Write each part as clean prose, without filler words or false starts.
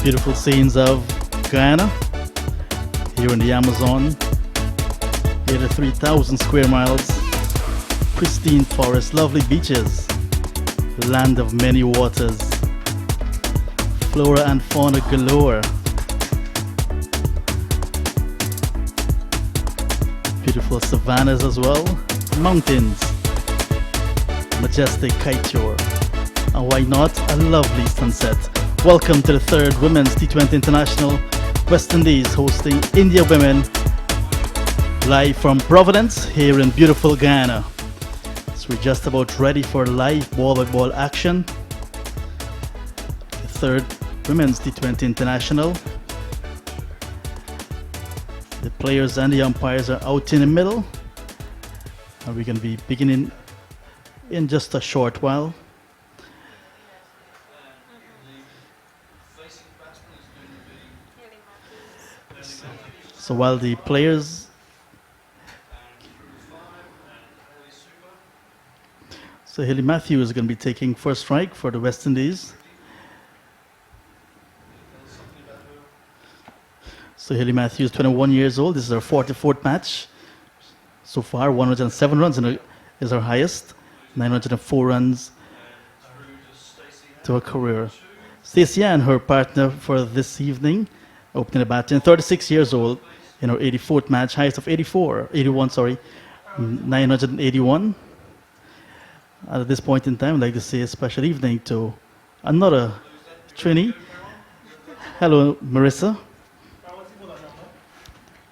Beautiful scenes of Guyana, here in the Amazon, here the 3,000 square miles, pristine forests, lovely beaches, land of many waters, flora and fauna galore, beautiful savannas as well, mountains, majestic kiteshore, and why not a lovely sunset. Welcome to the third Women's T20 International. West Indies hosting India Women live from Providence here in beautiful Guyana. So we're just about ready for live ball-by-ball action. The third Women's T20 International. The players and the umpires are out in the middle. And we're going to be beginning in just a short while. So while the players Haley Matthews is going to be taking first strike for the West Indies. So Haley Matthews, 21 years old. This is her 44th match. So far, 107 runs is her highest. 904 runs to her career. Stacey Ann, her partner for this evening, opening the batting, 36 years old. In her 84th match, highest of 81, 981. At this point in time, I'd like to say a special evening to another Trini. Hello, Marissa.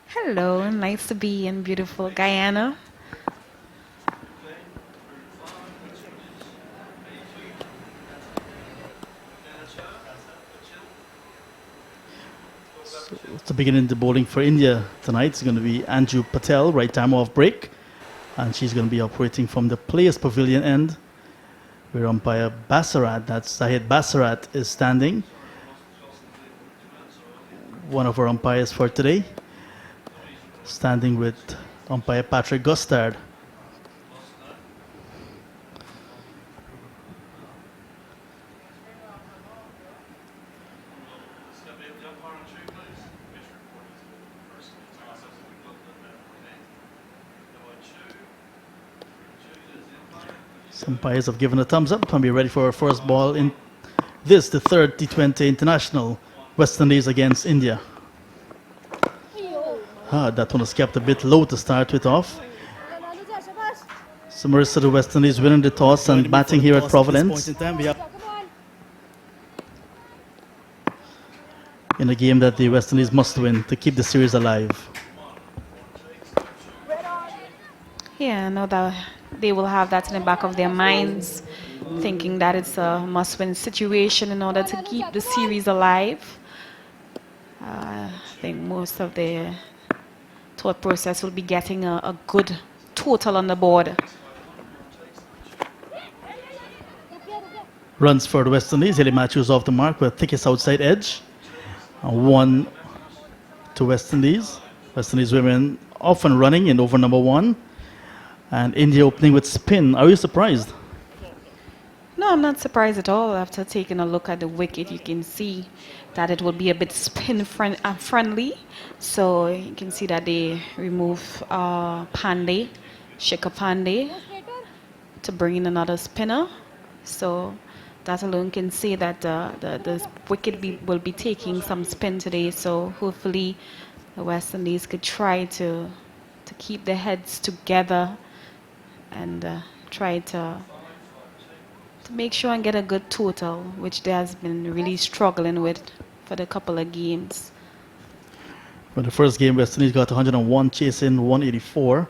Hello, nice to be in beautiful Guyana. To begin in the bowling for India tonight is going to be Anju Patel, right arm off break. And she's going to be operating from the Players Pavilion end, where umpire Bassarat, that's Zahid Bassarat, is standing. One of our umpires for today, standing with umpire Patrick Gustard. Umpires have given a thumbs up and we're ready for our first ball in this, the third T20 International, West Indies against India. That one was kept a bit low to start with off. So Marissa, the West Indies winning the toss and batting here at Providence. In a game that the West Indies must win to keep the series alive. Yeah, no doubt. They will have that in the back of their minds, thinking that it's a must-win situation in order to keep the series alive. I think most of the thought process will be getting a good total on the board. Runs for the West Indies. Haley Matthews off the mark with thickest outside edge. And 1 to West Indies. West Indies women often running in over number 1. And India opening with spin. Are you surprised? No, I'm not surprised at all. After taking a look at the wicket, you can see that it will be a bit spin friendly. So you can see that they remove Pandey, Shikhar Pandey, to bring in another spinner. So that alone can say that the wicket will be taking some spin today. So hopefully the West Indies could try to keep their heads together and try to make sure and get a good total, which they has been really struggling with for the couple of games. For the first game, West Indies got 101, chasing 184.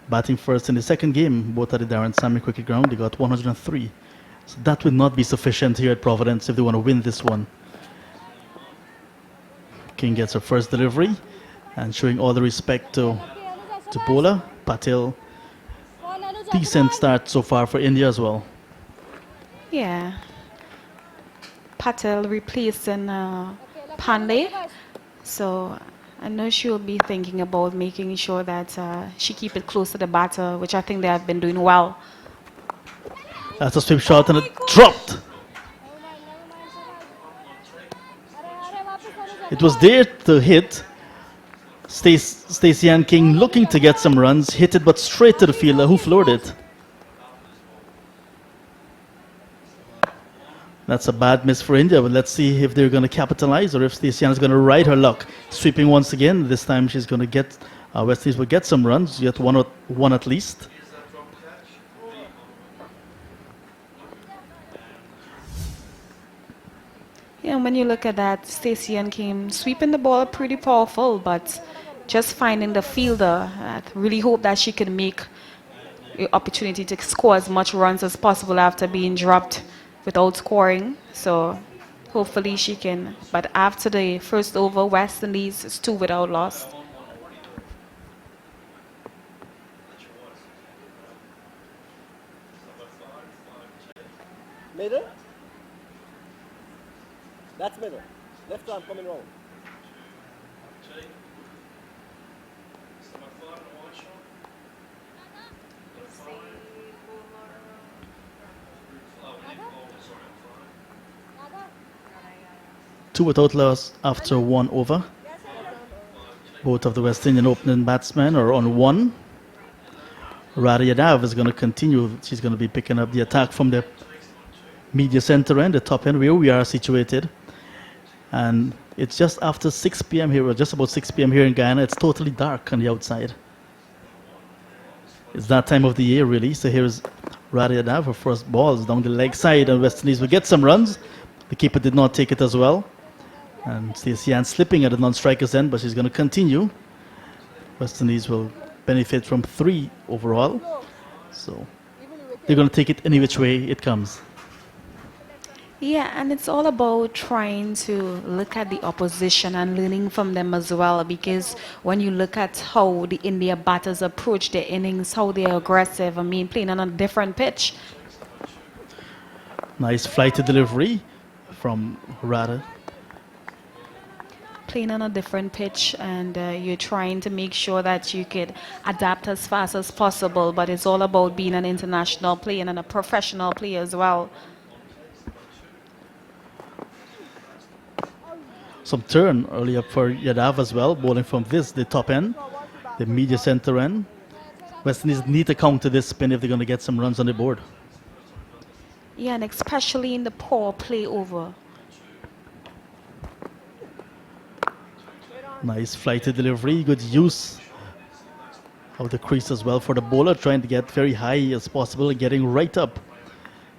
Batting first in the second game, both at the Darren Sammy Cricket Ground, they got 103. So that would not be sufficient here at Providence if they want to win this one. King gets her first delivery and showing all the respect to bowler Patel. Decent start so far for India as well. Yeah. Patel replacing Pandey. So I know she'll be thinking about making sure that she keep it close to the batter, which I think they have been doing well. That's a sweep shot and it dropped. It was there to hit. Stacey Ann King looking to get some runs, hit it but straight to the fielder who floored it. That's a bad miss for India, but let's see if they're going to capitalize or if Stacey Ann is going to ride her luck. Sweeping once again. This time she's going to get, West Indies will get some runs, get one at least. Yeah, when you look at that, Stacey Ann came sweeping the ball pretty powerful, but just finding the fielder. I really hope that she can make the opportunity to score as much runs as possible after being dropped without scoring. So hopefully she can. But after the first over, West Indies is 2 without loss. Middle. That's middle. Left arm coming round. Two without loss after 1 over. Both of the West Indian opening batsmen are on 1. Radha Yadav is going to continue. She's going to be picking up the attack from the media center end, the top end where we are situated. And it's just after 6 p.m. here, or just about 6 p.m. here in Guyana. It's totally dark on the outside. It's that time of the year, really. So here's Radha Yadav. Her first ball is down the leg side, and West Indies will get some runs. The keeper did not take it as well. And Stacey Ann slipping at the non-striker's end, but she's going to continue. West Indies will benefit from 3 overall. So they're going to take it any which way it comes. Yeah, and it's all about trying to look at the opposition and learning from them as well, because when you look at how the India batters approach their innings, how they're aggressive, I mean, playing on a different pitch. Nice flight to delivery from Radha. Playing on a different pitch, and you're trying to make sure that you could adapt as fast as possible, but it's all about being an international player and a professional player as well. Some turn early up for Yadav as well, bowling from the top end, the media center end. West Indies need to counter this spin if they're going to get some runs on the board. Yeah, and especially in the power play over. Nice flighted delivery, good use of the crease as well for the bowler, trying to get very high as possible and getting right up.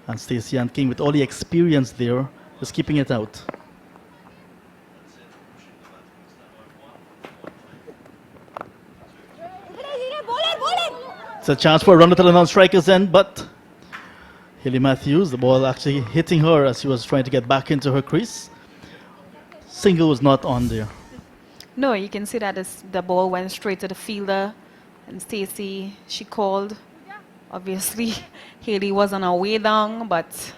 And Stacey Ann King, with all the experience there, is keeping it out. It's a chance for a run to the non-striker's end, but Hayley Matthews, the ball actually hitting her as she was trying to get back into her crease. Single was not on there. No, you can see that the ball went straight to the fielder, and Stacey, she called. Obviously, Hayley was on her way down, but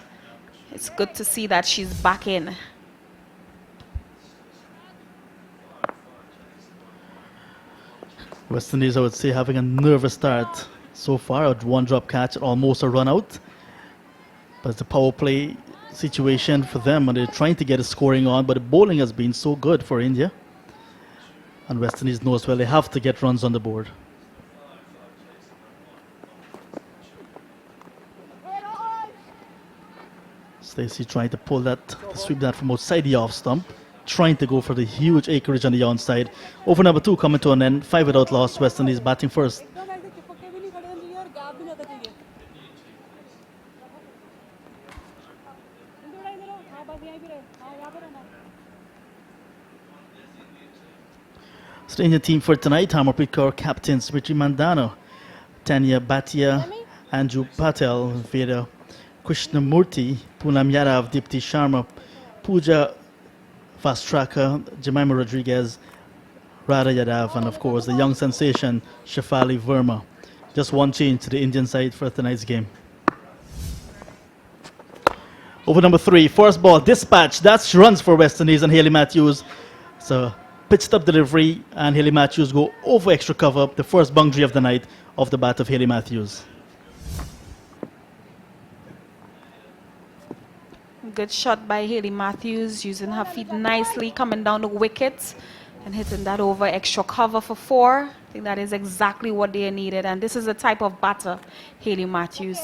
it's good to see that she's back in. West Indies, I would say, having a nervous start so far. A 1-drop catch, almost a run out. But it's a power play situation for them, and they're trying to get a scoring on, but the bowling has been so good for India. And West Indies knows well they have to get runs on the board. Stacey trying to pull that, to sweep that from outside the off stump. Trying to go for the huge acreage on the onside. Over number 2 coming to an end. 5 without loss. West Indies batting first. So the Indian team for tonight: Harmanpreet Kaur, captains Smriti Mandana, Tanya Bhatia, Andrew Patel, Veda Krishnamurti, Poonam Yadav, Dipti Sharma, Pooja Vastraka, Jemima Rodriguez, Radha Yadav, and of course the young sensation Shafali Verma. Just one change to the Indian side for tonight's game. Over number 3, first ball, dispatch. That's runs for West Indies and Hayley Matthews. So pitched up delivery, and Hayley Matthews go over extra cover, the first boundary of the night off the bat of Hayley Matthews. Good shot by Haley Matthews, using her feet nicely, coming down the wicket and hitting that over extra cover for 4. I think that is exactly what they needed. And this is the type of batter, Haley Matthews.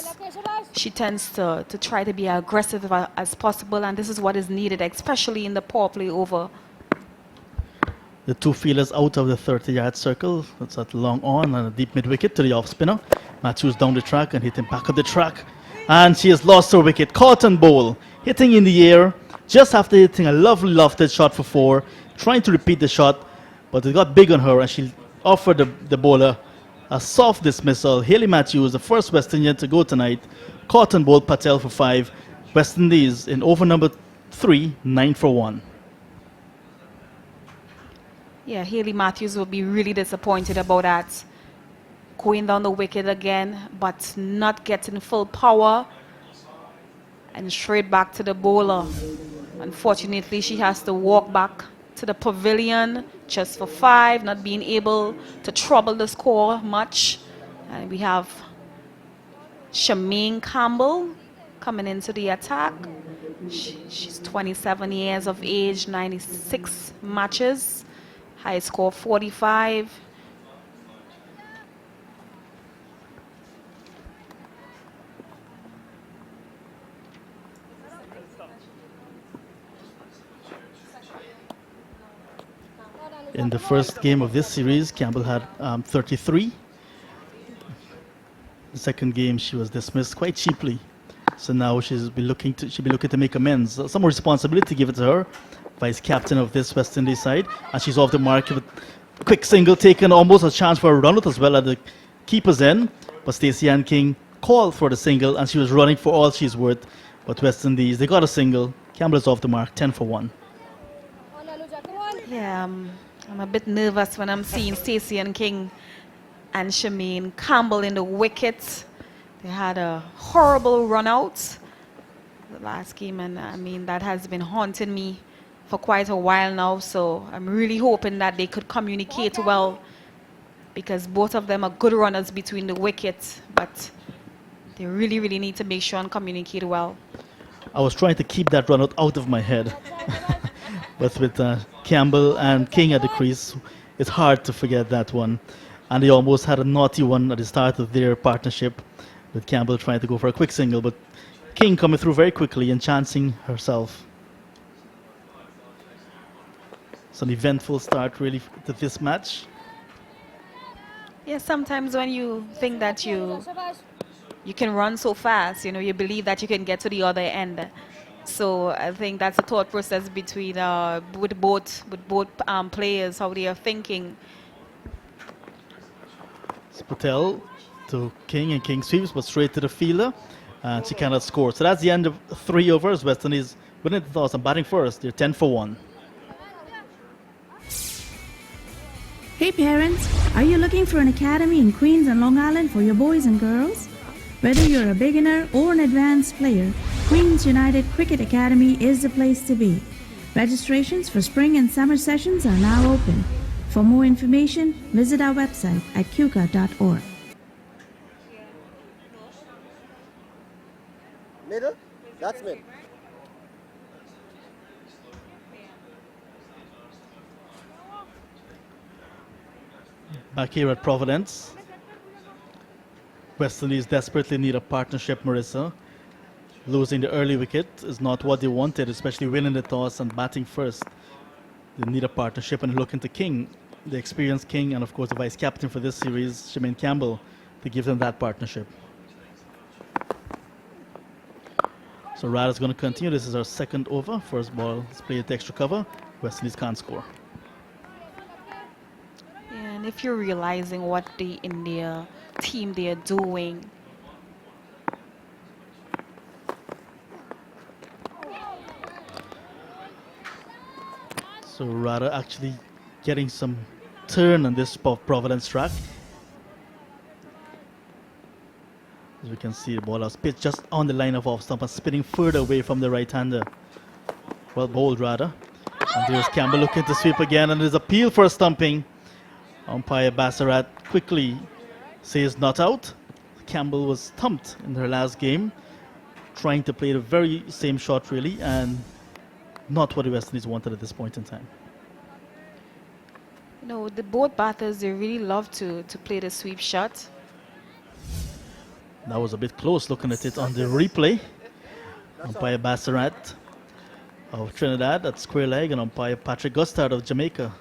She tends to try to be aggressive as possible, and this is what is needed, especially in the power play over. The 2 fielders out of the 30-yard circle. That's at long on and a deep mid-wicket to the off-spinner. Matthews down the track and hitting back of the track. And she has lost her wicket. Caught and bowl. Hitting in the air just after hitting a lovely lofted shot for 4. Trying to repeat the shot, but it got big on her and she offered the bowler a soft dismissal. Haley Matthews, the first West Indian to go tonight. Caught and bowled Patel for 5. West Indies in over number 3, 9 for 1. Yeah, Haley Matthews will be really disappointed about that. Going down the wicket again, but not getting full power. And straight back to the bowler. Unfortunately, she has to walk back to the pavilion just for 5, not being able to trouble the score much. And we have Shemaine Campbell coming into the attack. She's 27 years of age, 96 matches. High score 45. In the first game of this series, Campbell had 33. The second game, she was dismissed quite cheaply. So now she'll be looking to make amends. Some more responsibility given to her, vice captain of this West Indies side, and she's off the mark with a quick single taken, almost a chance for a run out as well at the keeper's end. But Stacey Ann King called for the single, and she was running for all she's worth. But West Indies, they got a single. Campbell is off the mark, 10 for 1. Yeah, I'm a bit nervous when I'm seeing Stacey Ann King and Shemaine Campbell in the wicket. They had a horrible run out the last game, and I mean that has been haunting me for quite a while now. So I'm really hoping that they could communicate well, because both of them are good runners between the wickets, but they really, really need to make sure and communicate well. I was trying to keep that run out of my head. But with Campbell and King at the crease, it's hard to forget that one. And they almost had a naughty one at the start of their partnership, with Campbell trying to go for a quick single, but King coming through very quickly and chancing herself. It's an eventful start really to this match. Yeah, sometimes when you think that you can run so fast, you believe that you can get to the other end. So I think that's a thought process between with both players, how they are thinking. It's Patel to King, and King sweeps but straight to the fielder, and she cannot score. So that's the end of 3 overs. West Indies winning the toss and batting first. They're 10 for 1. Hey parents, are you looking for an academy in Queens and Long Island for your boys and girls? Whether you're a beginner or an advanced player, Queens United Cricket Academy is the place to be. Registrations for spring and summer sessions are now open. For more information, visit our website at qca.org. Middle? That's mid. Back here at Providence, West Indies desperately need a partnership, Marissa. Losing the early wicket is not what they wanted, especially winning the toss and batting first. They need a partnership and looking to King, the experienced King, and of course the vice captain for this series, Shemaine Campbell, to give them that partnership. So Rada's going to continue. This is our second over. First ball is played at extra cover. West Indies can't score. And if you're realizing what the India team they are doing, so Rada actually getting some turn on this Providence track. As we can see, the ball was pitched just on the line of off stump and spinning further away from the right-hander. Well bowled, Rada. And there's Campbell looking to sweep again, and there's appeal for a stumping. Umpire Bassarat quickly says not out. Campbell was stumped in her last game. trying to play the very same shot really, and not what the West Indies wanted at this point in time. You know, the both batters, they really love to play the sweep shot. That was a bit close looking at it on the replay. Umpire Bassarat of Trinidad at square leg, and umpire Patrick Gustard of Jamaica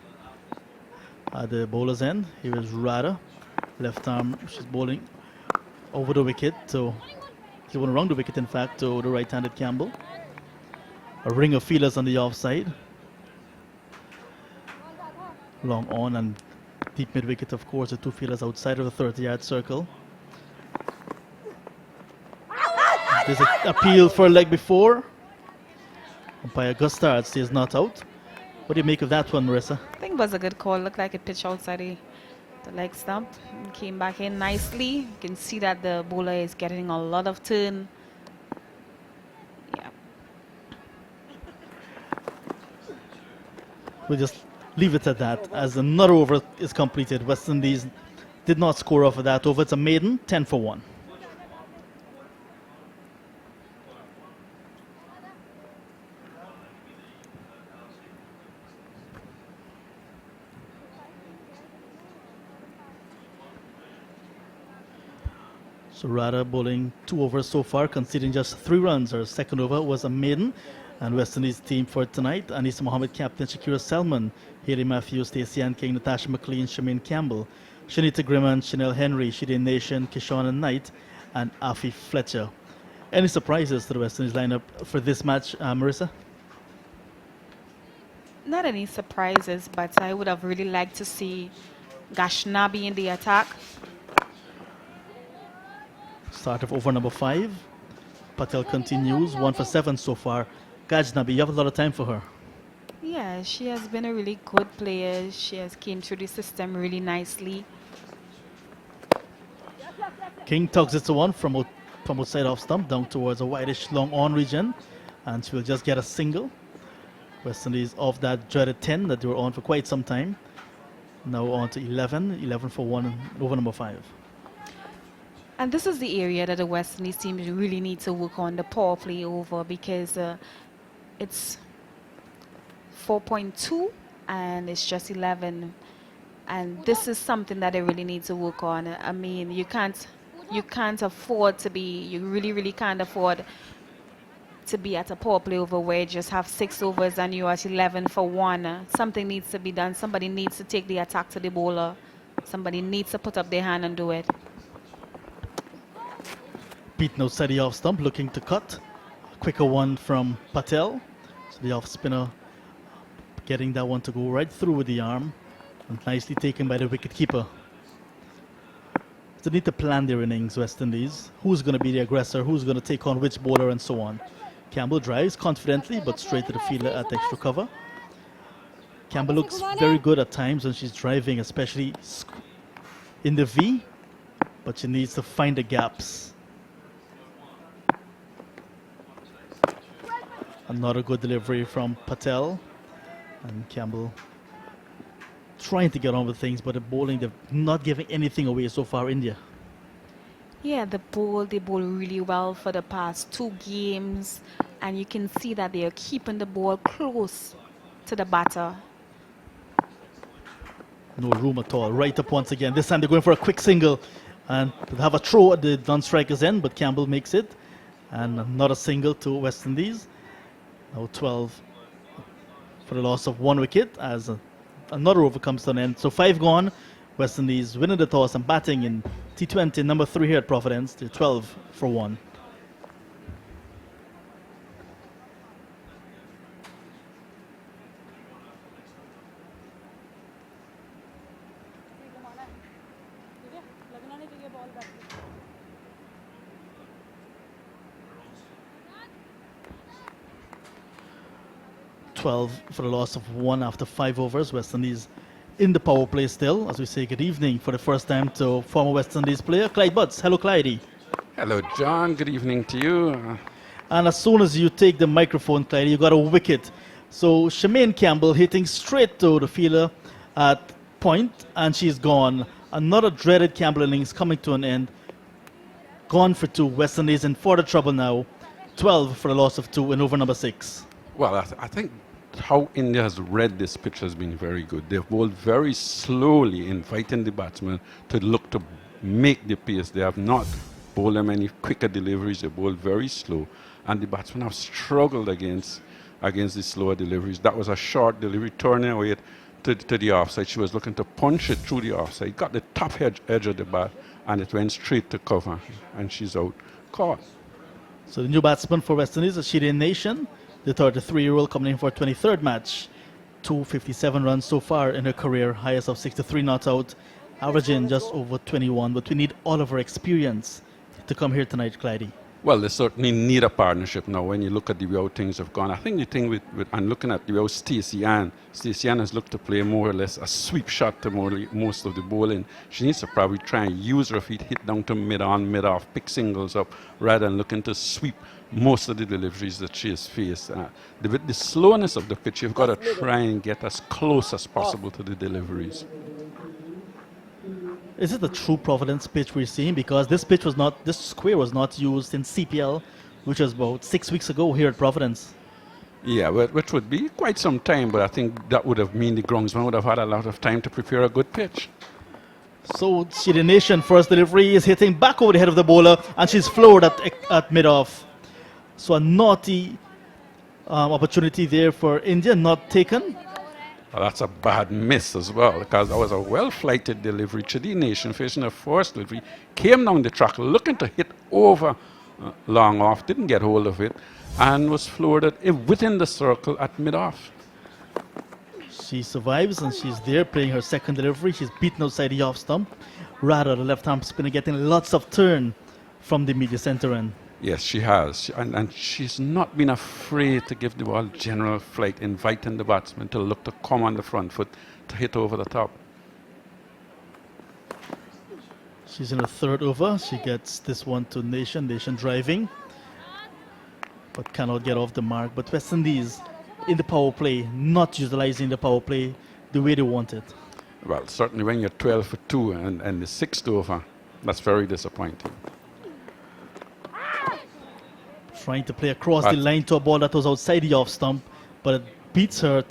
at the bowler's end. Here is Rada, left arm, she's bowling over the wicket, so he went around the wicket in fact to the right-handed Campbell. A ring of fielders on the offside. Long on and deep mid-wicket, of course, the two fielders outside of the 30-yard circle. There's an appeal for a leg before. Umpire Gustard says not out. What do you make of that one, Marissa? I think it was a good call. Looked like it pitched outside the leg stump. And came back in nicely. You can see that the bowler is getting a lot of turn. Yeah. We'll just leave it at that. As another over is completed, West Indies did not score off of that over. It's a maiden, 10 for 1. So Rada bowling 2 overs so far, conceding just 3 runs. Her second over was a maiden. And West Indies team for tonight: Anisa Mohammed, captain Shakira Selman, Haley Matthews, Stacey Ann King, Natasha McLean, Shemaine Campbell, Shanita Grimman, Chanel Henry, Shideen Nation, Kishona Knight, and Afi Fletcher. Any surprises to the West Indies lineup for this match, Marissa? Not any surprises, but I would have really liked to see Gashnabi in the attack. Start of over number 5. Patel continues, 1 for 7 so far. Gajnabi, you have a lot of time for her. Yeah, she has been a really good player. She has came through the system really nicely. King tugs it to 1 from outside off stump down towards a whitish long on region, and she will just get a single. West Indies off that dreaded 10 that they were on for quite some time. Now on to 11 for 1 over number 5. And this is the area that the West Indies team really need to work on, the power play over, because it's 4.2 and it's just 11. And this is something that they really need to work on. I mean, you can't afford to be, you really can't afford to be at a power play over where you just have 6 overs and you're at 11 for 1. Something needs to be done. Somebody needs to take the attack to the bowler. Somebody needs to put up their hand and do it. Beaten outside the off stump, looking to cut. A quicker one from Patel. So the off spinner getting that one to go right through with the arm. And nicely taken by the wicket keeper. So they need to plan their innings, West Indies. Who's going to be the aggressor? Who's going to take on which bowler and so on. Campbell drives confidently, but straight to the fielder at extra cover. Campbell looks very good at times when she's driving, especially in the V. But she needs to find the gaps. Another good delivery from Patel, and Campbell trying to get on with things, but the bowling, they're not giving anything away so far, India. Yeah, they bowl really well for the past 2 games, and you can see that they are keeping the ball close to the batter. No room at all. Right up once again. This time they're going for a quick single, and they have a throw at the non-striker's end, but Campbell makes it, and another single to West Indies. Now 12 for the loss of 1 wicket as another over comes to an end. So 5 gone. West Indies winning the toss and batting in T20 number 3 here at Providence. They're 12 for 1. For the loss of 1 after 5 overs. West Indies in the power play still, as we say good evening for the first time to former West Indies player Clyde Butts. Hello, Clydey. Hello, John. Good evening to you. And as soon as you take the microphone, Clydey, you got a wicket. So Shemaine Campbell hitting straight to the fielder at point, and she's gone. Another dreaded Campbell innings coming to an end. Gone for 2. West Indies in further trouble now. 12 for a loss of 2 in over number 6. Well, I think how India has read this pitch has been very good. They've bowled very slowly, inviting the batsman to look to make the pace. They have not bowled them any quicker deliveries. They bowled very slow. And the batsmen have struggled against the slower deliveries. That was a short delivery, turning away to the offside. She was looking to punch it through the offside, got the top edge of the bat, and it went straight to cover, and she's out. Caught. So the new batsman for West Indies is Shireen Nation, the 33-year-old coming in for a 23rd match. 257 runs so far in her career, highest of 63 not out, averaging just over 21. But we need all of her experience to come here tonight, Clyde. Well, they certainly need a partnership now when you look at the way how things have gone. I think the thing with and looking at the way how Stacey Ann has looked to play more or less a sweep shot to most of the bowling. She needs to probably try and use her feet, hit down to mid-on, mid-off, pick singles up, rather than looking to sweep most of the deliveries that she has faced. With the slowness of the pitch, you've got to try and get as close as possible to the deliveries. Is it a true Providence pitch we're seeing? Because this square was not used in CPL, which was about 6 weeks ago here at Providence. Yeah, which would be quite some time, but I think that would have meant the groundsman would have had a lot of time to prepare a good pitch. So Shireen Nation, first delivery is hitting back over the head of the bowler, and she's floored at mid-off. So a naughty opportunity there for India, not taken. Well, that's a bad miss as well, because that was a well-flighted delivery. Shireen Nation, facing her first delivery, came down the track looking to hit over long off, didn't get hold of it, and was floored within the circle at mid-off. She survives, and she's there playing her second delivery. She's beaten outside the off stump. Rather, the left-arm spinner getting lots of turn from the media centre end. Yes, she has. And she's not been afraid to give the ball general flight, inviting the batsman to look to come on the front foot to hit over the top. She's in her third over. She gets this one to Nation driving, but cannot get off the mark. But West Indies in the power play, not utilizing the power play the way they want it. Well, certainly when you're 12 for 2 and the sixth over, that's very disappointing. Trying to play across the line to a ball that was outside the off stump, but it beats her,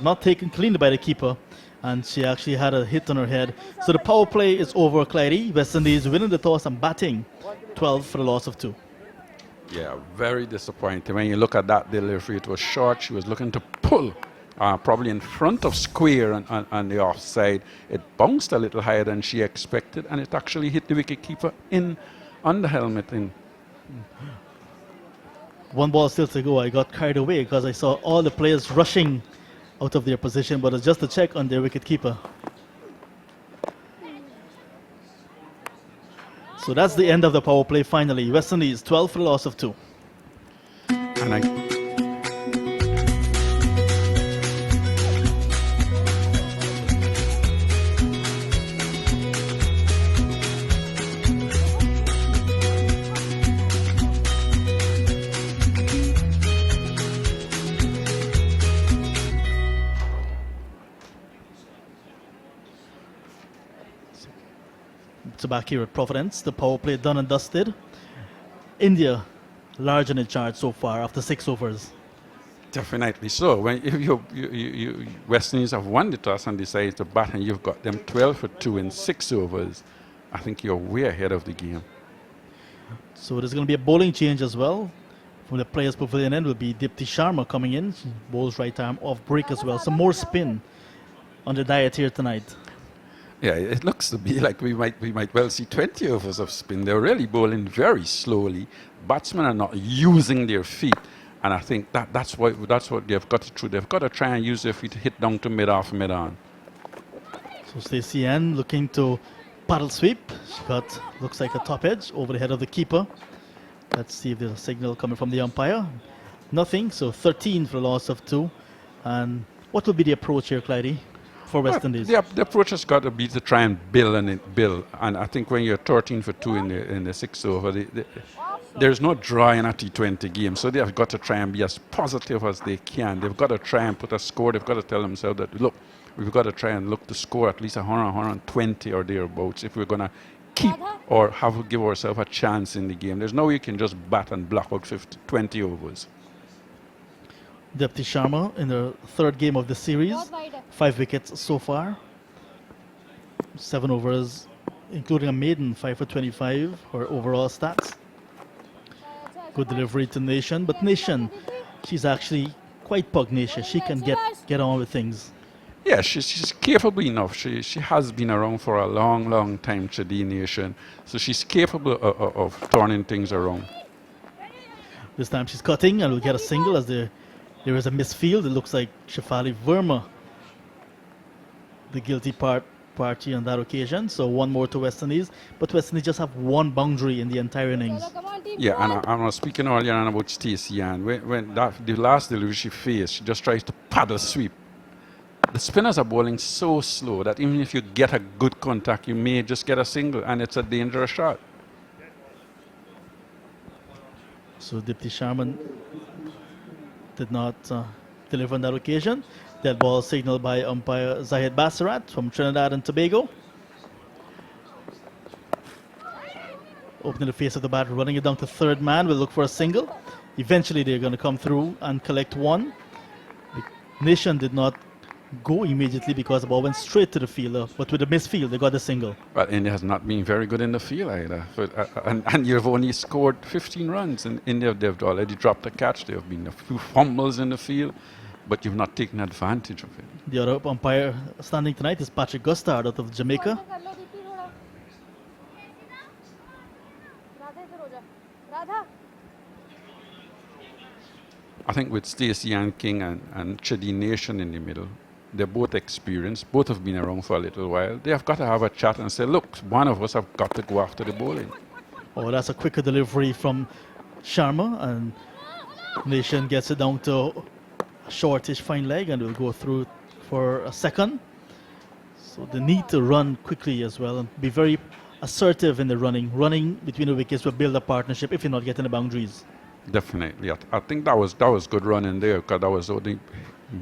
not taken cleanly by the keeper, and she actually had a hit on her head. So the power play is over, Clyde. West Indies winning the toss and batting, 12 for the loss of 2. Yeah, very disappointing. When you look at that delivery, it was short. She was looking to pull, probably in front of square on the offside. It bounced a little higher than she expected, and it actually hit the wicketkeeper on the helmet. One ball still to go. I got carried away because I saw all the players rushing out of their position, but it's just a check on their wicketkeeper. So that's the end of the power play finally. West Indies 12 for the loss of 2. And So back here at Providence, the power play done and dusted. India large in charge so far after 6 overs. Definitely so. When if you West Indies have won the toss and decided to bat, and you've got them 12 for 2 in 6 overs, I think you're way ahead of the game. So there's going to be a bowling change as well. From the Players Pavilion end will be Dipti Sharma coming in. She bowls right arm off break as well. Some more spin on the diet here tonight. Yeah, it looks to be like we might well see 20 overs of spin. They're really bowling very slowly. Batsmen are not using their feet, and I think that's what they've got to do. They've got to try and use their feet to hit down to mid-off, mid-on. So Stacey Ann looking to paddle sweep. She looks like a top edge over the head of the keeper. Let's see if there's a signal coming from the umpire. Nothing, so 13 for a loss of 2. And what will be the approach here, Clyde, for West Indies? The approach has got to be to try and build. And I think when you're 13 for 2 in the 6th over, there's no draw in a T20 game. So they've got to try and be as positive as they can. They've got to try and put a score. They've got to tell themselves that, look, we've got to try and look to score at least 100, 120 or thereabouts if we're going to keep or give ourselves a chance in the game. There's no way you can just bat and block out 20 overs. Dipti Sharma in the third game of the series. 5 wickets so far. 7 overs, including a maiden, 5 for 25, her overall stats. Good delivery to Nation, but Nation, she's actually quite pugnacious. She can get on with things. Yeah, she's capable enough. She has been around for a long time, Chadi Nation. So she's capable of turning things around. This time she's cutting and we'll get a single as there is a misfield. It looks like Shefali Verma, the guilty party on that occasion. So one more to West Indies. But West Indies just have one boundary in the entire innings. Yeah, and I was speaking earlier on about Stacey Ann. When the last delivery she faced, she just tries to paddle sweep. The spinners are bowling so slow that even if you get a good contact, you may just get a single, and it's a dangerous shot. So Dipti Sharma did not deliver on that occasion. That ball signaled by umpire Zahid Basarat from Trinidad and Tobago. Opening the face of the bat, running it down to third man. Will look for a single. Eventually they're going to come through and collect one. The Nation did not go immediately because the ball went straight to the fielder, but with the misfield they got the single. But India has not been very good in the field either. And you've only scored 15 runs. In India, they've already dropped a catch. There have been a few fumbles in the field, but you've not taken advantage of it. The other umpire standing tonight is Patrick Gustard out of Jamaica. I think with Stacey Ann King and Chadi Nation in the middle, they're both experienced. Both have been around for a little while. They have got to have a chat and say, look, one of us have got to go after the bowling. Oh, that's a quicker delivery from Sharma, and Nation gets it down to a shortish fine leg and will go through for a second. So they need to run quickly as well and be very assertive in the running. Running between the wickets will build a partnership if you're not getting the boundaries. Definitely. I think that was good running there, because that was they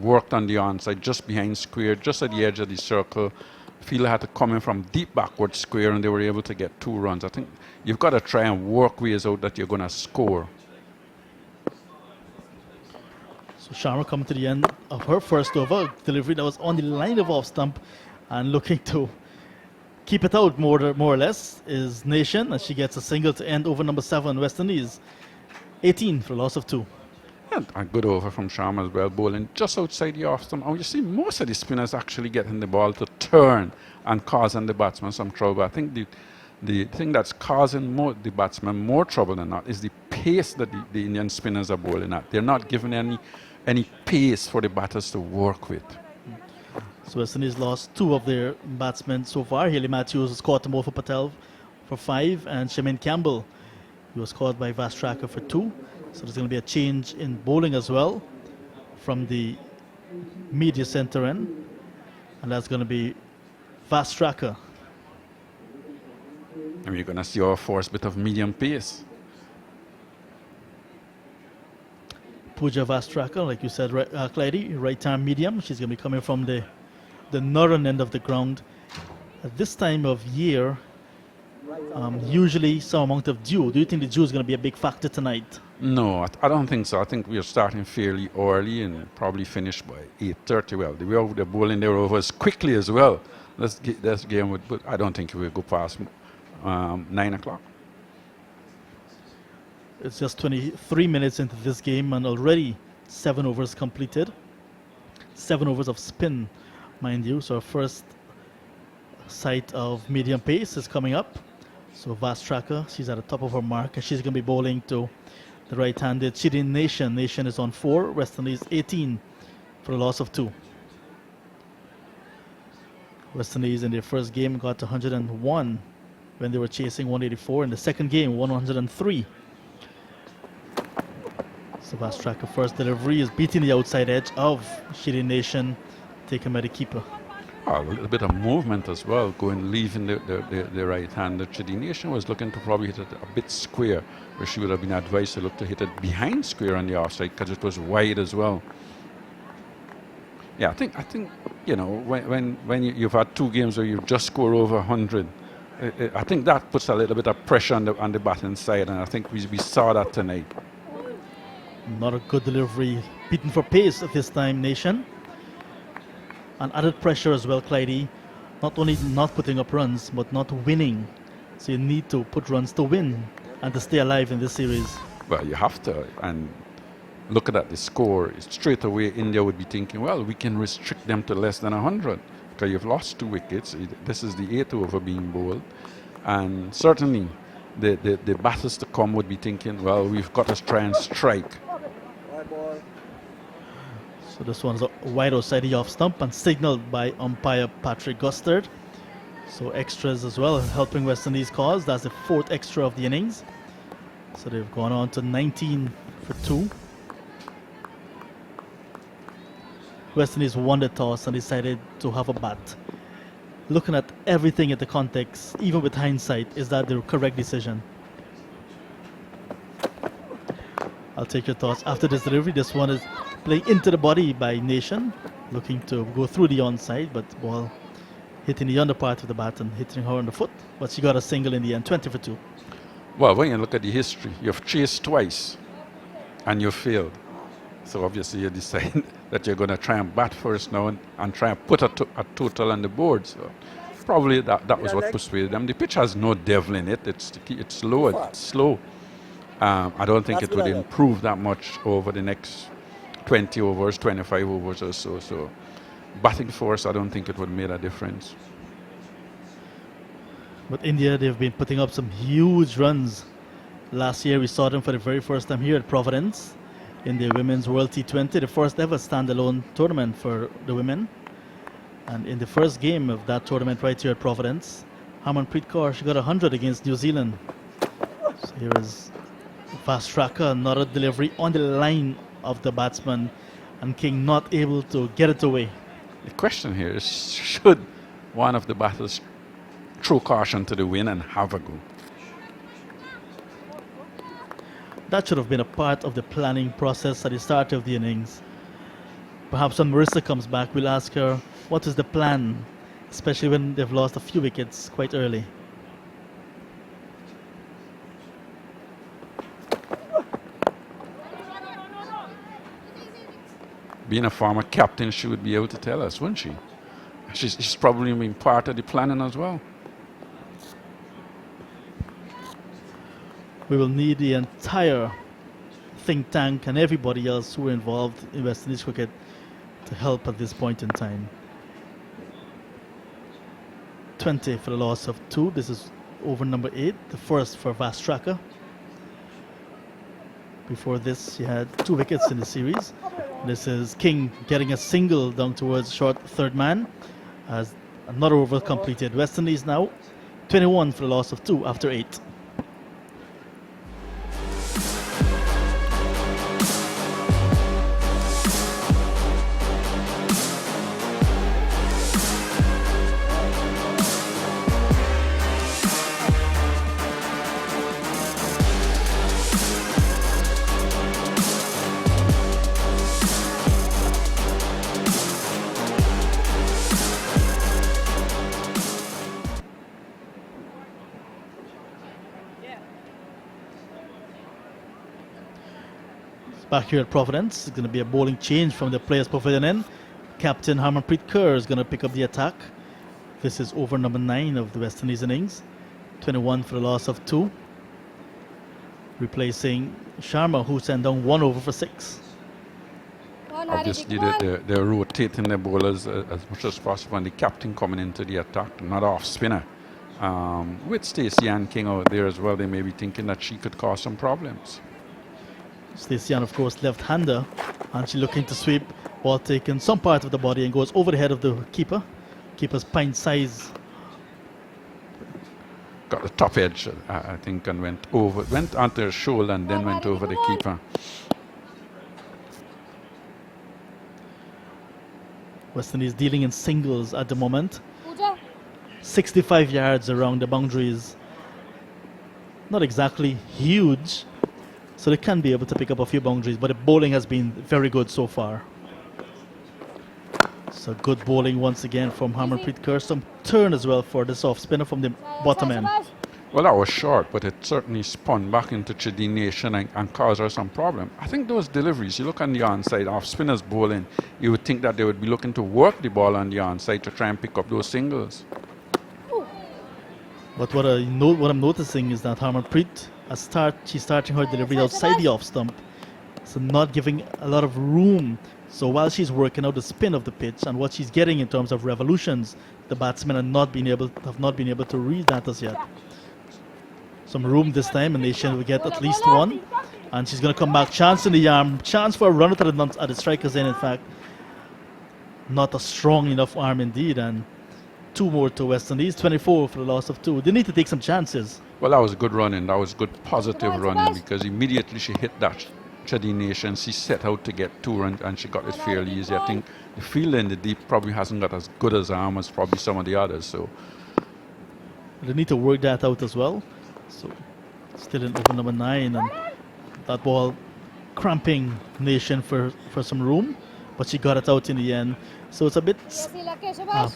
worked on the onside, just behind square, just at the edge of the circle. Fielder had to come in from deep backward square, and they were able to get 2 runs. I think you've got to try and work ways out that you're going to score. So Sharma coming to the end of her first over. Delivery that was on the line of off stump and looking to keep it out more or less is Nation, and she gets a single to end over number 7, West Indies. 18 for a loss of 2. And a good over from Sharma as well, bowling just outside the off stump. And you see most of the spinners actually getting the ball to turn and causing the batsman some trouble. I think the thing that's causing the batsmen more trouble than that is the pace that the Indian spinners are bowling at. They're not giving any pace for the batters to work with. So West Indies lost 2 of their batsmen so far. Haley Matthews has caught them all for Patel for 5, and Shamin Campbell, he was caught by Vastraka for 2. So there's going to be a change in bowling as well from the media center end, and that's going to be Vastraka. And you're going to see our first bit of medium pace. Pooja Vastraka, like you said, Clyde, right arm medium. She's going to be coming from the northern end of the ground. At this time of year, usually some amount of dew. Do you think the dew is going to be a big factor tonight? No, I don't think so. I think we are starting fairly early and probably finish by 8:30. Well, they're bowling their overs quickly as well. This game but I don't think it will go past 9 o'clock. It's just 23 minutes into this game and already 7 overs completed. 7 overs of spin, mind you. So our first sight of medium pace is coming up. So Vastraka, she's at the top of her mark, and she's going to be bowling to the right-handed Chidi Nation. Nation is on 4, West Indies 18 for a loss of 2. West Indies in their first game got 101 when they were chasing 184. In the second game, 103. So Vastraka first delivery is beating the outside edge of Chidi Nation, taken by the keeper. A little bit of movement as well, leaving the right hand. The Chidi Nation was looking to probably hit it a bit square, where she would have been advised to look to hit it behind square on the offside because it was wide as well. Yeah, I think when you've had 2 games where you just score over 100, I think that puts a little bit of pressure on the batting side, and I think we saw that tonight. Not a good delivery, beaten for pace at this time, Nation. And added pressure as well, Clydie. Not only not putting up runs, but not winning. So you need to put runs to win and to stay alive in this series. Well, you have to. And looking at the score, straight away India would be thinking, well, we can restrict them to less than 100 because you've lost 2 wickets. This is the 8th over being bowled. And certainly the batters to come would be thinking, well, we've got to try and strike. So this one is wide outside the off stump and signaled by umpire Patrick Gustard. So extras as well, helping West Indies cause. That's the 4th extra of the innings. So they've gone on to 19 for 2. West Indies won the toss and decided to have a bat. Looking at everything at the context, even with hindsight, is that the correct decision? I'll take your thoughts after this delivery. This one is playing into the body by Nation, looking to go through the onside, but ball hitting the under part of the bat and hitting her on the foot. But she got a single in the end, 20 for 2. Well, when you look at the history, you've chased twice and you failed. So obviously you decide that you're going to try and bat first now and try and put a total on the board. So probably that was what persuaded them. The pitch has no devil in it. It's slow. It's slow. I don't think it would improve that much over the next 20 overs, 25 overs or so. So batting first, I don't think it would make a difference. But India, they've been putting up some huge runs. Last year we saw them for the very first time here at Providence in the Women's World T20, the first ever standalone tournament for the women. And in the first game of that tournament right here at Providence, Harmanpreet Kaur, she got 100 against New Zealand. So here is fast tracker, another delivery on the line of the batsman, and King not able to get it away. The question here is, should one of the batters throw caution to the wind and have a go? That should have been a part of the planning process at the start of the innings. Perhaps when Marissa comes back, we'll ask her what is the plan, especially when they've lost a few wickets quite early. Being a former captain, she would be able to tell us, wouldn't she? She's probably been part of the planning as well. We will need the entire think tank and everybody else who are involved in West Indies cricket to help at this point in time. 20 for the loss of 2. This is over number 8, the first for Vast Tracker. Before this, she had 2 wickets in the series. This is King getting a single down towards short third man as another over completed. West Indies now 21 for the loss of 2 after 8. Back here at Providence, it's going to be a bowling change from the players' pavilion end. Captain Harmanpreet Kaur is going to pick up the attack. This is over number 9 of the West Indies innings. 21 for the loss of 2. Replacing Sharma, who sent down 1 over for 6. Obviously, they're rotating their bowlers as much as possible, and the captain coming into the attack, not off spinner. With Stacey Ann King out there as well, they may be thinking that she could cause some problems. Stacey Ann, of course, left-hander, and she's looking to sweep. Ball taken some part of the body and goes over the head of the keeper. Keeper's pint size. Got the top edge, I think, and went onto her shoulder and then went over the keeper. West Indies dealing in singles at the moment. 65 yards around the boundaries. Not exactly huge, so they can be able to pick up a few boundaries, but the bowling has been very good so far. So good bowling once again from Harmanpreet Kaur. Some turn as well for this off spinner from the bottom end. Well, that was short, but it certainly spun back into Chidi Nation and caused her some problem. I think those deliveries, you look on the onside, off spinners bowling, you would think that they would be looking to work the ball on the onside to try and pick up those singles. But what I'm noticing is that Harmanpreet, she's starting her delivery outside the off stump, so not giving a lot of room. So while she's working out the spin of the pitch and what she's getting in terms of revolutions, the batsmen have not been able to read that as yet. Some room this time, and Nation will get at least one, and she's going to come back. Chance in the arm, chance for a run at the strikers end. In fact, not a strong enough arm indeed, and two more to West Indies. 24 for the loss of 2. They need to take some chances. Well, that was good running. That was good positive running, because immediately she hit that Chadi Nation, she set out to get 2 runs, and she got it fairly easy. I think the fielder in the deep probably hasn't got as good as arm as probably some of the others. So they need to work that out as well. So still in over number 9, and that ball cramping Nation for some room, but she got it out in the end. So it's a bit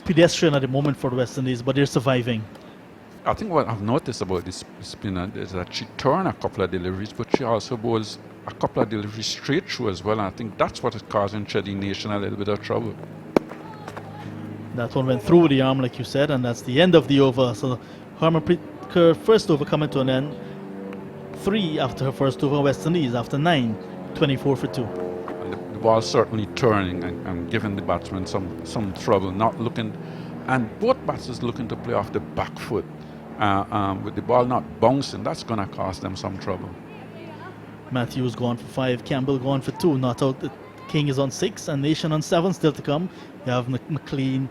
pedestrian at the moment for the West Indies, but they're surviving. I think what I've noticed about this spinner is that she turned a couple of deliveries, but she also bowls a couple of deliveries straight through as well, and I think that's what is causing Chadi Nation a little bit of trouble. That one went through the arm, like you said, and that's the end of the over. So Harmanpreet Kaur first over coming to an end. 3 after her first over. West Indies after 9, 24 for 2. And the ball certainly turning and giving the batsman some trouble, not looking, and both batsmen looking to play off the back foot. With the ball not bouncing, that's going to cause them some trouble. Matthews gone for 5, Campbell gone for 2, not out. The King is on 6, and Nation on 7 still to come. You have McLean,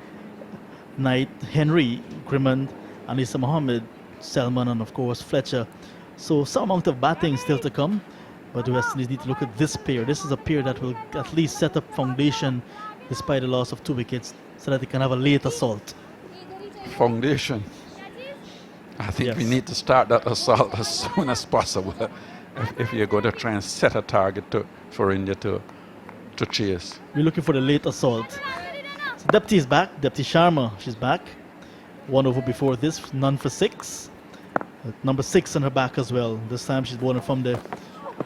Knight, Henry, Grimmond, Anisa Mohammed, Selman, and of course Fletcher. So some amount of batting still to come, but the West Indies need to look at this pair. This is a pair that will at least set up foundation despite the loss of 2 wickets, so that they can have a late assault. Foundation. I think we need to start that assault as soon as possible if you're going to try and set a target for India to chase. We're looking for the late assault. So Depti is back. Depti Sharma, she's back. 1 over before this, none for 6. Number 6 on her back as well. This time she's bowling from the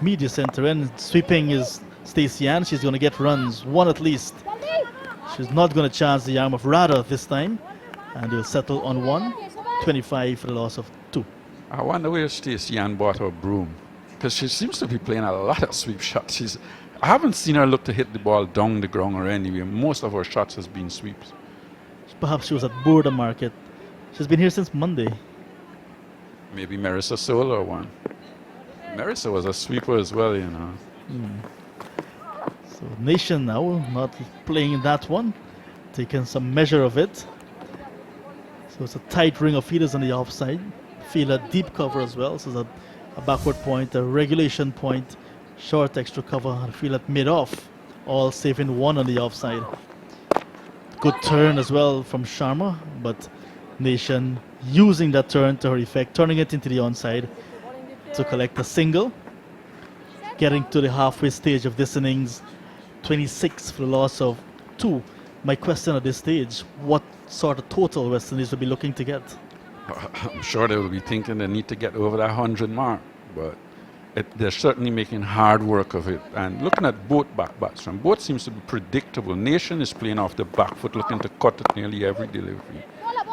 media centre end. Sweeping is Stacey Ann. She's going to get runs, 1 at least. She's not going to chance the arm of Radha this time, and they'll settle on 1. 25 for the loss of 2. I wonder where Stacey Ann bought her broom, because she seems to be playing a lot of sweep shots. I haven't seen her look to hit the ball down the ground or anywhere. Most of her shots has been sweeps. Perhaps she was at Border Market. She's been here since Monday. Maybe Marissa Solar one. Marissa was a sweeper as well, you know. So Nation now not playing in that one, taking some measure of it. So it's a tight ring of fielders on the offside. Fielder deep cover as well. So it's a backward point, a regulation point, short extra cover, and fielder mid-off, all saving 1 on the offside. Good turn as well from Sharma, but Nation using that turn to her effect, turning it into the onside to collect a single. Getting to the halfway stage of this innings, 26 for the loss of 2. My question at this stage, what sort of total West Indies will be looking to get? I'm sure they will be thinking they need to get over that 100 mark, but they're certainly making hard work of it. And looking at both batsmen, both seems to be predictable. Nation is playing off the back foot, looking to cut it nearly every delivery.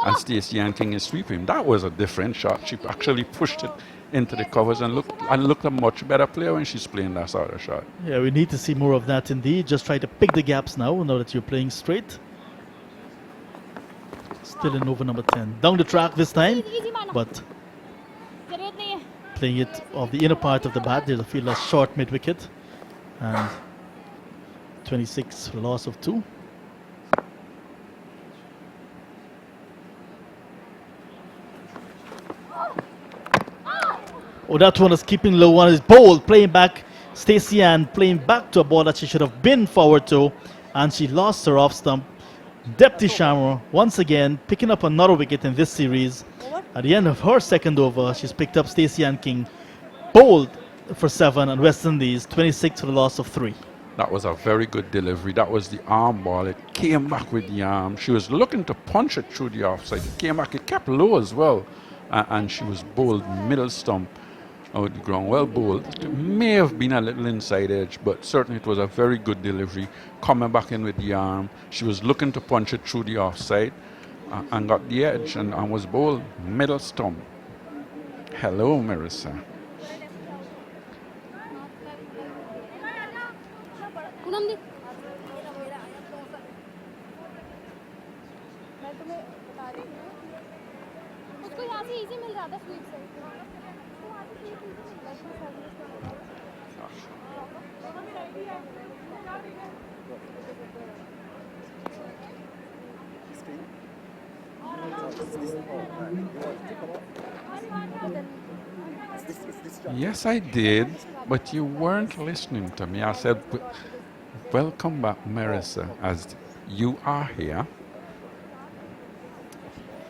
And Stacey Ann King is sweeping. That was a different shot. She actually pushed it into the covers and looked a much better player when she's playing that sort of shot. Yeah, we need to see more of that indeed. Just try to pick the gaps now that you're playing straight. Still in over number 10. Down the track this time, but playing it off the inner part of the bat. There's a fielder short mid-wicket. And 26 for the loss of 2. Oh, that one is keeping low. One is bold, playing back. Stacey Ann playing back to a ball that she should have been forward to, and she lost her off stump. Depti Sharma once again picking up another wicket in this series. At the end of her second over, she's picked up Stacey Ann King, bowled for 7, and West Indies 26 for the loss of 3. That was a very good delivery. That was the arm ball. It came back with the arm. She was looking to punch it through the offside. It came back. It kept low as well. And she was bowled middle stump out the ground. Well bowled. It may have been a little inside edge, but certainly it was a very good delivery. Coming back in with the arm. She was looking to punch it through the offside and got the edge and was bowled middle stump. Hello, Marissa. Yes, I did, but you weren't listening to me. I said, welcome back, Marissa, as you are here.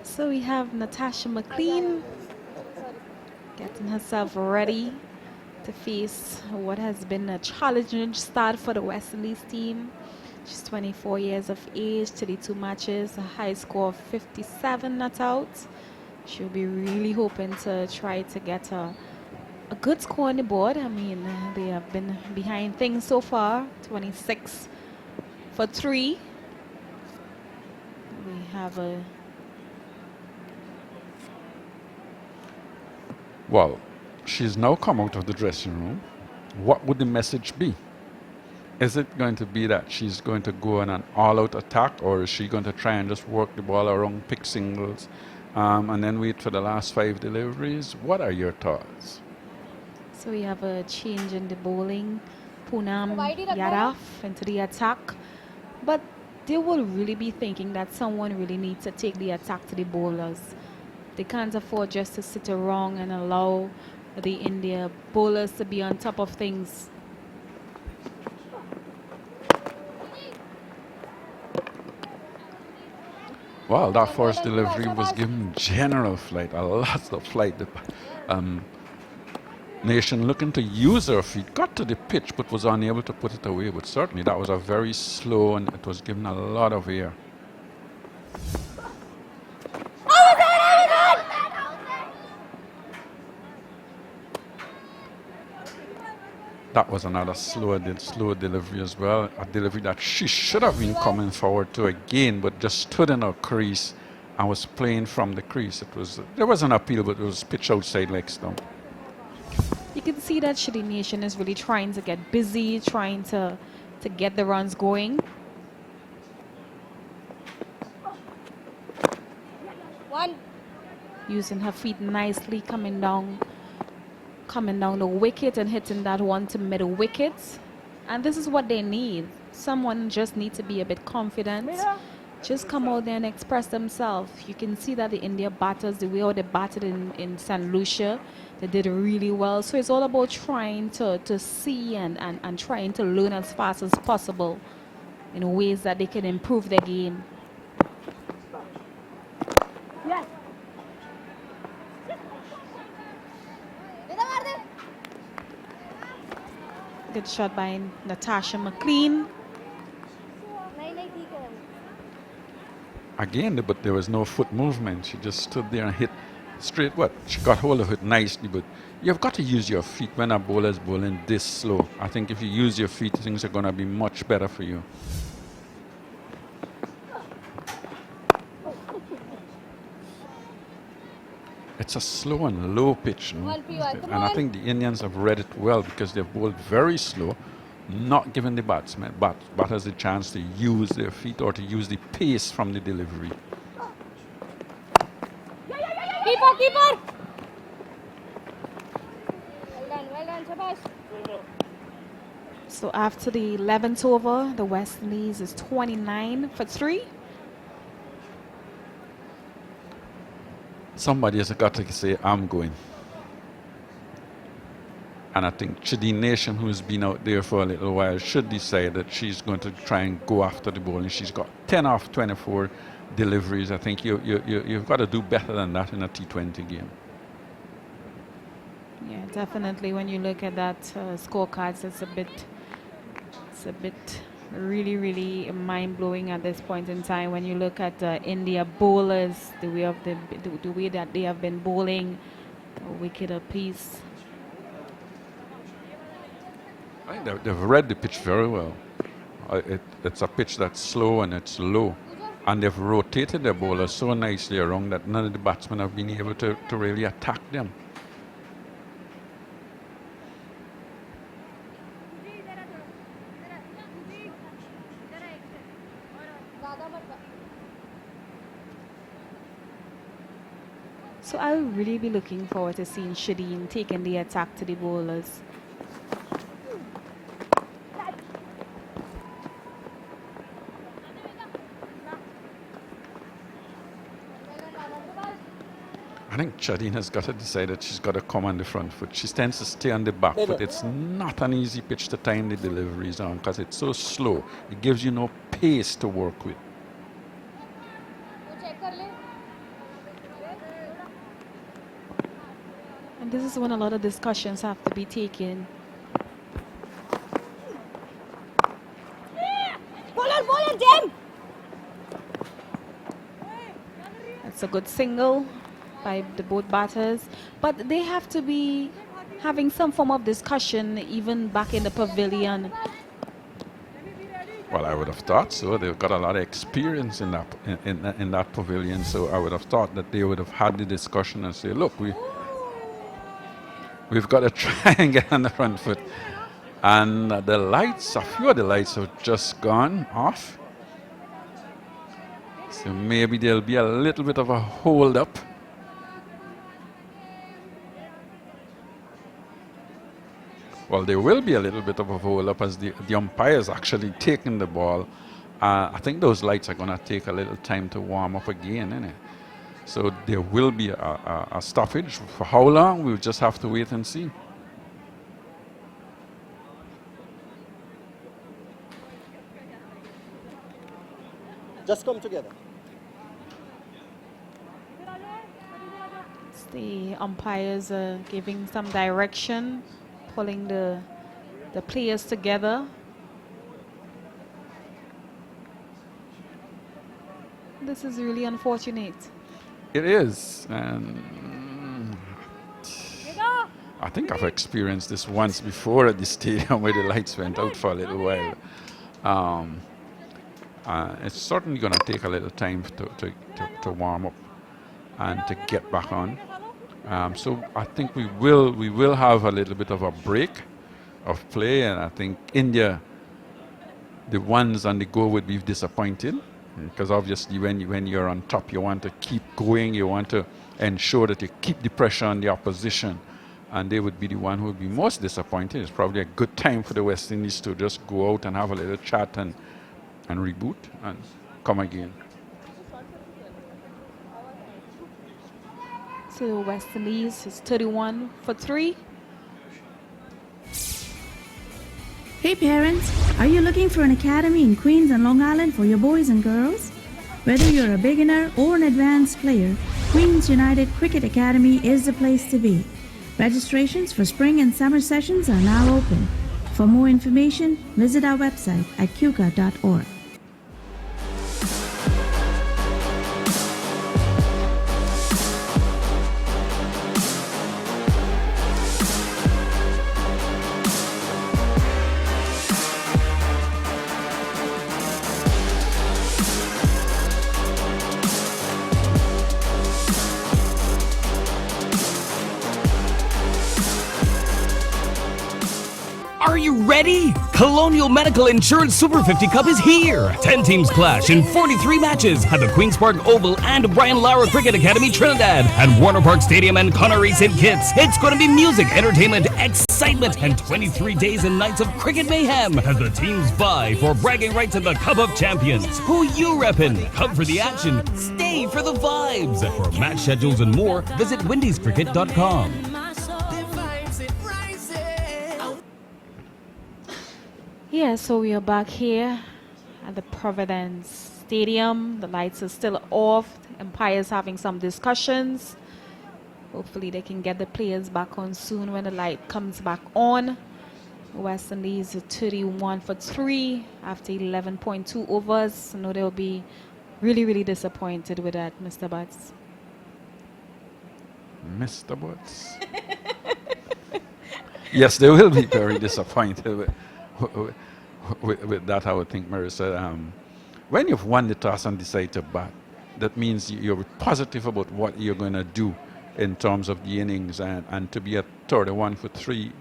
So we have Natasha McLean getting herself ready to face what has been a challenging start for the West Indies team. She's 24 years of age, 32 matches, a high score of 57 not out. She'll be really hoping to try to get a good score on the board. I mean, they have been behind things so far, 26 for 3. We have a... Well, she's now come out of the dressing room. What would the message be? Is it going to be that she's going to go on an all-out attack, or is she going to try and just work the ball around, pick singles, and then wait for the last 5 deliveries? What are your thoughts? So we have a change in the bowling. Poonam Yadav into the attack. But they will really be thinking that someone really needs to take the attack to the bowlers. They can't afford just to sit around and allow the India bowlers to be on top of things. Well, that first delivery was given general flight, a lot of flight. The nation looking to use her feet, got to the pitch but was unable to put it away. But certainly that was a very slow and it was given a lot of air. That was another slow delivery as well. A delivery that she should have been coming forward to again, but just stood in her crease and was playing from the crease. There was an appeal, but it was pitch outside leg stump. You can see that Shidi Nation is really trying to get busy, trying to get the runs going. Using her feet nicely, coming down the wicket and hitting that one to middle wickets. And this is what they need. Someone just needs to be a bit confident. Just come out there and express themselves. You can see that the India batters, the way how they batted in St. Lucia, they did really well. So it's all about trying to see and trying to learn as fast as possible in ways that they can improve their game. Yes. Good shot by Natasha McLean. Again, but there was no foot movement. She just stood there and hit straight. She got hold of it nicely, but you've got to use your feet when a bowler is bowling this slow. I think if you use your feet, things are going to be much better for you. It's a slow and low pitch, no? And I think the Indians have read it well because they've bowled very slow, not giving the batters the chance to use their feet or to use the pace from the delivery. Keeper! Well done, Shabash. So after the 11th over, the West Indies is 29 for 3. Somebody has got to say, I'm going. And I think Chidi Nation, who's been out there for a little while, should decide that she's going to try and go after the ball. And she's got 10 off 24 deliveries. I think you've got to do better than that in a T20 game. Yeah, definitely. When you look at that scorecards, it's It's a bit really mind-blowing at this point in time when you look at India bowlers, the way that they have been bowling a wicket apiece. I think they've read the pitch very well. It's a pitch that's slow and it's low. And they've rotated their bowlers so nicely around that none of the batsmen have been able to really attack them. So I'll really be looking forward to seeing Shadeen taking the attack to the bowlers. I think Shadeen has got to decide that she's got to come on the front foot. She tends to stay on the back foot. It's not an easy pitch to time the deliveries on because it's so slow. It gives you no pace to work with. And this is when a lot of discussions have to be taken. Bowler, Jam! That's a good single by the both batters, but they have to be having some form of discussion even back in the pavilion. Well, I would have thought so. They've got a lot of experience in that pavilion, so I would have thought that they would have had the discussion and say, look, we've got to try and get on the front foot. And the lights, a few of the lights have just gone off. So maybe there'll be a little bit of a hold up. Well, there will be a little bit of a hold up as the umpire's actually taking the ball. I think those lights are going to take a little time to warm up again, innit? So there will be a stoppage. For how long? We'll just have to wait and see. Just come together. The umpires are giving some direction, pulling the players together. This is really unfortunate. It is. And I think I've experienced this once before at the stadium where the lights went out for a little while. It's certainly going to take a little time to warm up and to get back on. So I think we will have a little bit of a break of play, and I think India, the ones on the go, would be disappointed because obviously when you're on top, you want to keep going, you want to ensure that you keep the pressure on the opposition, and they would be the one who would be most disappointed. It's probably a good time for the West Indies to just go out and have a little chat and reboot and come again. So West Indies is 31 for 3. Hey parents, are you looking for an academy in Queens and Long Island for your boys and girls? Whether you're a beginner or an advanced player, Queens United Cricket Academy is the place to be. Registrations for spring and summer sessions are now open. For more information, visit our website at qca.org. Are you ready? Colonial Medical Insurance Super 50 Cup is here. 10 teams clash in 43 matches at the Queen's Park Oval and Brian Lara Cricket Academy Trinidad at Warner Park Stadium and Connery St. Kitts. It's going to be music, entertainment, excitement, and 23 days and nights of cricket mayhem as the teams vie for bragging rights in the Cup of Champions. Who you reppin'? Come for the action. Stay for the vibes. For match schedules and more, visit windiescricket.com. Yeah, so we are back here at the Providence Stadium. The lights are still off. Umpires having some discussions. Hopefully they can get the players back on soon when the light comes back on. West Indies 31 for 3 after 11.2 overs. No, they'll be really, really disappointed with that, Mr. Butts. Mr. Butts. Yes, they will be very disappointed with that, I would think, Marissa. When you've won the toss and decide to bat, that means you're positive about what you're going to do in terms of the innings, and to be at 31 for 3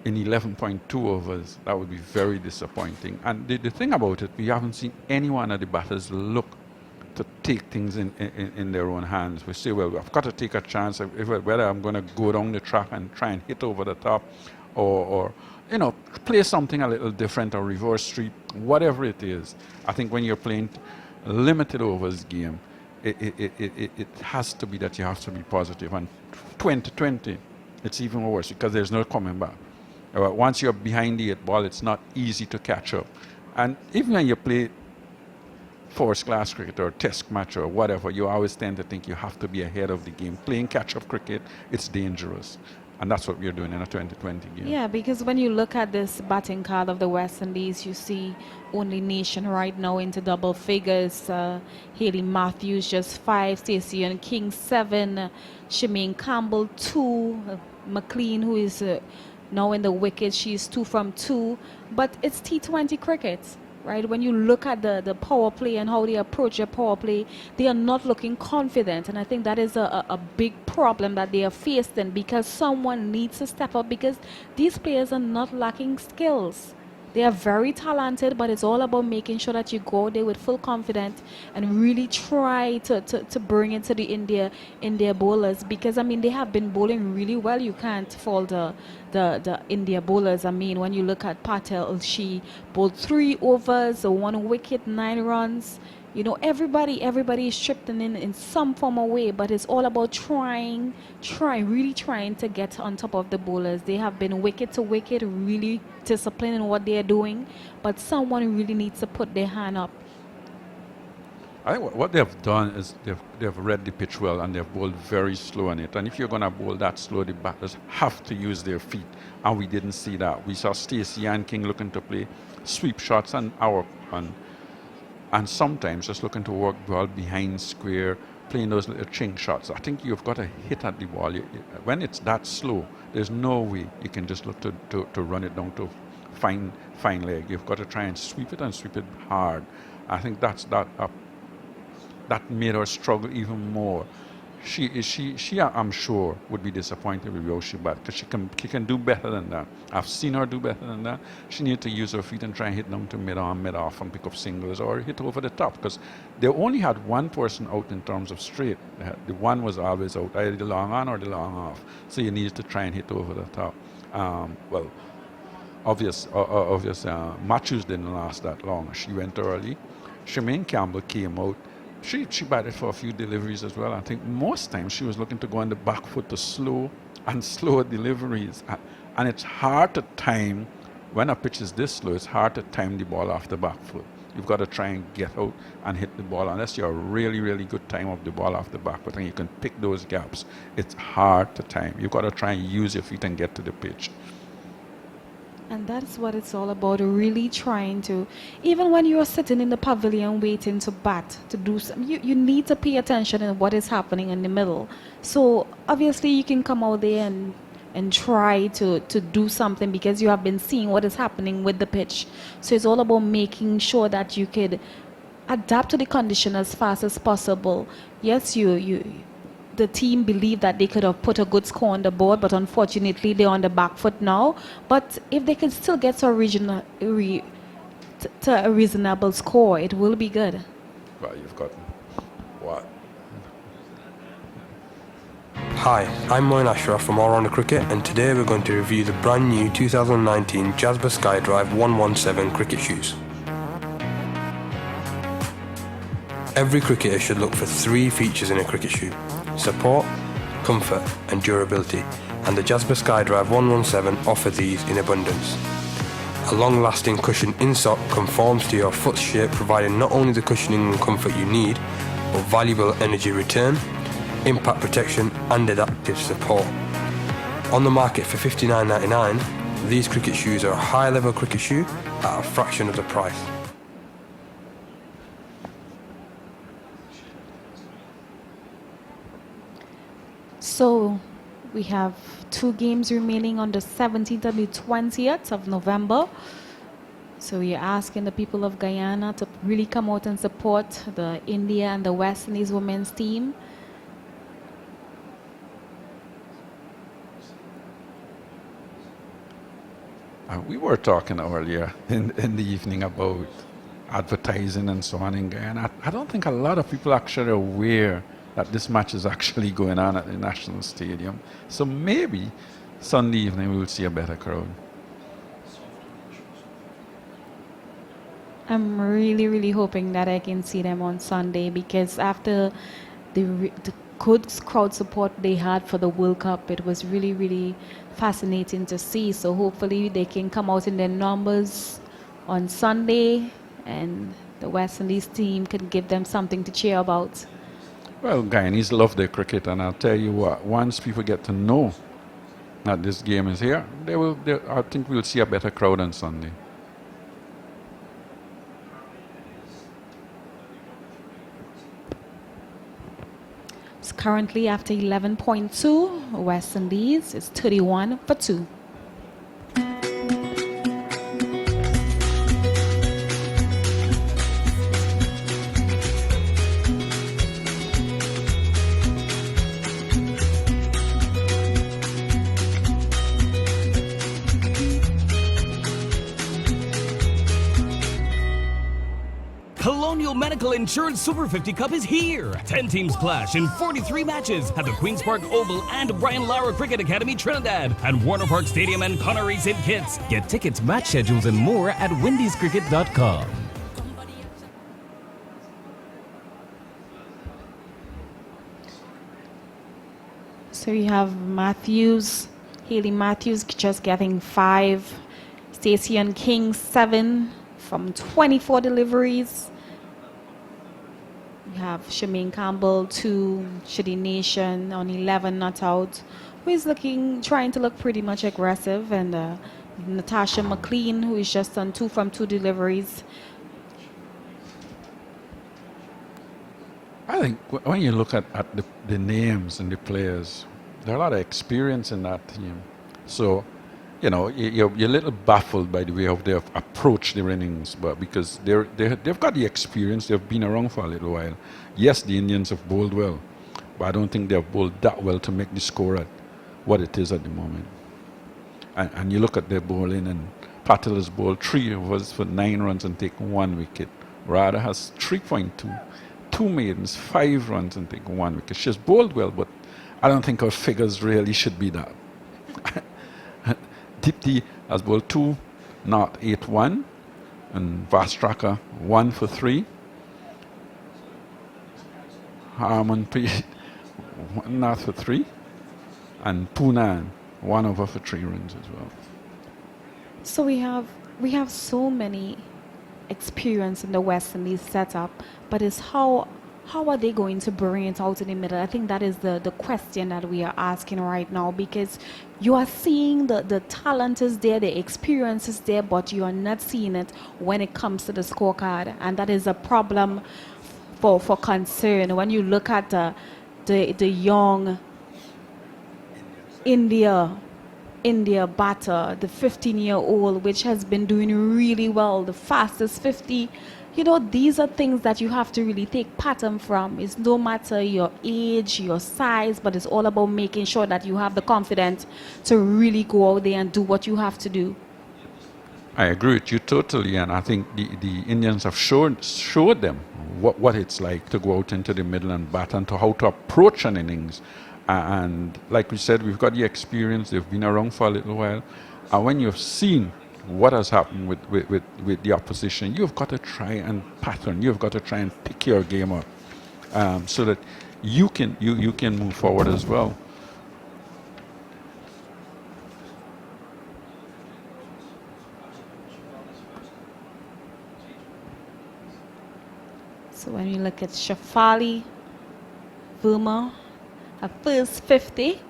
in 11.2 overs, that would be very disappointing. And the thing about it, we haven't seen any one of the batters look to take things in their own hands. We say, well, I've got to take a chance, whether I'm going to go down the track and try and hit over the top, or play something a little different, or reverse sweep, whatever it is. I think when you're playing limited overs game, it has to be that you have to be positive. And 2020, it's even worse because there's no coming back. Once you're behind the 8 ball, it's not easy to catch up. And even when you play first-class cricket or test match or whatever, you always tend to think you have to be ahead of the game. Playing catch-up cricket, it's dangerous. And that's what we're doing in a 2020 game. Yeah, because when you look at this batting card of the West Indies, you see only Nation right now into double figures. Haley Matthews just 5, Stacey and King 7, Shemaine Campbell 2, McLean, who is now in the wicket, she's 2 from 2. But it's T20 cricket, right? When you look at the power play and how they approach their power play, they are not looking confident. And I think that is a big problem that they are facing, because someone needs to step up, because these players are not lacking skills. They are very talented, but it's all about making sure that you go there with full confidence and really try to bring it to the India bowlers, because I mean they have been bowling really well. You can't fault the India bowlers. I mean, when you look at Patel, she bowled 3 overs, 1 wicket, 9 runs. You know, everybody is chipped in some form of way, but it's all about really trying to get on top of the bowlers. They have been wicket to wicket, really disciplined in what they are doing, but someone really needs to put their hand up. I think what they've done is they've read the pitch well, and they've bowled very slow on it. And if you're going to bowl that slow, the batters have to use their feet, and we didn't see that. We saw Stacey and King looking to play sweep shots and sometimes just looking to work ball behind square, playing those little chink shots. I think you've got to hit at the ball. When it's that slow, there's no way you can just look to run it down to fine leg. You've got to try and sweep it hard. I think that made her struggle even more. She I'm sure would be disappointed with how she bat, because she can do better than that. I've seen her do better than that. She needs to use her feet and try and hit down to mid-arm, mid-off, and pick up singles, or hit over the top, because they only had one person out in terms of straight. The one was always out, either the long on or the long off. So you need to try and hit over the top. Obvious. Matthews didn't last that long. She went early. Shemaine Campbell came out. She batted for a few deliveries as well. I think most times she was looking to go on the back foot to slow deliveries. And it's hard to time, when a pitch is this slow, it's hard to time the ball off the back foot. You've got to try and get out and hit the ball. Unless you're a really, really good time of the ball off the back foot and you can pick those gaps, it's hard to time. You've got to try and use your feet and get to the pitch. And that's what it's all about, really trying to, even when you're sitting in the pavilion waiting to bat, to do something, you need to pay attention to what is happening in the middle. So obviously you can come out there and try to do something, because you have been seeing what is happening with the pitch. So it's all about making sure that you could adapt to the condition as fast as possible. Yes, the team believed that they could have put a good score on the board, but unfortunately they're on the back foot now. But if they can still get to a reasonable score, it will be good. Well, you've got what? Hi, I'm Moin Ashraf from All Rounder Cricket, and today we're going to review the brand new 2019 Jasper Skydrive 117 cricket shoes. Every cricketer should look for 3 features in a cricket shoe: support, comfort and durability, and the Jasper Skydrive 117 offer these in abundance. A long-lasting cushion insert conforms to your foot's shape, providing not only the cushioning and comfort you need, but valuable energy return, impact protection and adaptive support. On the market for $59.99, These cricket shoes are a high-level cricket shoe at a fraction of the price. So we have 2 games remaining on the 17th and the 20th of November. So we are asking the people of Guyana to really come out and support the India and the West Indies women's team. We were talking earlier in the evening about advertising and so on in Guyana. I don't think a lot of people actually are aware that this match is actually going on at the National Stadium. So maybe Sunday evening we will see a better crowd. I'm really, really hoping that I can see them on Sunday, because after the good crowd support they had for the World Cup, it was really, really fascinating to see. So hopefully they can come out in their numbers on Sunday and the West Indies team can give them something to cheer about. Well, Guyanese love their cricket, and I'll tell you what, once people get to know that this game is here, I think we'll see a better crowd on Sunday. It's currently after 11.2, West Indies is 31 for 2. Colonial Medical Insurance Super 50 Cup is here. 10 teams clash in 43 matches at the Queen's Park Oval and Brian Lara Cricket Academy Trinidad and Warner Park Stadium and Connery St. Kitts. Get tickets, match schedules and more at windiescricket.com. So you have Hayley Matthews just getting 5, Stacey and King 7 from 24 deliveries. You have Shemaine Campbell 2, Shadi Nation on 11 not out, who is trying to look pretty much aggressive, and Natasha McLean, who is just on 2 from 2 deliveries. I think when you look at the names and the players, there are a lot of experience in that team. So, you know, you're a little baffled by the way how they've approached their innings, but because they've got the experience, they've been around for a little while. Yes, the Indians have bowled well, but I don't think they've bowled that well to make the score at what it is at the moment. And you look at their bowling, and Patel has bowled 3 overs for 9 runs and taken 1 wicket. Radha has 3.2, 2 maidens, 5 runs and taken 1 wicket. She's bowled well, but I don't think her figures really should be that. Dipti has bowled 2, not 8-1, and Vastraka 1 for 3. Harmanpreet 1 not for 3, and Poonan 1 over for 3 runs as well. So we have so many experience in the West Indies setup, but it's how are they going to bring it out in the middle? I think that is the question that we are asking right now, because you are seeing the talent is there, the experience is there, but you are not seeing it when it comes to the scorecard, and that is a problem for concern. When you look at the young India batter, the 15-year-old, which has been doing really well, the fastest 50. You know, these are things that you have to really take pattern from. It's no matter your age, your size, but it's all about making sure that you have the confidence to really go out there and do what you have to do. I agree with you totally, and I think the Indians have showed them what it's like to go out into the middle and bat, and to how to approach an innings. And like we said, we've got the experience, they've been around for a little while, and when you've seen what has happened with the opposition, you've got to try and pattern, you've got to try and pick your game up, so that you can move forward as well. So when you look at Shafali Verma, her first 50,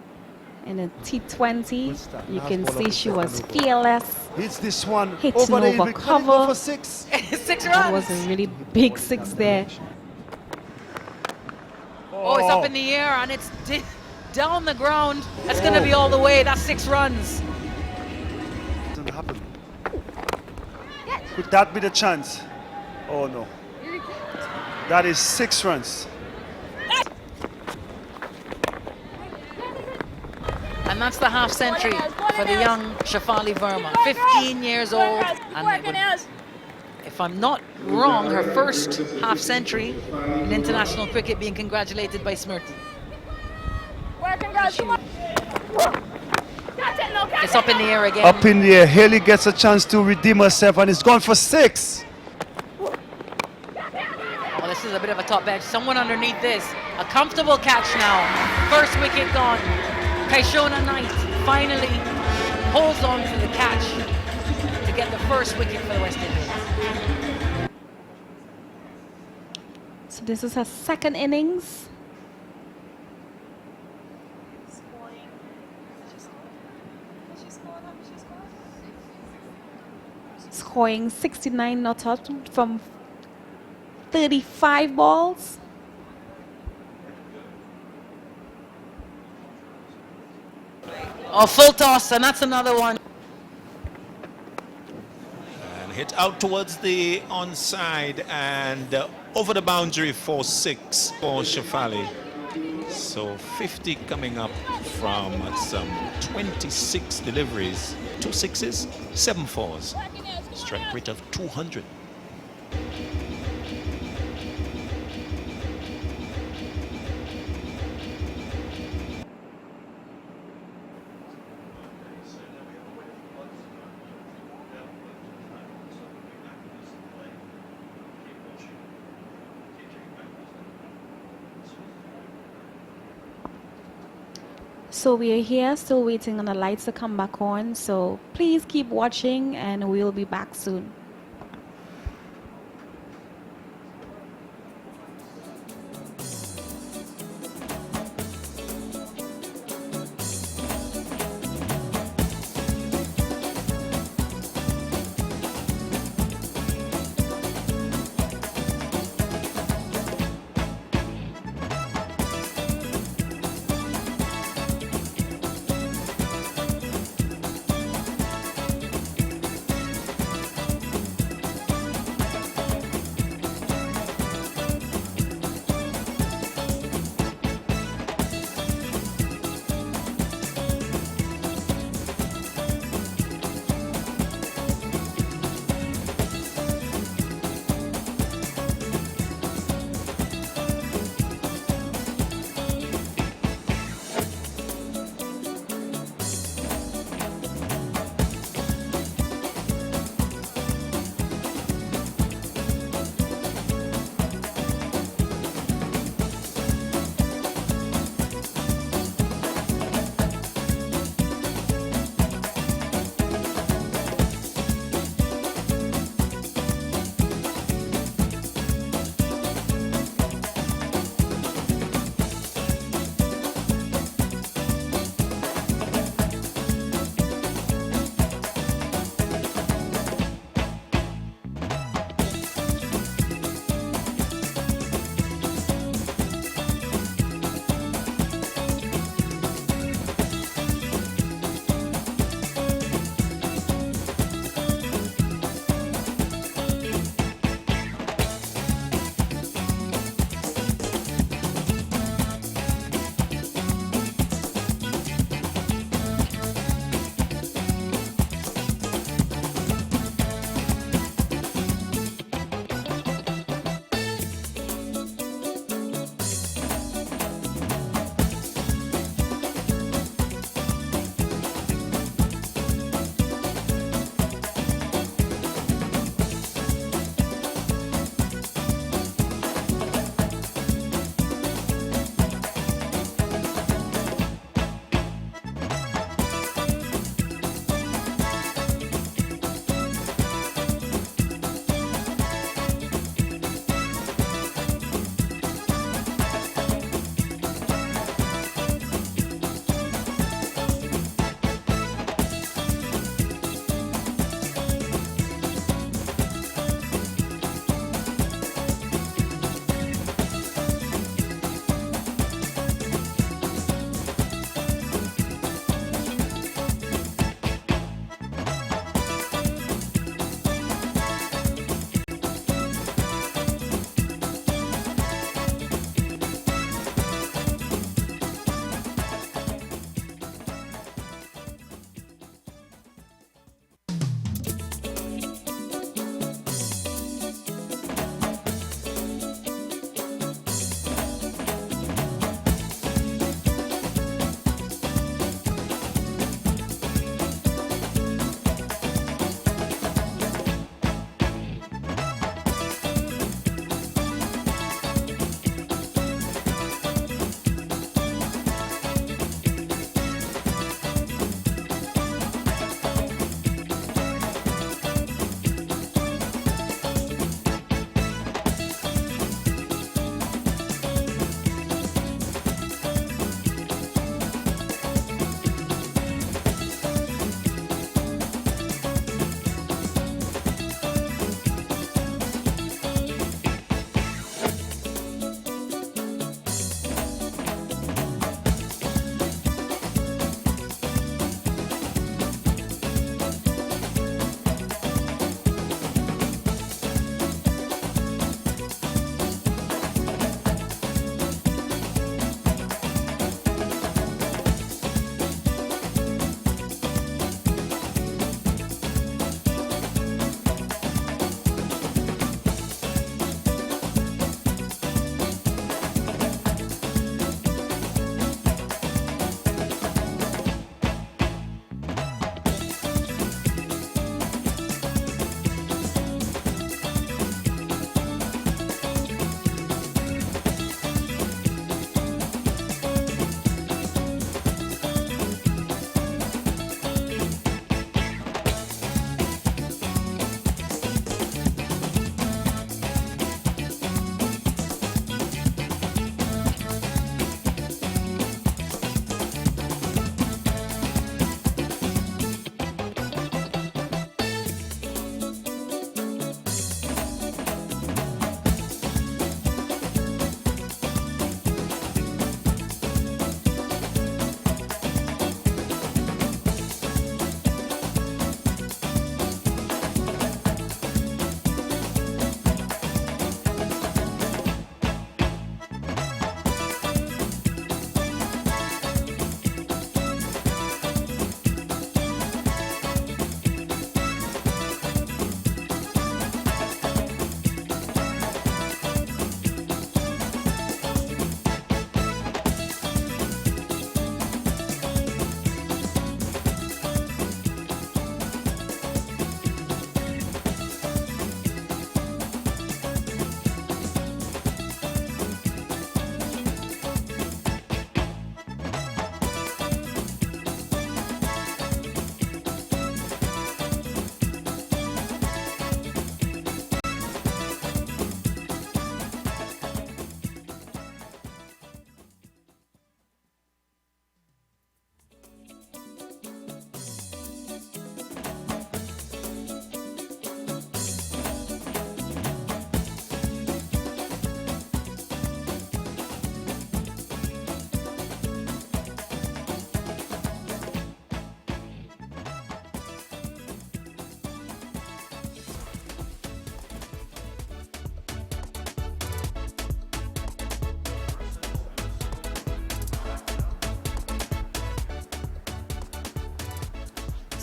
in a T20. Good start. You Nice can ball off see the she second was over. fearless, Hits this one hitting over the over can it go cover. for 6. 6 That runs. was a really big 6 there. Oh, it's up in the air and it's down the ground. That's going to be all the way. That's 6 runs. Doesn't happen. Could that be the chance? Oh no. That is 6 runs. And that's the half century for the young Shafali Verma. 15 years old. And it would, if I'm not wrong, her first half century in international cricket, being congratulated by Smriti. It's up in the air again. Up in the air. Haley gets a chance to redeem herself and it's gone for 6. Oh, this is a bit of a top edge. Someone underneath this. A comfortable catch now. First wicket gone. Kaishona Knight finally holds on to the catch to get the first wicket for the West Indies. So this is her second innings. Scoring 69 not out from 35 balls. Oh, full toss, and that's another one. And hit out towards the onside and over the boundary for 6 for Shafali. So 50 coming up from some 26 deliveries. 2 6s, 7 4s. Strike rate of 200. So we are here still waiting on the lights to come back on. So please keep watching and we'll be back soon.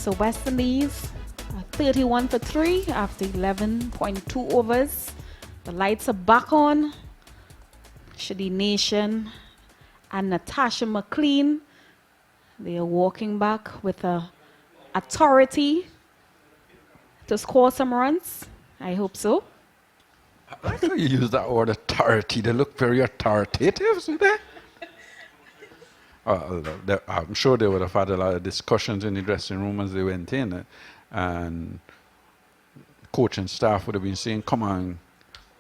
So West Indies are 31 for 3 after 11.2 overs. The lights are back on. Shadi Nation and Natasha McLean, they are walking back with authority to score some runs. I hope so. I think you use that word authority. They look very authoritative, do they? I'm sure they would have had a lot of discussions in the dressing room as they went in, and coach and staff would have been saying, come on,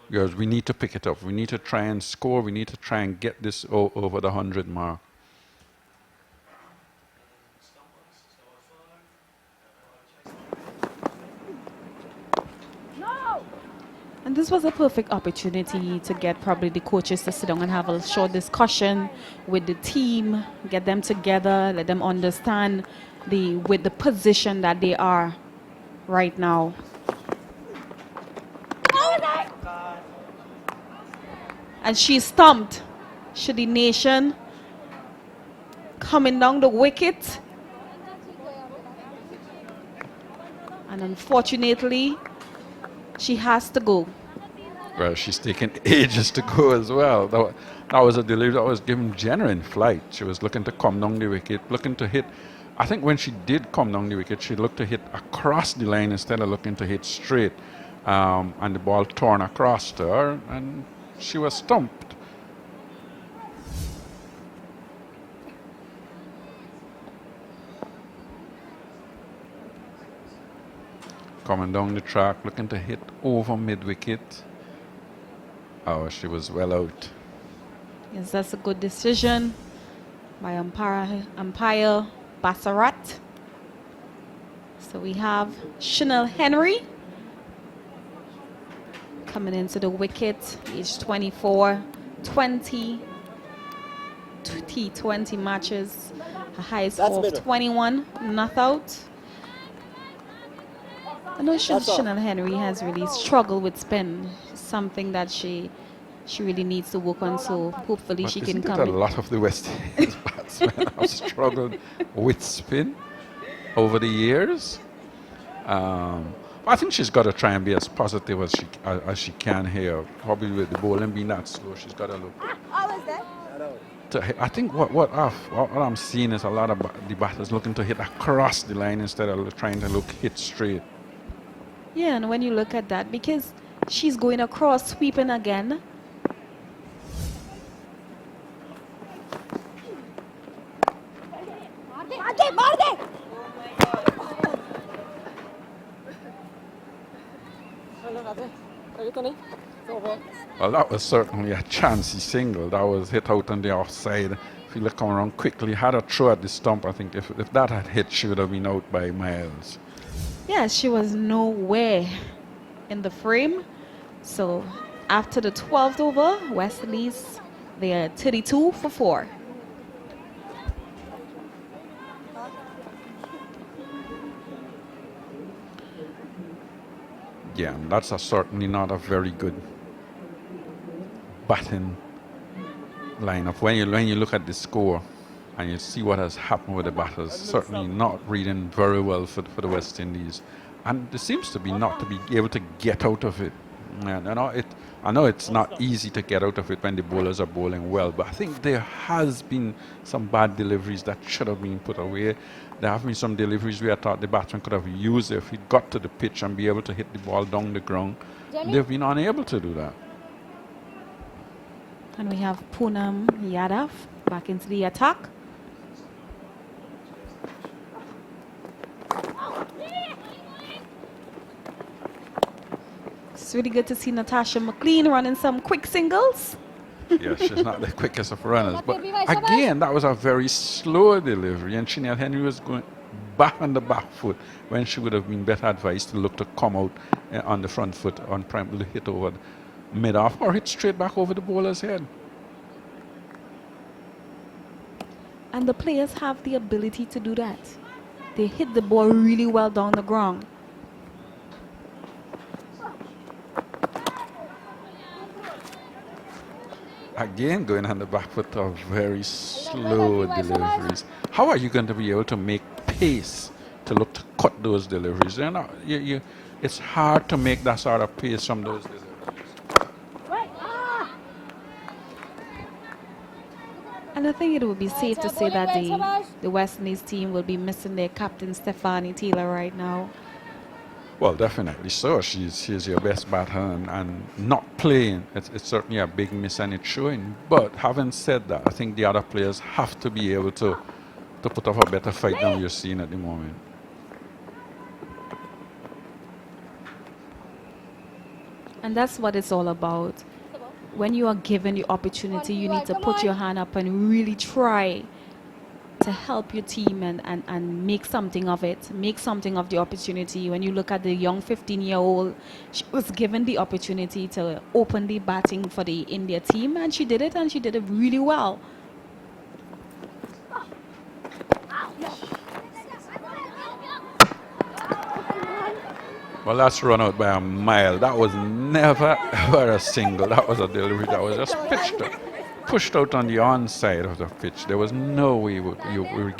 girls, we need to pick it up. We need to try and score. We need to try and get this over the 100 mark. And this was a perfect opportunity to get probably the coaches to sit down and have a short discussion with the team, get them together, let them understand with the position that they are right now. And she stumped Shadi Nation coming down the wicket. And unfortunately, she has to go. Well, she's taken ages to go as well. That was a delivery that was given genuine flight. She was looking to come down the wicket, looking to hit. I think when she did come down the wicket, she looked to hit across the line instead of looking to hit straight. And the ball torn across to her, and she was stumped. Coming down the track, looking to hit over mid-wicket. Oh, she was well out. Yes, that's a good decision by umpire Bassarat. So we have Chanel Henry coming into the wicket, age 24, 20 T20 matches, a high score of 21, not out. I know Chanel Henry has really struggled with spin, something that she really needs to work on, so hopefully But she can isn't come it a in. lot of the West Indies batsmen have struggled with spin over the years. I think she's got to try and be as positive as she can here. Probably with the bowling being that slow, she's got to look. I think what I'm seeing is a lot of the batters looking to hit across the line instead of trying to hit straight. Yeah, and when you look at that, because she's going across, sweeping again. Well, that was certainly a chancy single. That was hit out on the offside. Fielder come around quickly, had a throw at the stump. I think if that had hit, she would have been out by miles. Yeah, she was nowhere in the frame. So after the 12th over, West Indies, they are 32 for 4. Yeah, and that's certainly not a very good batting lineup. When you look at the score and you see what has happened with the batters, certainly not reading very well for the West Indies. And there seems to be not to be able to get out of it. And I know it's not easy to get out of it when the bowlers are bowling well, but I think there has been some bad deliveries that should have been put away. There have been some deliveries where I thought the batsman could have used it if he got to the pitch and be able to hit the ball down the ground. They've been unable to do that. And we have Poonam Yadav back into the attack. It's really good to see Natasha McLean running some quick singles. Yeah, she's not the quickest of runners. But again, that was a very slow delivery, and Chanel Henry was going back on the back foot when she would have been better advised to look to come out on the front foot on prime to hit over mid-off or hit straight back over the bowler's head. And the players have the ability to do that. They hit the ball really well down the ground. Again, going on the back foot are very slow deliveries. How are you going to be able to make pace to look to cut those deliveries. It's hard to make that sort of pace from those deliveries. And I think it would be safe to say that the West Indies team will be missing their captain, Stephanie Taylor, right now. Well, definitely so. She's your best batter, and not playing, it's certainly a big miss, and it's showing. But having said that, I think the other players have to be able to put up a better fight than we're seeing at the moment. And that's what it's all about. When you are given the opportunity, you need to put your hand up and really try to help your team and make something of it, make something of the opportunity. When you look at the young 15-year-old, she was given the opportunity to open the batting for the India team, and she did it, and she did it really well. Well, that's run out by a mile. That was never, ever a single. That was a delivery that was just pushed out on the onside of the pitch. There was no way you were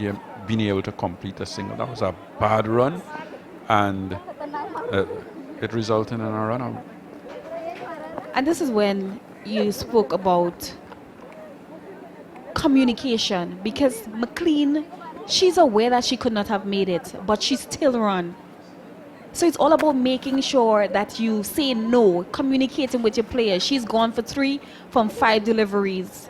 being able to complete a single. That was a bad run, and it resulted in a run out. And this is when you spoke about communication, because McLean, she's aware that she could not have made it, but she still run. So it's all about making sure that you say no, communicating with your players. She's gone for 3 from 5 deliveries.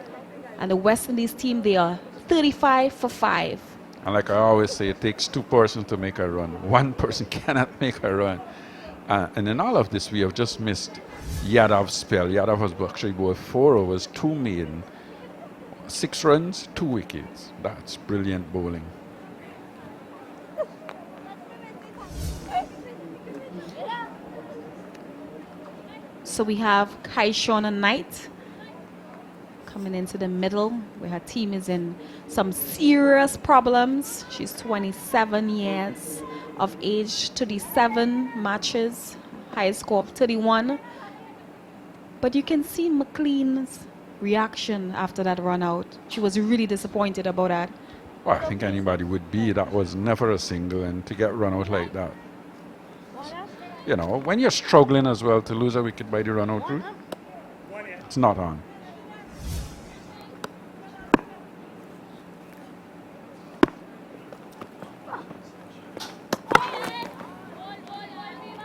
And the West Indies team, they are 35 for 5. And like I always say, it takes 2 persons to make a run. 1 person cannot make a run. And in all of this, we have just missed Yadav's spell. Yadav has actually bowled 4 overs, 2 maiden, 6 runs, 2 wickets. That's brilliant bowling. So we have Kaishona Knight coming into the middle, where her team is in some serious problems. She's 27 years of age, 37 matches, highest score of 31. But you can see McLean's reaction after that run out. She was really disappointed about that. Well, I think anybody would be. That was never a single, and to get run out like that. You know, when you're struggling as well to lose a wicket by the run out route, it's not on.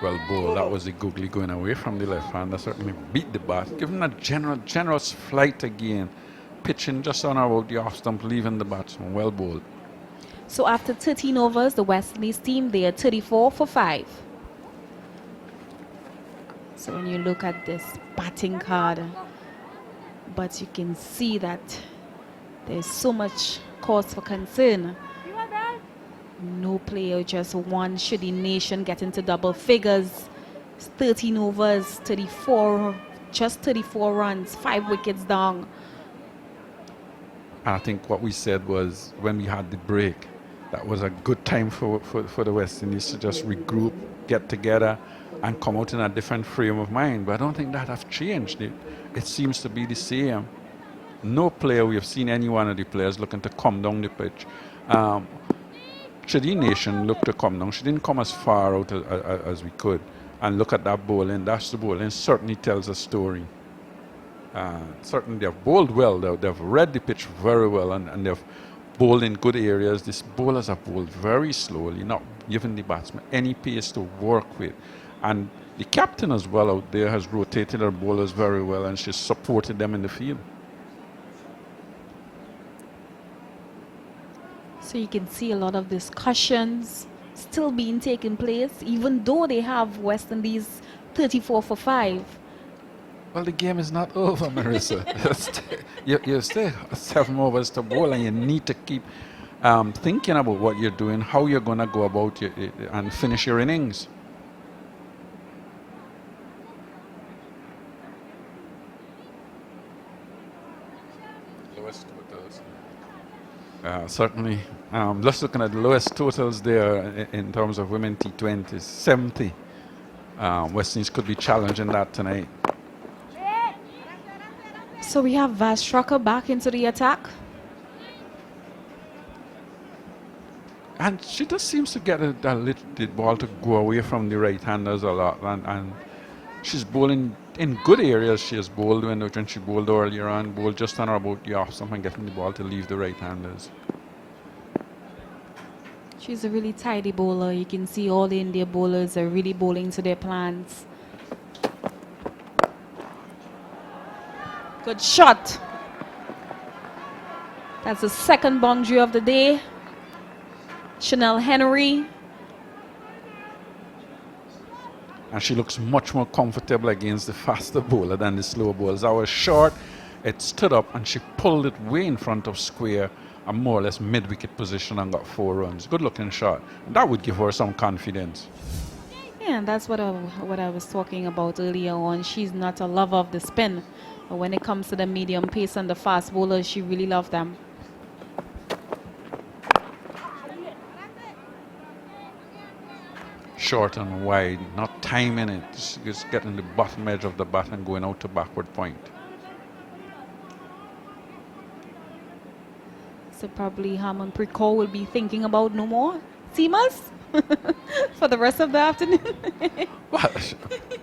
Well bowled. That was the googly going away from the left hand. That certainly beat the bat. Give him a generous flight again. Pitching just on about the off stump, leaving the batsman. Well bowled. So after 13 overs, the West Indies team, they are 34 for 5. So when you look at this batting card, but you can see that there's so much cause for concern. No player just won. Should the nation get into double figures? 13 overs, 34, just 34 runs, 5 wickets down. I think what we said was when we had the break, that was a good time for the West Indies to just regroup, get together, and come out in a different frame of mind. But I don't think that has changed. It seems to be the same. No player, we have seen any one of the players looking to come down the pitch. Chile Nation looked to come down. She didn't come as far out as we could. And look at that bowling. That's the bowling. Certainly tells a story. Certainly they've bowled well. They've read the pitch very well, and they've bowled in good areas. These bowlers have bowled very slowly, not giving the batsman any pace to work with. And the captain as well out there has rotated her bowlers very well, and she's supported them in the field. So you can see a lot of discussions still being taken place, even though they have West Indies 34 for 5. Well, the game is not over, Marissa. you still 7 overs to bowl, and you need to keep thinking about what you're doing, how you're going to go about it, and finish your innings. Certainly, just looking at the lowest totals there in terms of women T20, 70. West Indies could be challenging that tonight. So we have Vastrucker back into the attack. And she just seems to get the ball to go away from the right-handers a lot. And she's bowling in good areas. She has bowled when she bowled earlier on, bowled just on or about the off stump and getting the ball to leave the right-handers. She's a really tidy bowler. You can see all the India bowlers are really bowling to their plans. Good shot. That's the second boundary of the day. Chanel Henry. And she looks much more comfortable against the faster bowler than the slow bowlers. That was short, it stood up and she pulled it way in front of square, a more or less mid-wicket position, and got 4 runs. Good looking shot. And that would give her some confidence. Yeah, and that's what I was talking about earlier on. She's not a lover of the spin. But when it comes to the medium pace and the fast bowlers, she really loves them. Short and wide, not timing it, just getting the bottom edge of the bat and going out to backward point. So probably Harmanpreet Kaur will be thinking about no more seamers for the rest of the afternoon. Well,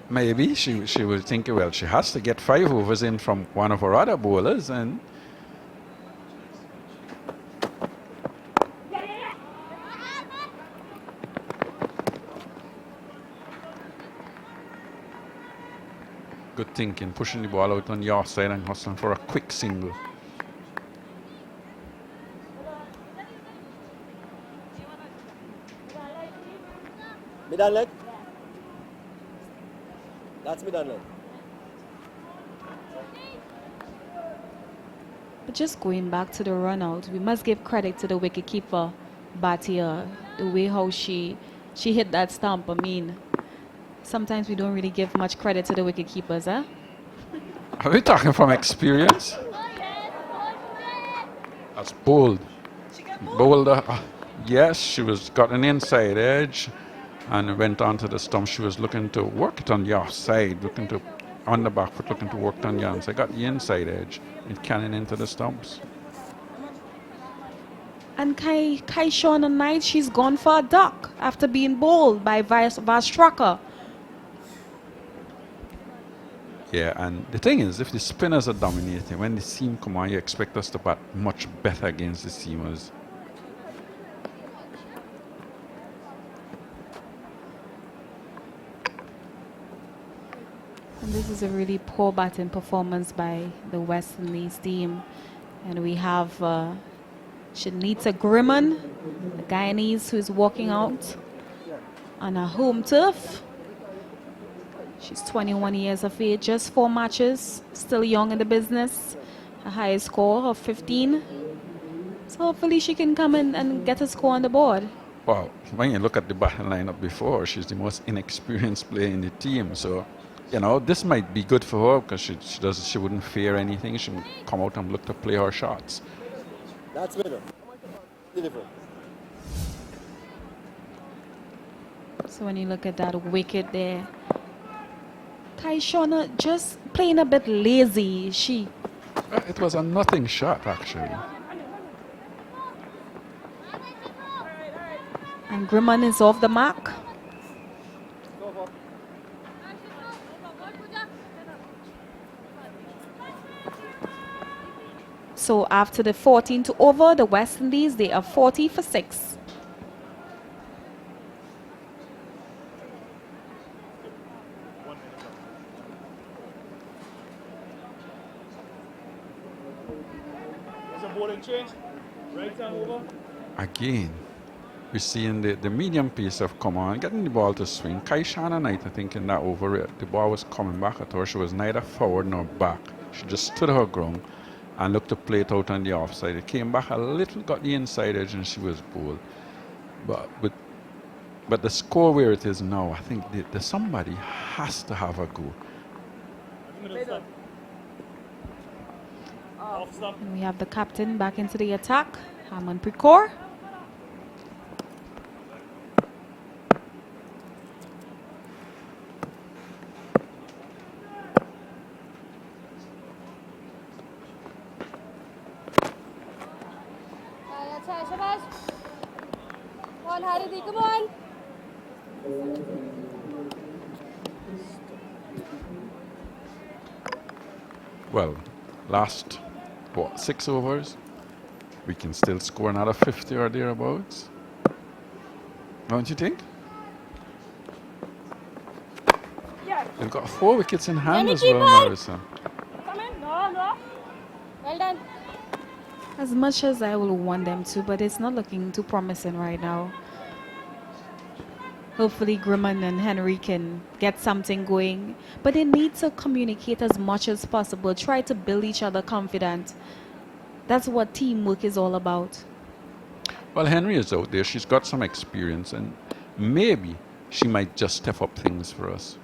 maybe she will think, well, she has to get 5 overs in from one of her other bowlers, and good thinking, pushing the ball out on the offside and hustling for a quick single. Mid-on leg. That's mid-on leg. But just going back to the run out, we must give credit to the wicketkeeper, Bhatia, the way how she hit that stump. I mean, sometimes we don't really give much credit to the wicketkeepers, huh? Are we talking from experience? That's bold. Boulder. Yes, she got an inside edge and went onto the stump. She was looking to work it on the offside, looking to on the back foot, looking to work it on the onside. Got the inside edge and cannon into the stumps. And Kai Shauna Knight, she's gone for a duck after being bowled by Vastraka. Yeah, and the thing is, if the spinners are dominating, when the seam come on, you expect us to bat much better against the seamers. And this is a really poor batting performance by the West Indies team. And we have Shanita Grimman, the Guyanese, who is walking out on her home turf. She's 21 years of age, just 4 matches, still young in the business. A highest score of 15. So hopefully she can come in and get a score on the board. Well, when you look at the batting lineup before, she's the most inexperienced player in the team. So, you know, this might be good for her because she wouldn't fear anything. She would come out and look to play her shots. That's better. Different. So when you look at that wicket there, Kai Shauna just playing a bit lazy. It was a nothing shot, actually. And Grimman is off the mark. So after the 14th over, the West Indies, they are 40 for 6. Again, we're seeing the medium pace of come on, getting the ball to swing. Kai Shauna Knight, I think, in that over, the ball was coming back at her. She was neither forward nor back. She just stood her ground and looked to play it out on the offside. It came back a little, got the inside edge, and she was bowled. But the score where it is now, I think somebody has to have a go. And we have the captain back into the attack, Harmanpreet Kaur. on, Haridi, come on. Well, last, what, 6 overs? We can still score another 50 or thereabouts. Don't you think? They've got 4 wickets in hand as well, Marissa. Come in. No. Well done. As much as I will want them to, but it's not looking too promising right now. Hopefully Grimmon and Henry can get something going, but they need to communicate as much as possible, try to build each other confident. That's what teamwork is all about. Well, Henry is out there. She's got some experience, and maybe she might just step up things for us.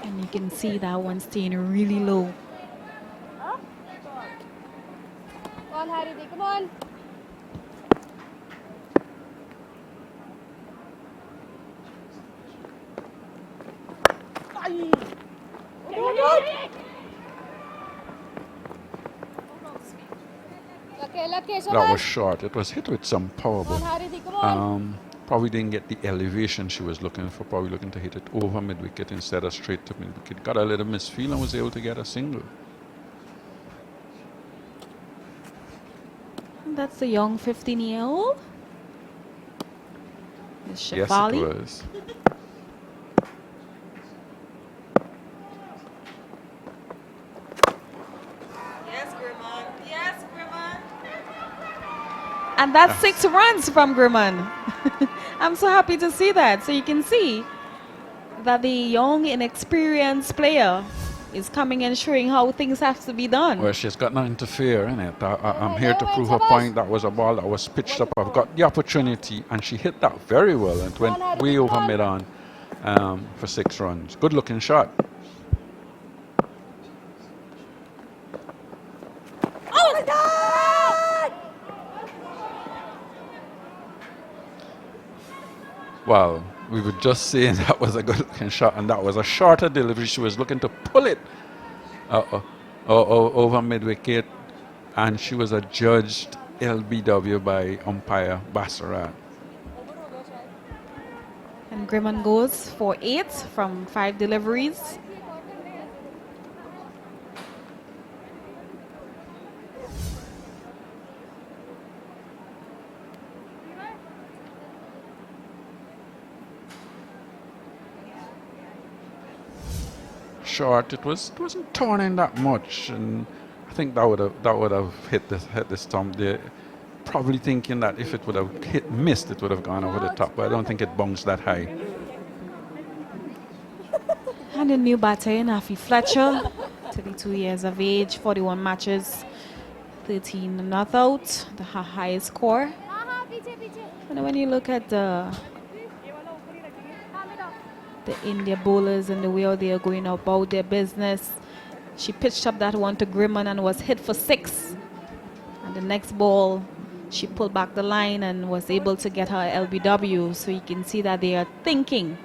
And you can see that one staying really low. Come on, Haridi, come on. That was short. It was hit with some power, Come on, but Haridi, come on. probably didn't get the elevation she was looking for. Probably looking to hit it over mid-wicket instead of straight to mid-wicket. Got a little misfeel and was able to get a single. That's the young 15-year-old. Yes, it was. And that's 6 runs from Grimmon. I'm so happy to see that. So you can see that the young, inexperienced player is coming and showing how things have to be done. Well, she's got nothing to fear, innit? I'm here to prove a point. That was a ball that was pitched up. I've got the opportunity, and she hit that very well. It went way over mid-on for 6 runs. Good-looking shot. Oh, my God! Well, we were just saying that was a good-looking shot, and that was a shorter delivery. She was looking to pull it over mid-wicket, and she was adjudged LBW by umpire Bassarat. And Grimmon goes for 8 from 5 deliveries. Short. It wasn't turning that much, and I think that would have hit the stump there. Probably thinking that if it would have missed, it would have gone over the top. But I don't think it bounced that high. And a new batter in Afi Fletcher, 32 years of age, 41 matches, 13 not out, the highest score. And when you look at the India bowlers and the way they are going about their business, she pitched up that one to Grimmon and was hit for 6. And the next ball, she pulled back the line and was able to get her LBW. So you can see that they are thinking.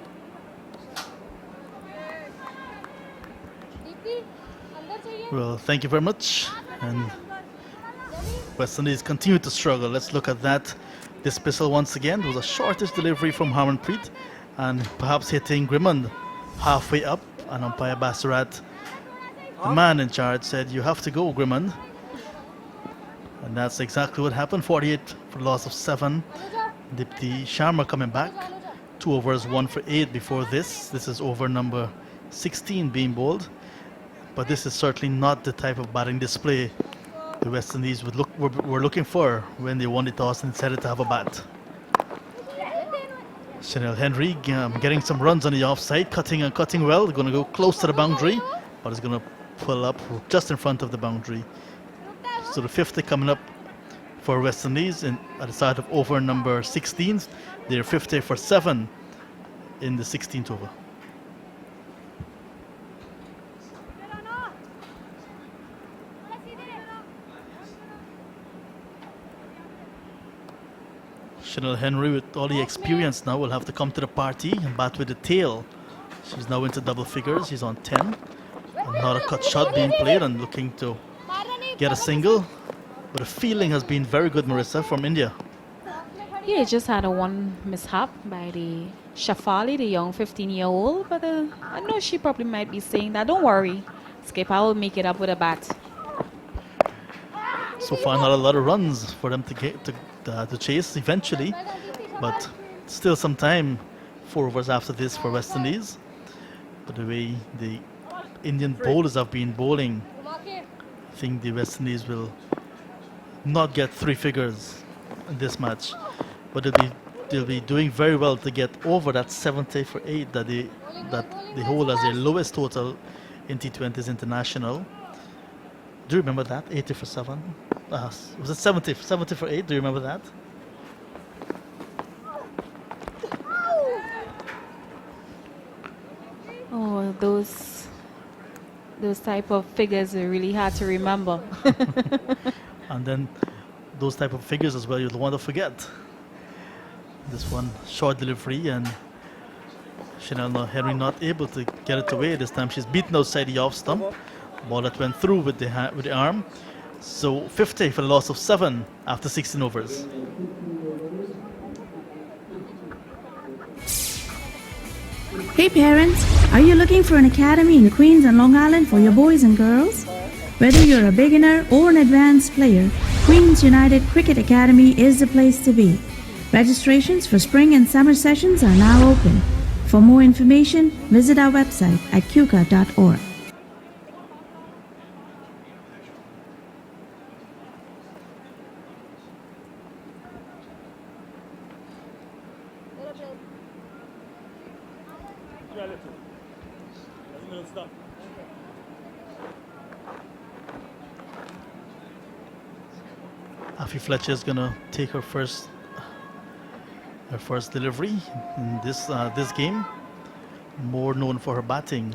Well, thank you very much. And West Indies continue to struggle. Let's look at that dismissal once again. It was a shortest delivery from Harmanpreet, and perhaps hitting Grimmon halfway up, and umpire Bassarat, the man in charge, said, "You have to go, Grimmon." And that's exactly what happened. 48 for the loss of 7. Dipti Sharma coming back. 2 overs, 1 for 8 before this. This is over number 16 being bowled. But this is certainly not the type of batting display the West Indies were looking for when they won the toss and decided to have a bat. Chanel Henry getting some runs on the offside, cutting and cutting well. They're going to go close to the boundary, but it's going to pull up just in front of the boundary. So the 50 coming up for West Indies at the start of over number 16. They're 50 for 7 in the 16th over. Chanel Henry, with all the experience now, will have to come to the party and bat with the tail. She's now into double figures. She's on 10. Not a cut shot being played and looking to get a single. But the fielding has been very good, Marissa, from India. Yeah, just had a one mishap by the Shafali, the young 15-year-old. But I know she probably might be saying that. Don't worry, Skip, I will make it up with a bat. So far, not a lot of runs for them to get to chase eventually. But still some time, 4 overs after this for West Indies. But the way the Indian bowlers have been bowling, I think the West Indies will not get 3 figures in this match. But they'll be doing very well to get over that 70 for 8 that they hold as their lowest total in T20s International. Do you remember that? 80 for 7? Was it 70 for 8? Do you remember that? Oh, those type of figures are really hard to remember. And then those type of figures as well, you'll want to forget. This one, short delivery, and Chanel Henry not able to get it away. This time she's beaten outside the off stump. Ball that went through with the arm. So 50 for the loss of 7 after 16 overs. Hey parents, are you looking for an academy in Queens and Long Island for your boys and girls? Whether you're a beginner or an advanced player, Queens United Cricket Academy is the place to be. Registrations for spring and summer sessions are now open. For more information, visit our website at qca.org. Afi Fletcher is gonna take her first delivery in this game. More known for her batting.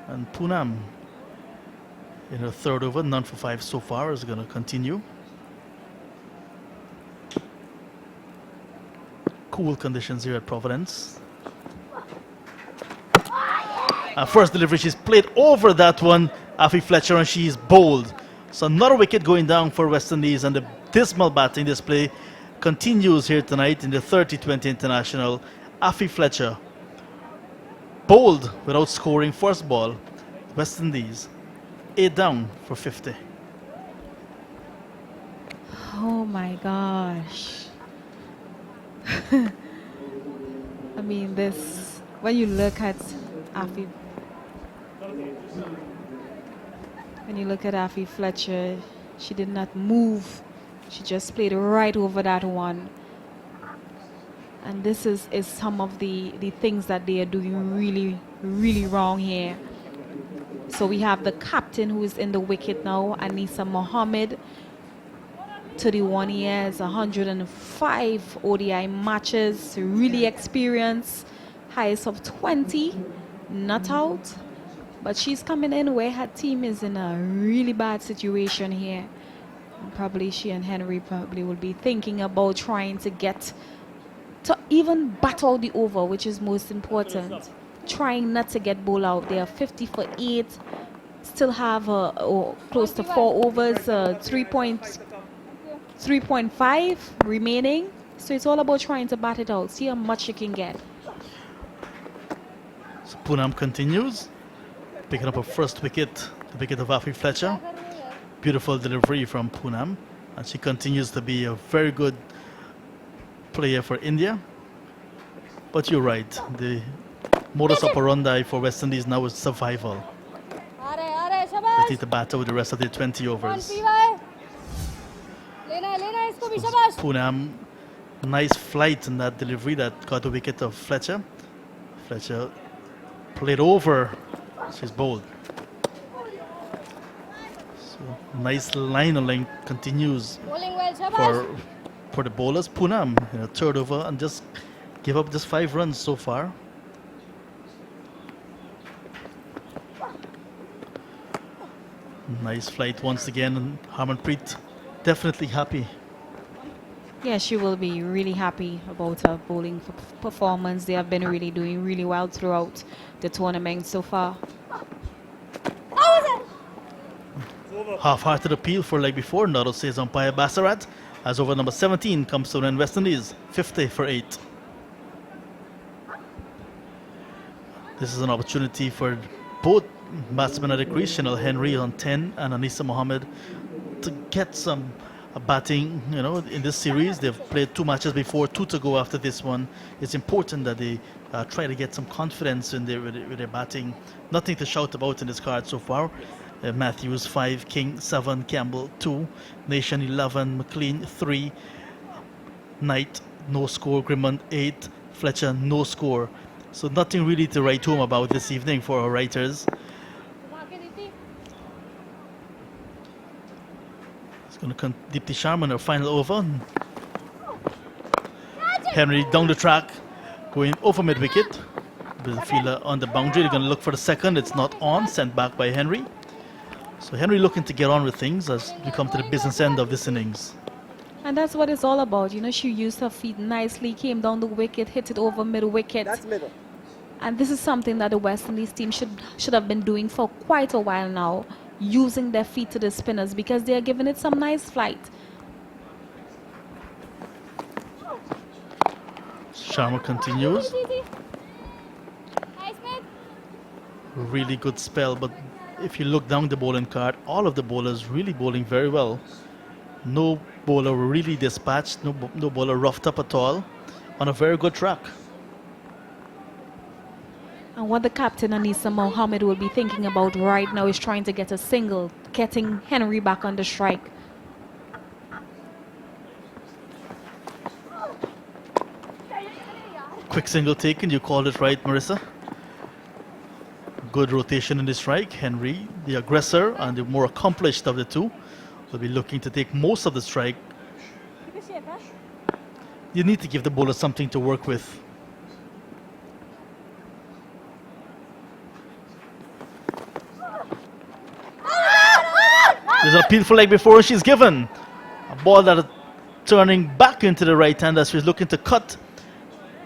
And Poonam in her 3rd over, none for 5 so far, is gonna continue. Cool conditions here at Providence. First delivery, she's played over that one, Afi Fletcher, and she's bowled. So another wicket going down for West Indies, and the dismal batting display continues here tonight in the 30-20 International. Afi Fletcher bowled without scoring first ball. West Indies 8 down for 50. Oh my gosh. I mean, this, when you look at Afi, Fletcher, she did not move. She just played right over that one. And this is some of the things that they are doing really, really wrong here. So we have the captain who is in the wicket now, Anisa Mohammed. 31 years, 105 ODI matches, really experienced, highest of 20, not out. But she's coming in where her team is in a really bad situation here. And probably she and Henry probably will be thinking about trying to get to even battle the over, which is most important. Trying not to get bowled out. They are 50 for 8, still have close to 4 overs, 3.5 remaining. So it's all about trying to bat it out, see how much you can get. So Poonam continues, picking up a first wicket, the wicket of Afi Fletcher. Beautiful delivery from Poonam, and she continues to be a very good player for India. But you're right, the modus operandi for West Indies now is survival. They need to bat out the rest of their 20 overs. Poonam, nice flight in that delivery that got the wicket of Fletcher. Fletcher played over, she's bowled. So nice line of length continues for the bowlers. Poonam in a 3rd over and just give up just 5 runs so far. Nice flight once again, and Harmanpreet definitely happy. Yeah, she will be really happy about her bowling performance. They have been really doing really well throughout the tournament so far. Half-hearted appeal for leg before, not says umpire Bassarat, as over number 17 comes to in West Indies, 50 for 8. This is an opportunity for both batsmen at the crease, Chanel Henry on 10 and Anisa Mohammed, to get some batting. You know, in this series they've played 2 matches before, 2 to go after this one. It's important that they try to get some confidence in with their batting. Nothing to shout about in this card so far. Matthews 5, King 7, Campbell 2, Nation 11, McLean 3, Knight no score, Grimmond 8, Fletcher no score. So nothing really to write home about this evening for our writers. It's going to come Deepti Sharma in her final over. Henry down the track, going over mid-wicket. With the fielder on the boundary, they're going to look for the second. It's not on, sent back by Henry. So Henry looking to get on with things as we come to the business end of this innings. And that's what it's all about. You know, she used her feet nicely, came down the wicket, hit it over mid-wicket. That's middle. And this is something that the West Indies team should have been doing for quite a while now, using their feet to the spinners, because they are giving it some nice flight. Sharma continues. Really good spell, but if you look down the bowling card, all of the bowlers really bowling very well. No bowler really dispatched, no bowler roughed up at all, on a very good track. And what the captain Anisa Mohammed will be thinking about right now is trying to get a single, getting Henry back on the strike. Quick single taken, you called it right, Marissa. Good rotation in the strike. Henry, the aggressor and the more accomplished of the two, will be looking to take most of the strike. You need to give the bowler something to work with. There's an appeal for leg before she's given. A ball that is turning back into the right hand as she's looking to cut.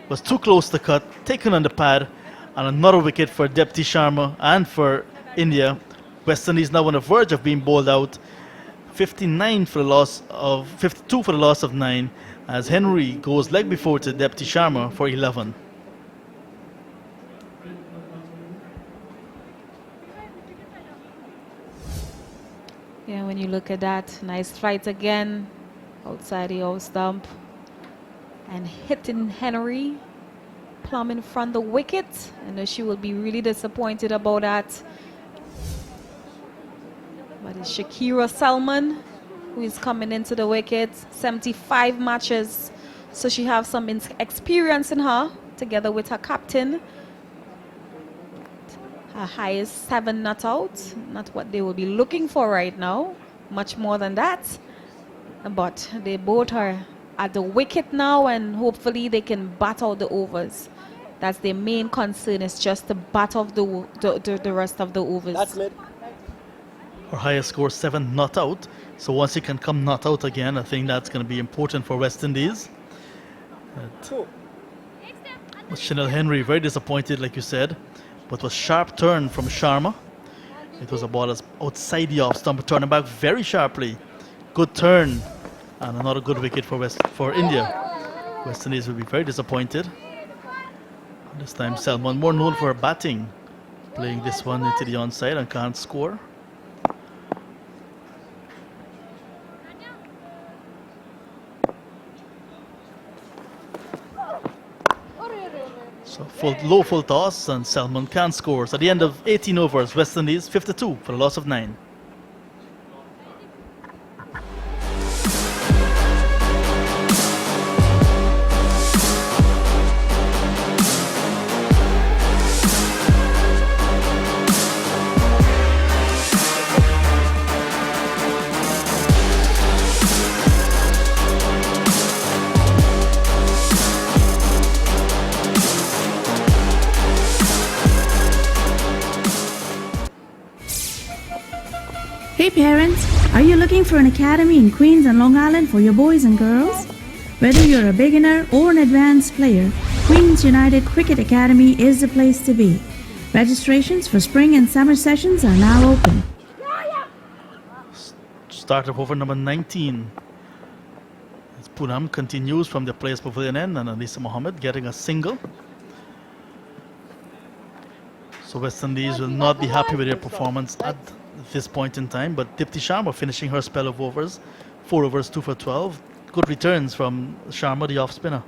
Was too close to cut, taken on the pad, and another wicket for Deepti Sharma and for India. West Indies now on the verge of being bowled out. 52 for the loss of 9, as Henry goes leg before to Deepti Sharma for 11. Yeah, when you look at that, nice flight again, outside the off stump, and hitting Henry plumb in front of the wicket. I know she will be really disappointed about that. But it's Shakira Salman who is coming into the wicket. 75 matches, so she has some experience in her, together with her captain. Her highest 7 not out, not what they will be looking for right now, much more than that. But they both are at the wicket now, and hopefully they can bat out the overs. That's their main concern, is just to bat off the rest of the overs. That's mid. Her highest score 7 not out, so once you can come not out again, I think that's going to be important for West Indies. But Chanel Henry very disappointed, like you said, but was sharp turn from Sharma. It was a ball that's outside the off stump, turning back very sharply. Good turn, and another good wicket for India. West Indies will be very disappointed. This time Salman, more known for her batting, playing this one into the onside and can't score. So low full toss, and Salman can't score. So at the end of 18 overs, West Indies 52 for a loss of 9. Hey parents, are you looking for an academy in Queens and Long Island for your boys and girls? Whether you're a beginner or an advanced player, Queens United Cricket Academy is the place to be. Registrations for spring and summer sessions are now open. Start of over number 19. As Poonam continues from the players' pavilion end, and Anisa Mohammed getting a single. So West Indies will not be happy with their performance at this point in time, but Dipti Sharma finishing her spell of overs. 4 overs, 2 for 12. Good returns from Sharma, the off spinner.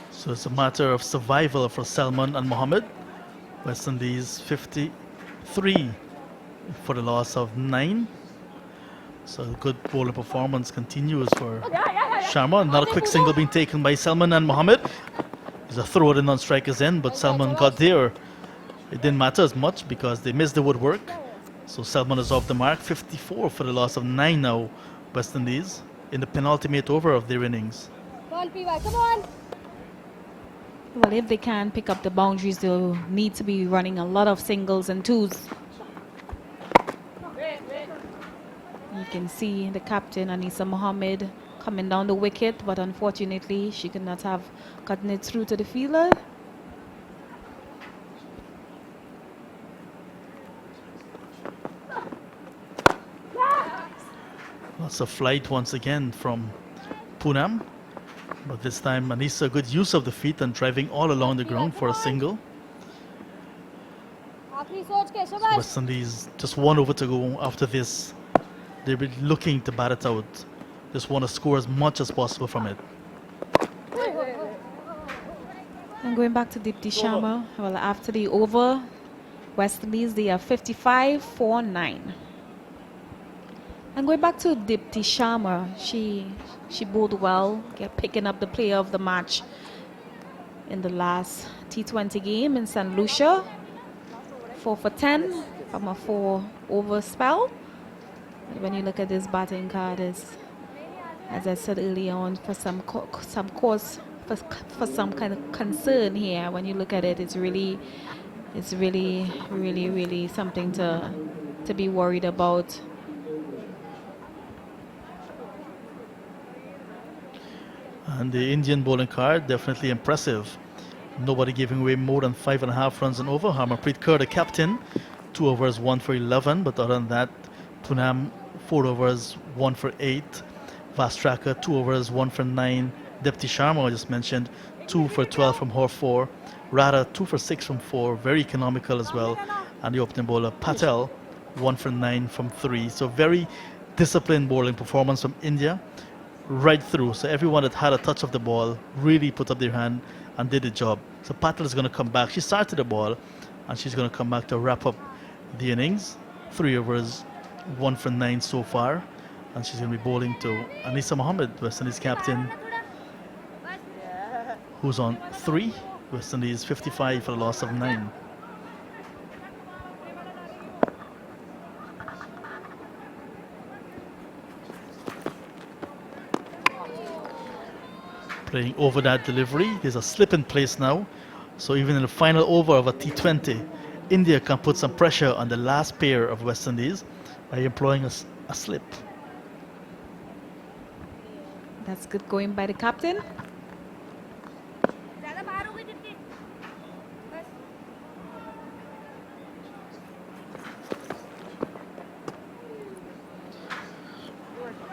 So it's a matter of survival for Salman and Mohammed. West Indies 53 for the loss of 9. So a good bowling performance continues for Sharma. Another quick single being taken by Salman and Mohammed. There's a throw at the non-striker's end, but Salman got there. It didn't matter as much because they missed the woodwork. So Salman is off the mark. 54 for the loss of 9 now, West Indies, in the penultimate over of their innings. Come on, PY, come on. Well, if they can pick up the boundaries, they'll need to be running a lot of singles and twos. You can see the captain, Anisa Mohammed, coming down the wicket, but unfortunately, she could not have gotten it through to the fielder. Lots of flight once again from Poonam. But this time, Anisa, good use of the feet and driving all along the ground for a single. West Indies just 1 over to go after this. They'll be looking to bat it out. Just want to score as much as possible from it. And going back to Dipti Sharma, well, after the over, West Indies, they are 55 for 9. And going back to Dipti Sharma, she bowled well, picking up the player of the match in the last T20 game in St. Lucia. 4 for 10 from a 4 over spell. And when you look at this batting card, is, as I said earlier on, for some cause for some kind of concern here. When you look at it, it's really something to be worried about. And the Indian bowling card, definitely impressive. Nobody giving away more than 5.5 runs and over. Harmanpreet Kaur, the captain, 2 overs, 1 for 11. But other than that, Poonam, 4 overs, 1 for 8. Vastraka, 2 overs, 1 for 9. Dipti Sharma, I just mentioned, 2 for 12 from her 4. Radha, 2 for 6 from 4. Very economical as well. And the opening bowler, Patel, 1 for 9 from 3. So very disciplined bowling performance from India. Right through. So everyone that had a touch of the ball really put up their hand and did the job. So Patel is going to come back. She started the ball and she's going to come back to wrap up the innings. 3 overs, 1 for 9 so far. And she's going to be bowling to Anisa Mohammed, West Indies captain, who's on 3. West Indies 55 for the loss of 9. Playing over that delivery. There's a slip in place now. So even in the final over of a T20, India can put some pressure on the last pair of West Indies by employing a slip. That's good going by the captain.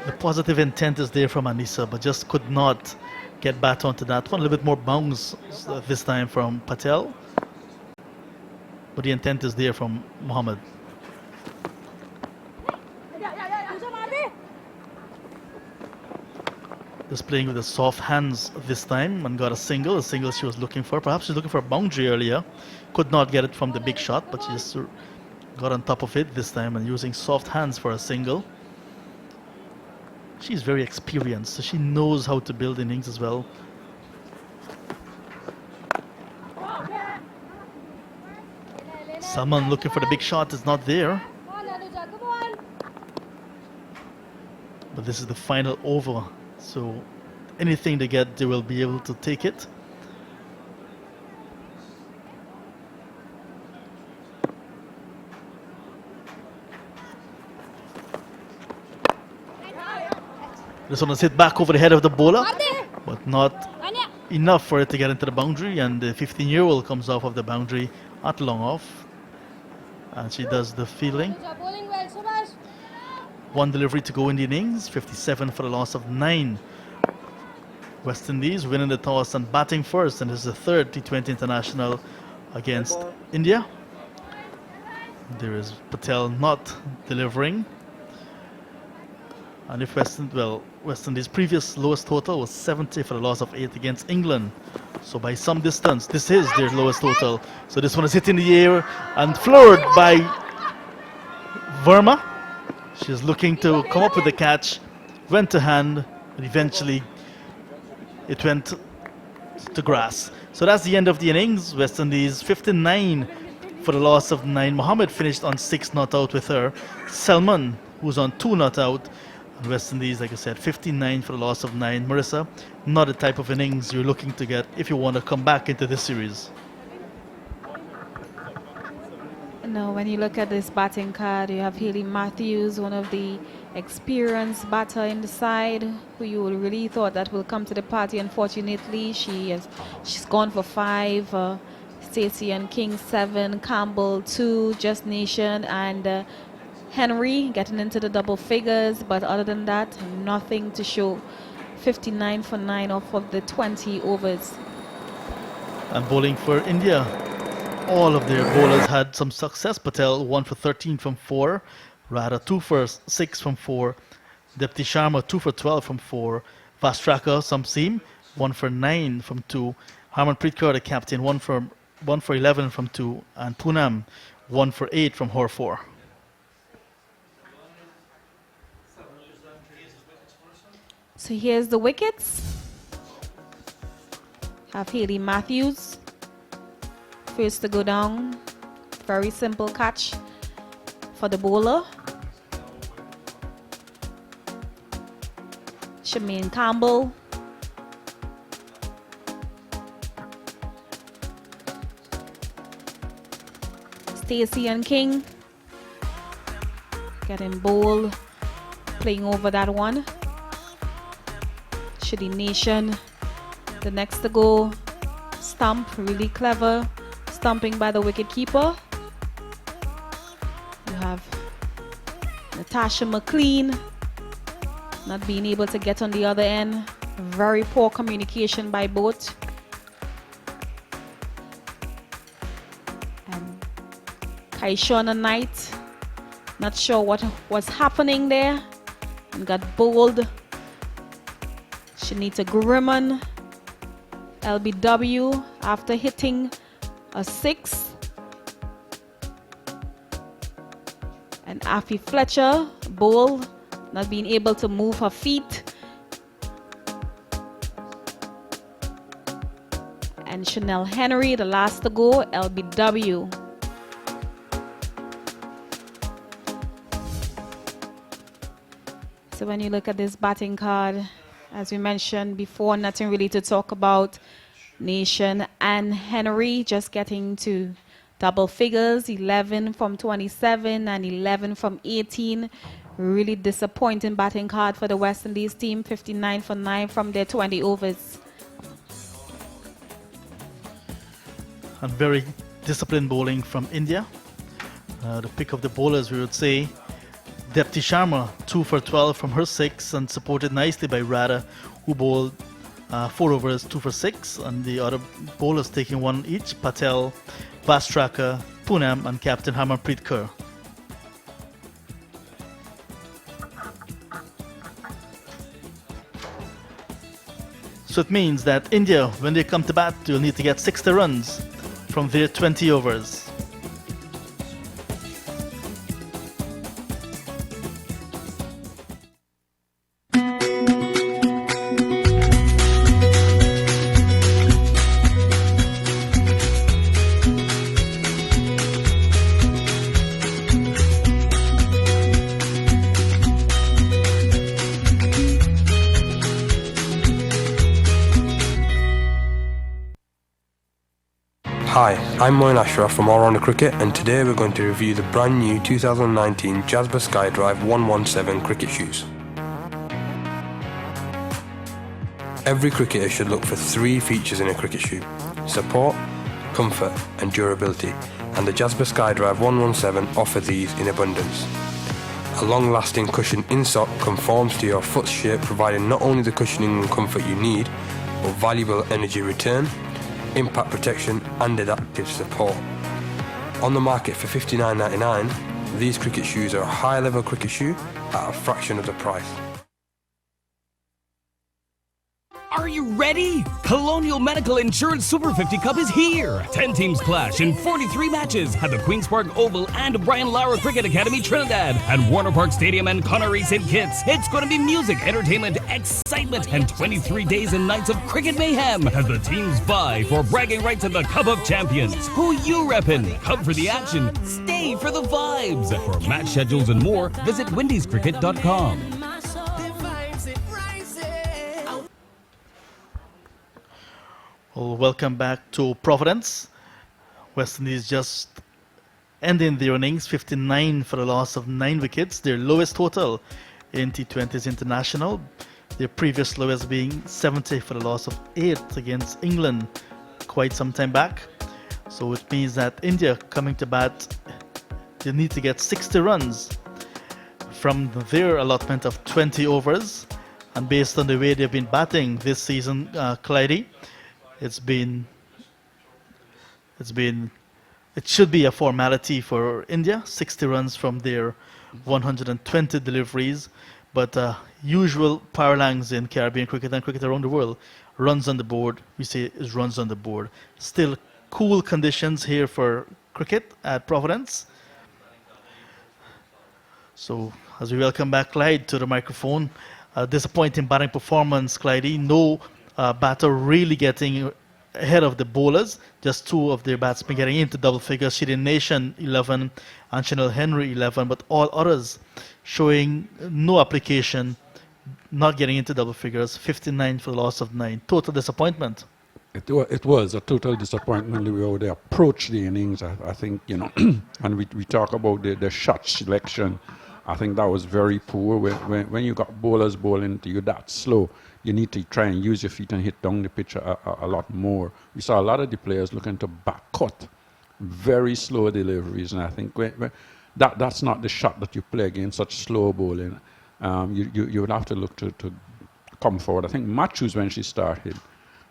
The positive intent is there from Anisa, but just could not get back onto that one. A little bit more bounce this time from Patel. But the intent is there from Mohammed. Just playing with the soft hands this time and got a single she was looking for. Perhaps she was looking for a boundary earlier. Could not get it from the big shot, but she just got on top of it this time and using soft hands for a single. She's very experienced, so she knows how to build innings as well. Someone looking for the big shot is not there. But this is the final over, so anything they get, they will be able to take it. This one is hit back over the head of the bowler. but not enough for it to get into the boundary, and the 15-year-old comes off of the boundary, not long off, and she does the fielding. Bowling well, Subhash. One delivery to go in the innings, 57 for the loss of 9. West Indies winning the toss and batting first, and this is the third T20 international against India. There is Patel not delivering. And if West Indies' previous lowest total was 70 for the loss of 8 against England. So by some distance, this is their lowest total. So this one is hit in the air and floored by Verma. She's looking to come up with the catch, went to hand, but eventually it went to grass. So that's the end of the innings. West Indies 59 for the loss of 9. Mohammed finished on 6 not out with her. Selman, who's on 2 not out. And West Indies, like I said, 59 for the loss of 9. Marissa, not the type of innings you're looking to get if you want to come back into this series. No, when you look at this batting card, you have Hayley Matthews, one of the experienced batter in the side, who you would really thought that will come to the party. Unfortunately, she's gone for 5. Stacey and King 7, Campbell 2, Just Nation and Henry getting into the double figures, but other than that, nothing to show. 59 for 9 off of the 20 overs. And bowling for India, all of their bowlers had some success. Patel 1 for 13 from 4, Radha 2 for 6 from 4, Depti Sharma 2 for 12 from 4, Vastraka, some seam, 1 for 9 from 2, Harmanpreet Kaur, the captain, 1 for 11 from 2, and Poonam 1 for 8 from her 4. So here's the wickets. Have Hayley Matthews first to go down. Very simple catch for the bowler. Shemaine Campbell. Stacey and King getting bowled, playing over that one. Shidi Nation, the next to go. Stump, really clever stumping by the wicket keeper. You have Natasha McLean not being able to get on the other end. Very poor communication by both. And Kaishona Knight, not sure what was happening there and got bowled. Shanita Grimman, LBW, after hitting a 6. And Afi Fletcher, bowled, not being able to move her feet. And Chanel Henry, the last to go, LBW. So when you look at this batting card, as we mentioned before, nothing really to talk about. Nation and Henry just getting to double figures, 11 from 27 and 11 from 18. Really disappointing batting card for the West Indies team, 59 for 9 from their 20 overs. And very disciplined bowling from India. The pick of the bowlers, we would say, Depti Sharma, 2 for 12 from her 6, and supported nicely by Radha, who bowled 4 overs, 2 for 6, and the other bowlers taking 1 each, Patel, Vastraka, Poonam, and Captain Harmanpreet Kaur. So it means that India, when they come to bat, will need to get 60 runs from their 20 overs. Hi, I'm Moin Ashraf from All Rounder Cricket, and today we're going to review the brand new 2019 Jasper SkyDrive 117 cricket shoes. Every cricketer should look for 3 features in a cricket shoe: support, comfort and durability, and the Jasper Skydrive 117 offer these in abundance. A long-lasting cushion insert conforms to your foot's shape, providing not only the cushioning and comfort you need, but valuable energy return, impact protection and adaptive support. On the market for $59.99, these cricket shoes are a high-level cricket shoe at a fraction of the price. Are you ready? Colonial Medical Insurance Super 50 Cup is here. 10 teams clash in 43 matches at the Queen's Park Oval and Brian Lara Cricket Academy Trinidad and Warner Park Stadium and Connery St. Kitts. It's going to be music, entertainment, excitement, and 23 days and nights of cricket mayhem as the teams vie for bragging rights at the Cup of Champions. Who you reppin'? Come for the action. Stay for the vibes. For match schedules and more, visit windiescricket.com. Well, welcome back to Providence. West Indies just ending their innings, 59 for a loss of 9 wickets, their lowest total in T20s International. Their previous lowest being 70 for a loss of 8 against England quite some time back. So it means that India coming to bat, they need to get 60 runs from their allotment of 20 overs. And based on the way they've been batting this season, Clyde, it should be a formality for India, 60 runs from their 120 deliveries, but usual parlance in Caribbean cricket and cricket around the world, runs on the board, we say is runs on the board. Still cool conditions here for cricket at Providence. So as we welcome back Clyde to the microphone, disappointing batting performance, Clyde, no batter really getting ahead of the bowlers. Just 2 of their batsmen getting into double figures. Shireen Nation 11 and Chanel Henry 11, but all others showing no application, not getting into double figures. 59 for the loss of 9. Total disappointment. It was a total disappointment the way they approached the innings. I think, and we talk about the shot selection. I think that was very poor. When you got bowlers bowling to you that slow, you need to try and use your feet and hit down the pitch a lot more. We saw a lot of the players looking to back cut, very slow deliveries, and I think that's not the shot that you play against such slow bowling. You would have to look to come forward. I think Matthews, when she started,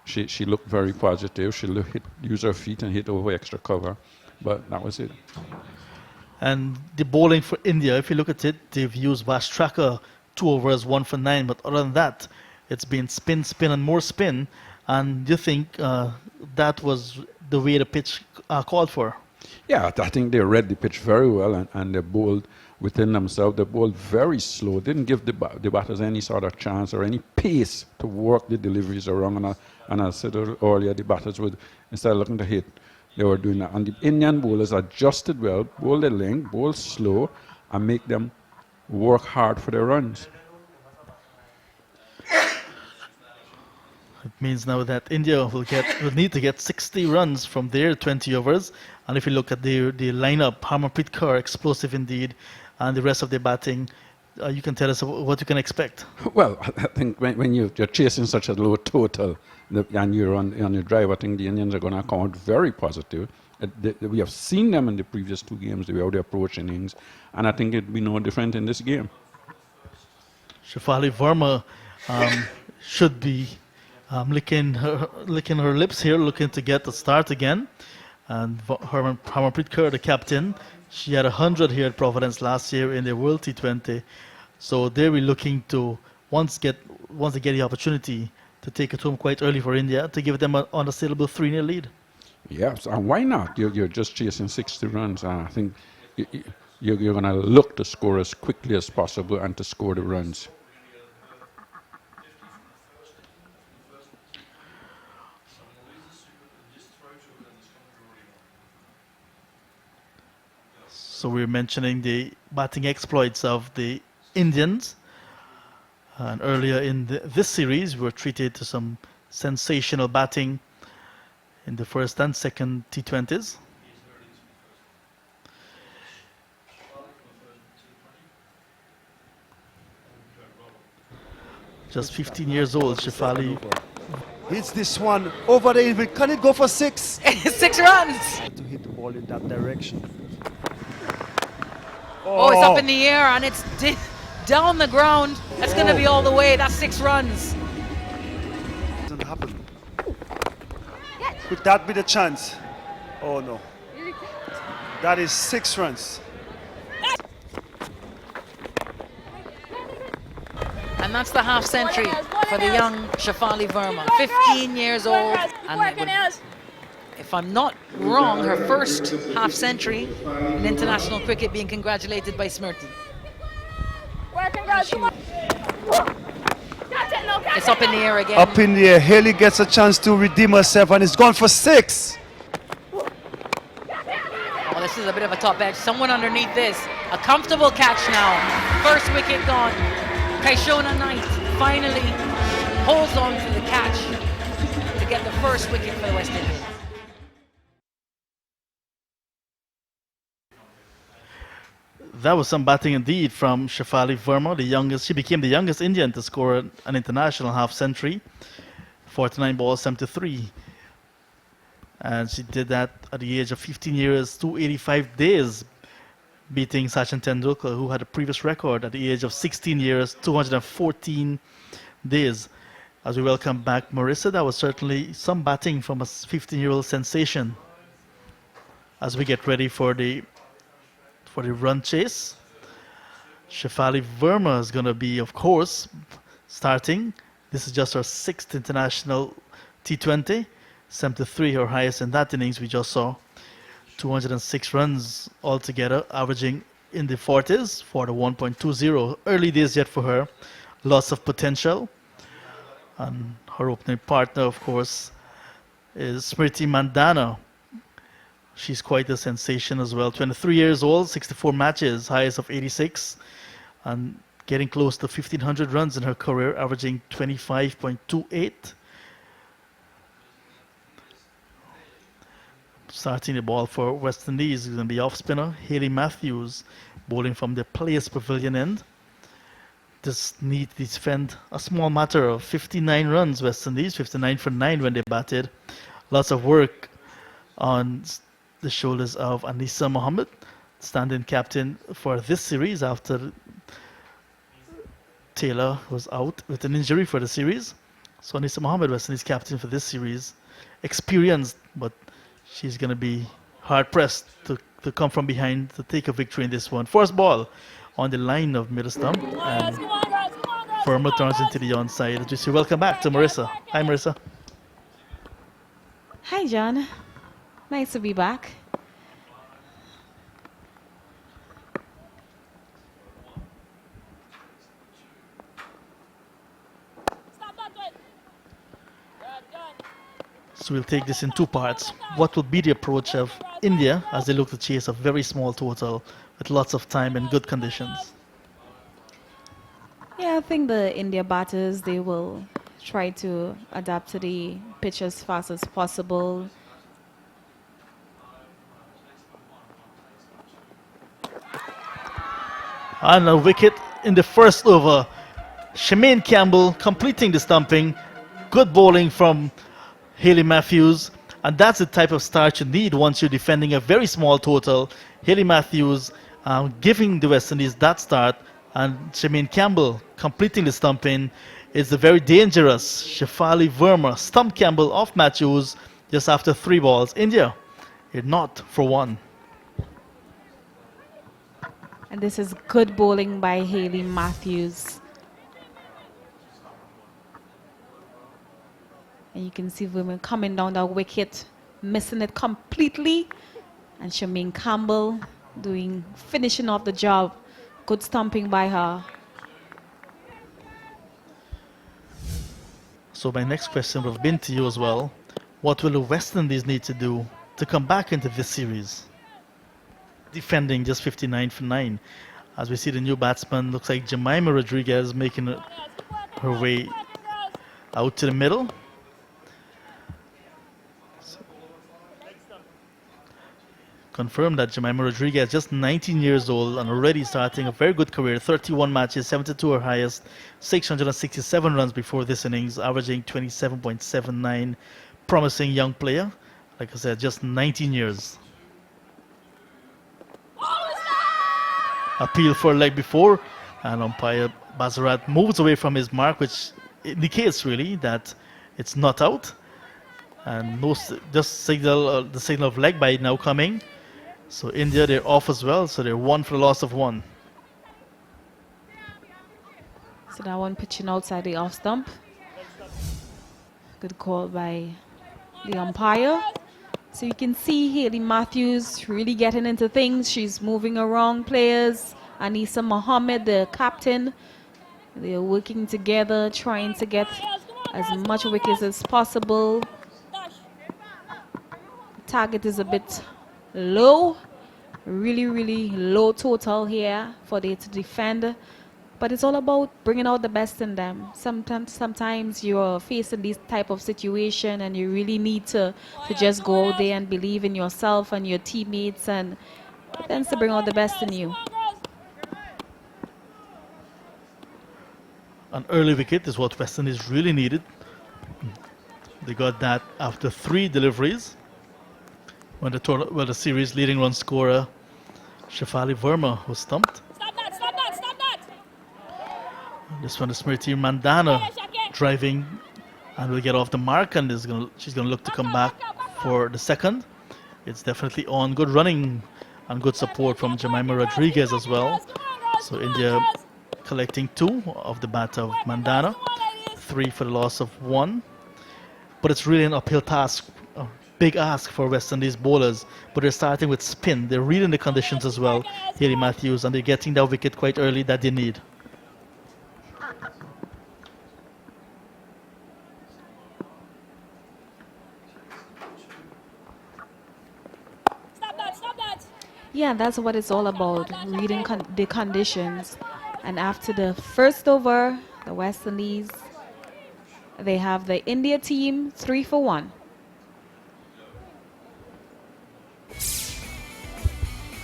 she looked very positive. She used her feet and hit over extra cover, but that was it. And the bowling for India, if you look at it, they've used Vash Tracker 2 overs, 1 for 9, but other than that, it's been spin, and more spin. And do you think that was the way the pitch called for? Yeah, I think they read the pitch very well and they bowled within themselves. They bowled very slow, didn't give the batters any sort of chance or any pace to work the deliveries around. And I said earlier, the batters would, instead of looking to hit, they were doing that. And the Indian bowlers adjusted well, bowl the length, bowl slow, and make them work hard for their runs. It means now that India will need to get 60 runs from their 20 overs. And if you look at the lineup, Harmanpreet Kaur, explosive indeed, and the rest of their batting, you can tell us what you can expect. Well, I think when you're chasing such a low total and you're on your drive, I think the Indians are going to come out very positive. We have seen them in the previous 2 games, the way they approach innings, and I think it'll be no different in this game. Shefali Verma should be licking her lips here, looking to get the start again. And Harmanpreet Kaur, the captain, she had 100 here at Providence last year in the World T20. So they'll be looking to once they get the opportunity to take it home quite early for India to give them an unassailable 3-0 lead. Yes, and why not? You're just chasing 60 runs, and I think you're going to look to score as quickly as possible and to score the runs. So we're mentioning the batting exploits of the Indians. And earlier in this series, we were treated to some sensational batting in the first and second T20s. just 15 years old, Shefali. Hits this one over the even. Can it go for 6? 6 runs. To hit the ball in that direction. Oh, it's up in the air and it's down the ground. That's going to be all the way. That's 6 runs. Doesn't happen. Could that be the chance? Oh no. That is 6 runs. And that's the half century for the young Shefali Verma. 15 years old. And it would, if I'm not wrong, her first half century in international cricket, being congratulated by Smriti. It's up in the air again. Up in the air. Haley gets a chance to redeem herself and it's gone for 6. Oh, this is a bit of a top edge. Someone underneath this. A comfortable catch now. First wicket gone. Kaishona Knight finally holds on to the catch to get the first wicket for the West Indies. That was some batting indeed from Shefali Verma, the youngest. She became the youngest Indian to score an international half century, 49 balls, 73. And she did that at the age of 15 years, 285 days, beating Sachin Tendulkar, who had a previous record at the age of 16 years, 214 days. As we welcome back Marissa, that was certainly some batting from a 15-year-old sensation. As we get ready for the run chase, Shefali Verma is going to be, of course, starting. This is just her 6th international T20, 73, her highest in that innings we just saw. 206 runs altogether, averaging in the 40s for the 1.20. Early days yet for her. Lots of potential. And her opening partner, of course, is Smriti Mandana. She's quite a sensation as well. 23 years old, 64 matches, highest of 86, and getting close to 1,500 runs in her career, averaging 25.28. Starting the ball for West Indies is going to be off spinner Hayley Matthews, bowling from the Players Pavilion end. Just need to defend a small matter of 59 runs. West Indies 59 for 9 when they batted. Lots of work on the shoulders of Anisa Mohammed, stand-in captain for this series after Taylor was out with an injury for the series. So Anisa Mohammed, West Indies captain for this series, experienced, but she's going to be hard-pressed to come from behind to take a victory in this one. First ball on the line of middle stump, and Verma turns into the onside. Just welcome back to Marissa. Hi, Marissa. Hi, John. Nice to be back. So we'll take this in 2 parts. What will be the approach of India as they look to chase a very small total with lots of time and good conditions? Yeah, I think the India batters, they will try to adapt to the pitch as fast as possible. And a wicket in the first over. Shemaine Campbell completing the stumping. Good bowling from Hayley Matthews. And that's the type of start you need once you're defending a very small total. Hayley Matthews giving the West Indies that start. And Shemaine Campbell completing the stumping is the very dangerous Shefali Verma. Stump Campbell off Matthews just after 3 balls. India, you're not for 1. And this is good bowling by Hayley Matthews. And you can see women coming down the wicket, missing it completely. And Shemaine Campbell finishing off the job. Good stumping by her. So my next question will have been to you as well. What will the West Indies need to do to come back into this series? Defending just 59 for 9. As we see the new batsman, looks like Jemima Rodriguez making her way out to the middle. confirmed that Jemima Rodriguez, just 19 years old and already starting a very good career, 31 matches, 72 her highest, 667 runs before this innings, averaging 27.79. Promising young player. Like I said, just 19 years. Appeal for a leg before, and umpire Bazarat moves away from his mark, which indicates really that it's not out. And just signal the signal of leg by now coming. So India, they're off as well, so they're 1 for the loss of 1. So that one pitching outside the off stump. Good call by the umpire. So you can see Haley Matthews really getting into things. She's moving around players. Anisa Mohammed, the captain, they're working together, trying to get as much wickets as possible. Target is a bit low, really low total here for they to defend, but it's all about bringing out the best in them. Sometimes you're facing this type of situation and you really need to just go out there and believe in yourself and your teammates, and it tends to bring out the best in you. An early wicket is what West Indies really needed. They got that after 3 deliveries. When the series leading run scorer Shefali Verma was stumped. Stop that! This one is Smriti Mandana driving and will get off the mark, and she's gonna look to come back for the second. It's definitely on. Good running and good support from Jemima Rodriguez as well. So India collecting 2 of the bat of Mandana, 3 for the loss of 1. But it's really an uphill task. Big ask for West Indies bowlers, but they're starting with spin. They're reading the conditions as well, Haley Matthews, and they're getting that wicket quite early that they need. Stop that! Yeah, that's what it's all about, reading the conditions. And after the first over, the West Indies, they have the India team 3 for 1.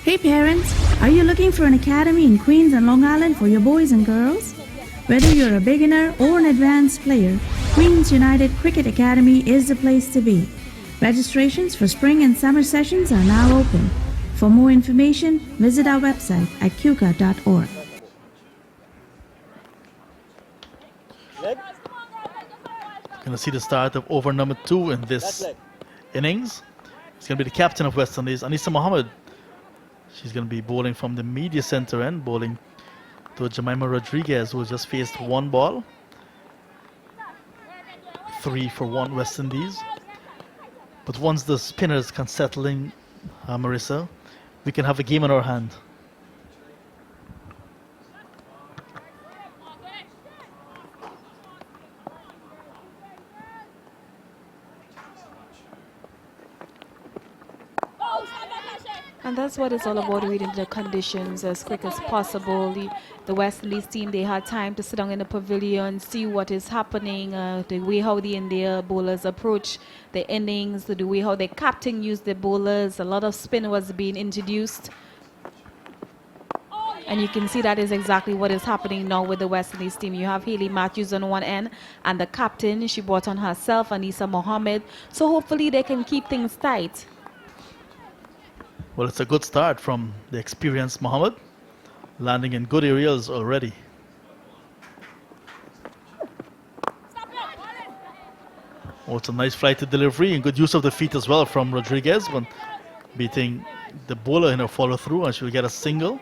Hey parents, are you looking for an academy in Queens and Long Island for your boys and girls? Whether you're a beginner or an advanced player, Queens United Cricket Academy is the place to be. Registrations for spring and summer sessions are now open. For more information, visit our website at qca.org. Going to see the start of over number 2 in this innings. It's going to be the captain of West Indies, Anisa Mohammed. She's going to be bowling from the media center end, bowling to Jemima Rodriguez, who just faced 1 ball. 3 for 1 West Indies. But once the spinners can settle in, Marissa, we can have a game in our hand. And that's what it's all about, reading the conditions as quick as possible. The West Indies team, they had time to sit down in the pavilion, see what is happening, the way how the India bowlers approach the innings, the way how the captain used the bowlers. A lot of spin was being introduced. And you can see that is exactly what is happening now with the West Indies team. You have Haley Matthews on one end, and the captain, she brought on herself, Anisa Mohammed. So hopefully they can keep things tight. Well, it's a good start from the experienced Mohammed, landing in good areas already. Oh, it's a nice flighted delivery and good use of the feet as well from Rodriguez, when beating the bowler in her follow through, and she will get a single.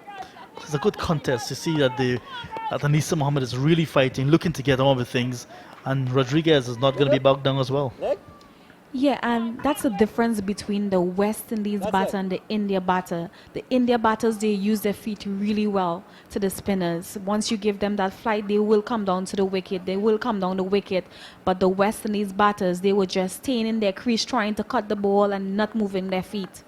It's a good contest. You see that Anisa Mohammed is really fighting, looking to get on with things, and Rodriguez is not going to be bogged down as well. Yeah, and that's the difference between the West Indies batter and the India batter. The India batters, they use their feet really well to the spinners. Once you give them that flight, they will come down to the wicket. They will come down the wicket. But the West Indies batters, they were just staying in their crease, trying to cut the ball and not moving their feet.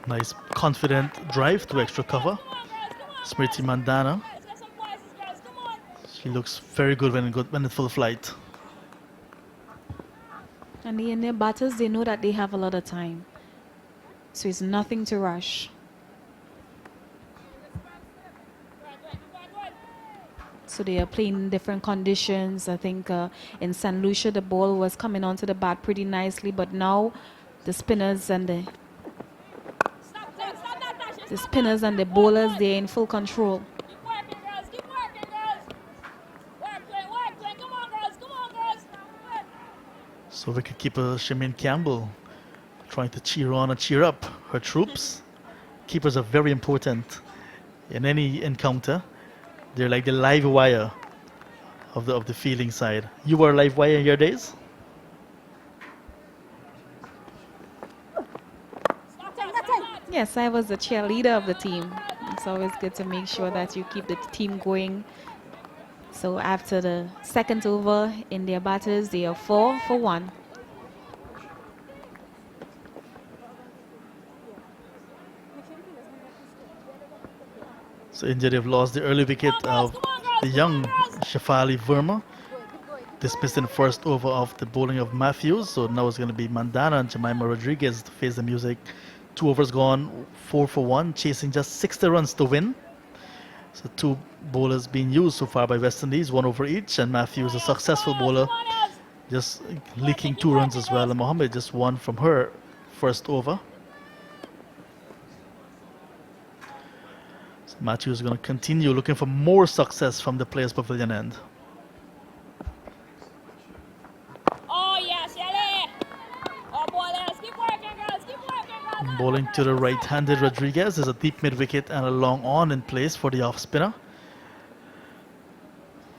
Nice confident drive to extra cover. Smriti Mandana She looks very good when in full flight. And the Indian batters, they know that they have a lot of time. So it's nothing to rush. So they are playing in different conditions. I think in St. Lucia, the ball was coming onto the bat pretty nicely. But now the spinners and the bowlers, they're in full control. So wicketkeeper Shamin Campbell trying to cheer on and cheer up her troops. Keepers are very important in any encounter. They're like the live wire of the fielding side. You were a live wire in your days? Yes, I was the cheerleader of the team. It's always good to make sure that you keep the team going. So after the second over, India batters, they are 4 for 1. So India, they've lost the early wicket of the young Shafali Verma. Dismissed in the first over of the bowling of Matthews. So now it's going to be Mandana and Jemima Rodriguez to face the music. 2 overs gone, 4 for 1, chasing just 60 runs to win. So 2 bowlers being used so far by West Indies, 1 over each, and Matthews, a successful bowler, just leaking 2 runs as well. And Mohammed just 1 from her first over. So Matthews is going to continue looking for more success from the Players Pavilion end. Bowling to the right-handed Rodriguez. There's a deep mid-wicket and a long on in place for the off-spinner.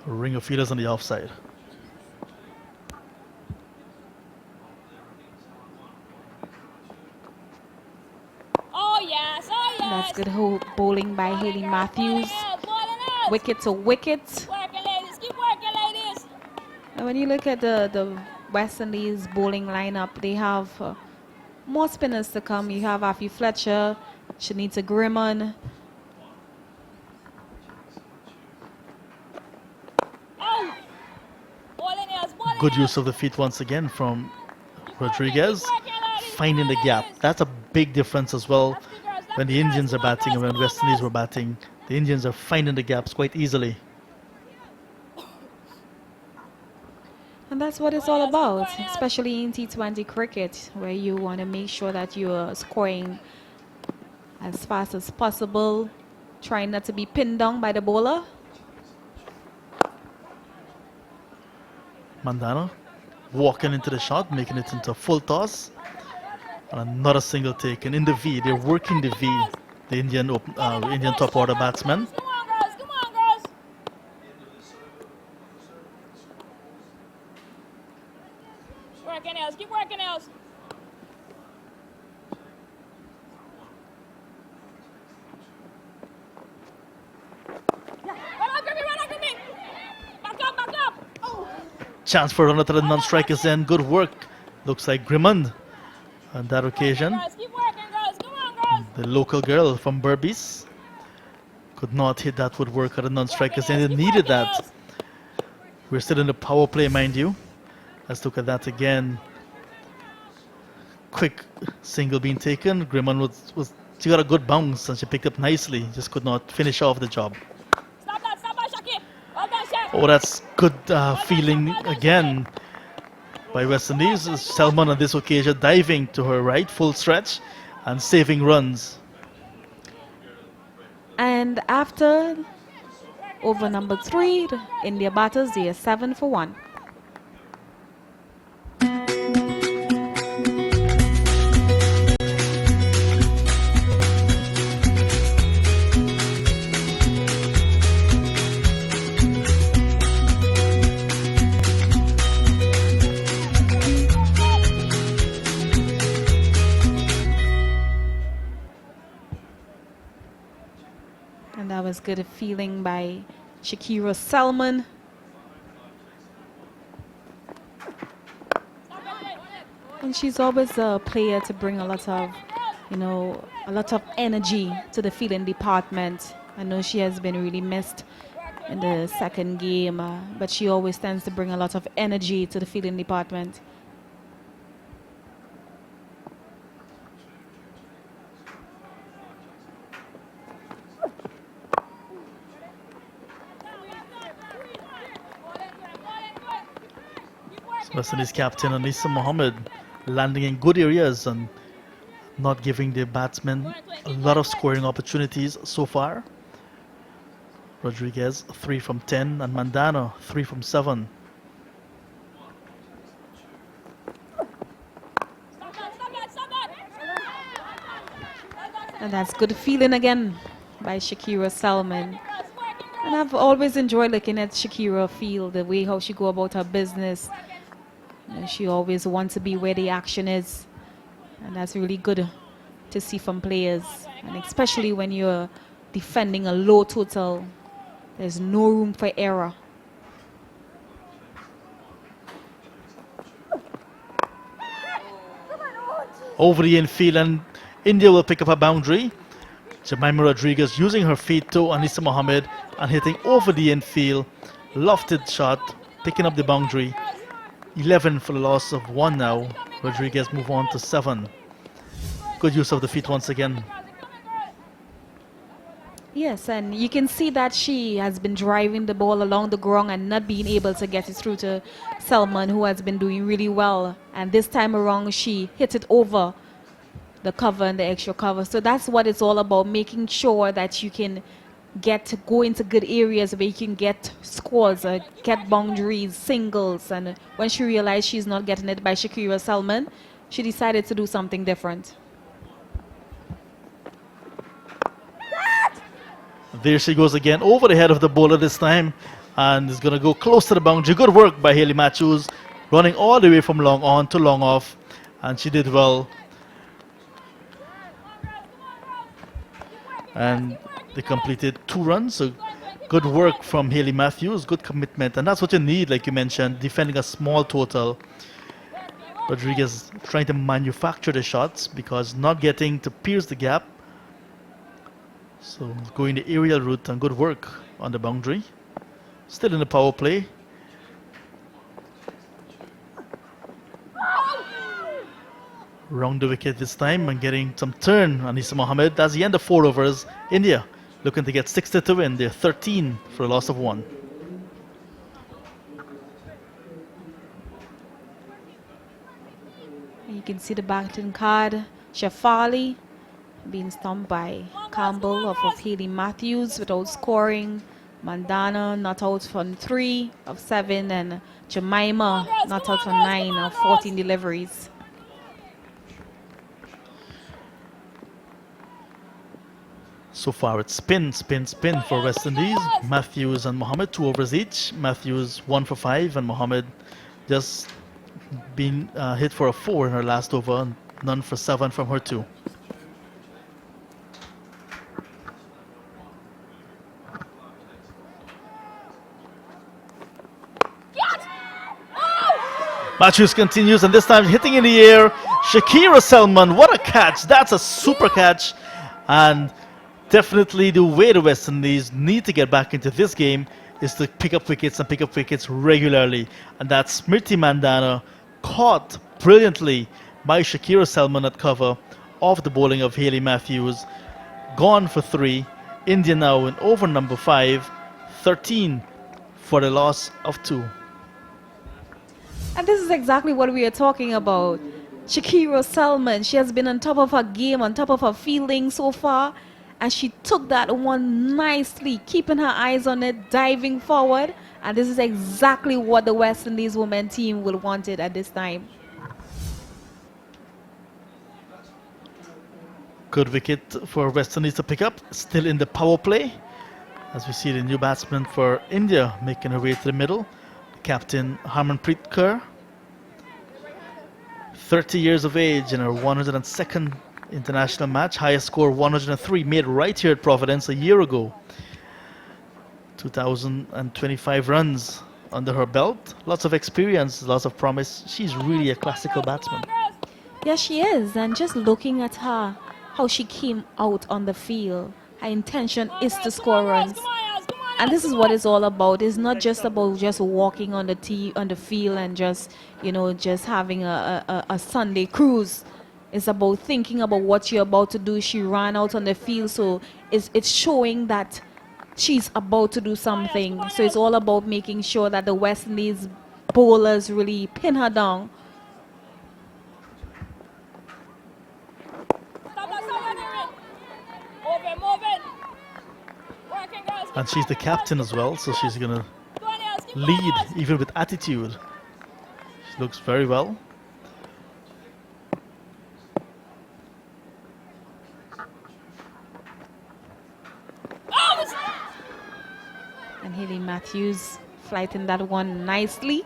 A ring of fielders on the offside. That's good bowling by Haley Matthews. Wicket to wicket. And when you look at the West Indies bowling lineup, they have more spinners to come. You have Afi Fletcher, Shanita Grimman. Good use of the feet once again from Rodriguez. Finding the gap. That's a big difference as well when the Indians are batting and when West Indies were batting. The Indians are finding the gaps quite easily. And that's what it's all about, especially in T20 cricket, where you want to make sure that you are scoring as fast as possible, trying not to be pinned down by the bowler. Mandana walking into the shot, making it into a full toss. And another single taken in the V. They're working the V, the Indian top order batsman. Keep working, Els. Back up. Oh. Chance for another non-strikers then. Good work. Looks like Grimmond on that occasion. Keep working, girls. Come on, girls. The local girl from Berbice could not hit that with work at the non-strikers and it needed that. We're still in the power play, mind you. Let's look at that again. Quick single being taken. Grimmond she got a good bounce and she picked up nicely. Just could not finish off the job. Stop that, Shaki. Well done, Shaq. Oh, that's good feeling again by West Indies. Selman on this occasion diving to her right, full stretch, and saving runs. And after over number 3, the India batters, they are 7 for 1. And that was good feeling by Shakira Selman. And she's always a player to bring a lot of, a lot of energy to the fielding department. I know she has been really missed in the second game, but she always tends to bring a lot of energy to the fielding department. West Indies captain Anisa Mohammed landing in good areas and not giving the batsmen a lot of scoring opportunities so far. Rodriguez 3 from 10 and Mandano 3 from 7. And that's good feeling again by Shakira Salman. And I've always enjoyed looking at Shakira field, the way how she go about her business. You know, she always wants to be where the action is. And that's really good to see from players. And especially when you're defending a low total, there's no room for error. Over the infield, and India will pick up a boundary. Jemima Rodriguez using her feet to Anisa Mohammed and hitting over the infield. Lofted shot, picking up the boundary. 11 for the loss of 1 now. Rodriguez move on to 7. Good use of the feet once again. Yes, and you can see that she has been driving the ball along the ground and not being able to get it through to Salman, who has been doing really well. And this time around, she hit it over the cover and the extra cover. So that's what it's all about, making sure that you can go into good areas where you can get scores, get boundaries, singles. And when she realized she's not getting it by Shakira Salman, she decided to do something different. There she goes again, over the head of the bowler this time, and is going to go close to the boundary. Good work by Hayley Matthews, running all the way from long on to long off, and she did well. And they completed 2 runs, so good work from Hayley Matthews, good commitment, and that's what you need, like you mentioned, defending a small total. Rodriguez trying to manufacture the shots because not getting to pierce the gap. So going the aerial route, and good work on the boundary. Still in the power play. Round the wicket this time and getting some turn. Anisa Mohammed. That's the end of 4 overs. India looking to get 60 to win. They're 13 for a loss of 1. You can see the batting card. Shafali being stumped by Campbell off of Hayley Matthews without scoring. Mandana not out from 3 of 7, and Jemima not out from 9 of 14 deliveries. So far it's spin for West Indies. Matthews and Mohammed 2 overs each. Matthews 1 for 5 and Mohammed just been hit for a 4 in her last over, and none for 7 from her 2. Matthews continues, and this time hitting in the air. Shakira Salman, what a catch. That's a super catch. And definitely the way the West Indies need to get back into this game is to pick up wickets and pick up wickets regularly. And that's Smriti Mandana, caught brilliantly by Shakira Salman at cover off the bowling of Hayley Matthews. Gone for 3. India now in over number 5. 13 for the loss of 2. And this is exactly what we are talking about. Shakira Salman, she has been on top of her game, on top of her fielding so far. And she took that one nicely, keeping her eyes on it, diving forward. And this is exactly what the West Indies women team will want it at this time. Good wicket for West Indies to pick up. Still in the power play. As we see the new batsman for India making her way to the middle. Captain Harmanpreet Kaur. 30 years of age in her 102nd international match. Highest score 103, made right here at Providence a year ago. 2,025 runs under her belt. Lots of experience, lots of promise. She's really a classical batsman. Yes, she is. And just looking at her, how she came out on the field, her intention is to score runs. And this is what it's all about. It's not just about just walking on the field and just, you know, just having a Sunday cruise. It's about thinking about what you're about to do. She ran out on the field, so it's showing that she's about to do something. So it's all about making sure that the West Indies bowlers really pin her down. And she's the captain as well, so she's going to lead even with attitude. She looks very well. And Haley Matthews flighting that one nicely.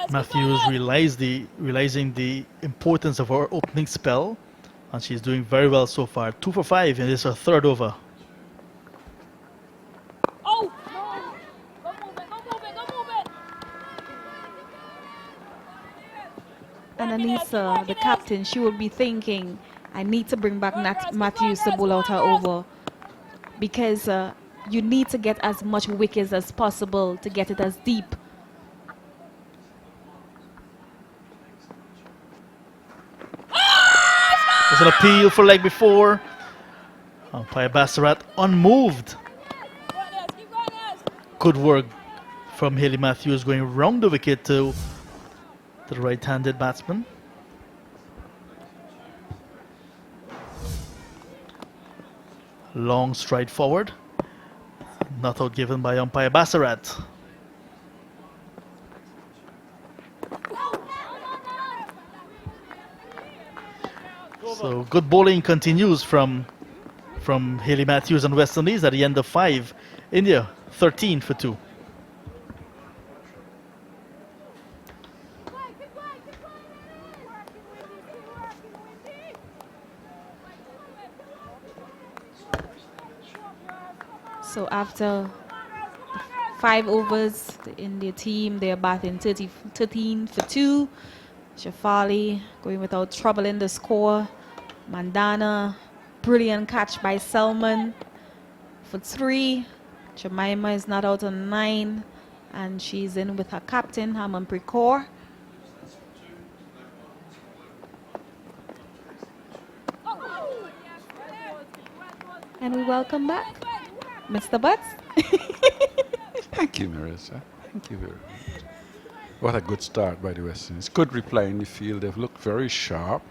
Matthews realizing the importance of her opening spell, and she's doing very well so far. 2 for 5, and this is her third over. Oh! Go move it. And Anissa, the captain, she will be thinking, I need to bring back Matthews to bowl out her over, because you need to get as much wickets as possible to get it as deep. There's an appeal for leg before. Umpire Bassarat unmoved. Good work from Haley Matthews going round the wicket to the right-handed batsman. Long stride forward. Not out given by umpire Bassarat. So good bowling continues from Haley Matthews and West Indies at the end of 5. India 13 for 2. So after 5 overs, the India team, they are batting 13 for 2. Shafali going without trouble in the score. Mandana, brilliant catch by Selman for 3. Jemima is not out on 9, and she's in with her captain, Harmanpreet Kaur. And we welcome back Mr. Butts. Thank you, Marissa. Thank you very much. What a good start by the West Indies. Good reply in the field. They've looked very sharp,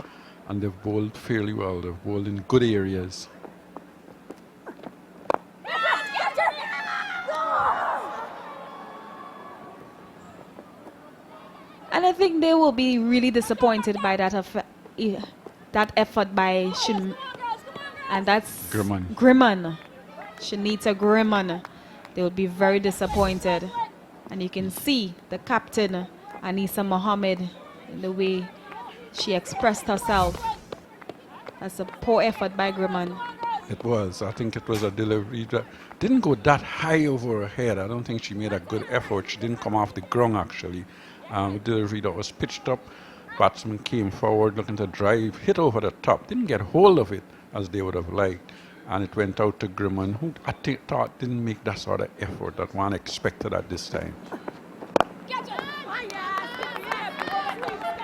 and they've bowled fairly well. They've bowled in good areas. And I think they will be really disappointed by that effort by and that's Grimman. Shanita Grimman. They will be very disappointed. And you can see the captain, Anisa Mohammed, in the way she expressed herself. That's a poor effort by Grimman. It was. I think it was a delivery that didn't go that high over her head. I don't think she made a good effort. She didn't come off the ground, actually. The delivery that was pitched up. Batsman came forward looking to drive, hit over the top. Didn't get hold of it as they would have liked. And it went out to Grimman, who I thought didn't make that sort of effort that one expected at this time.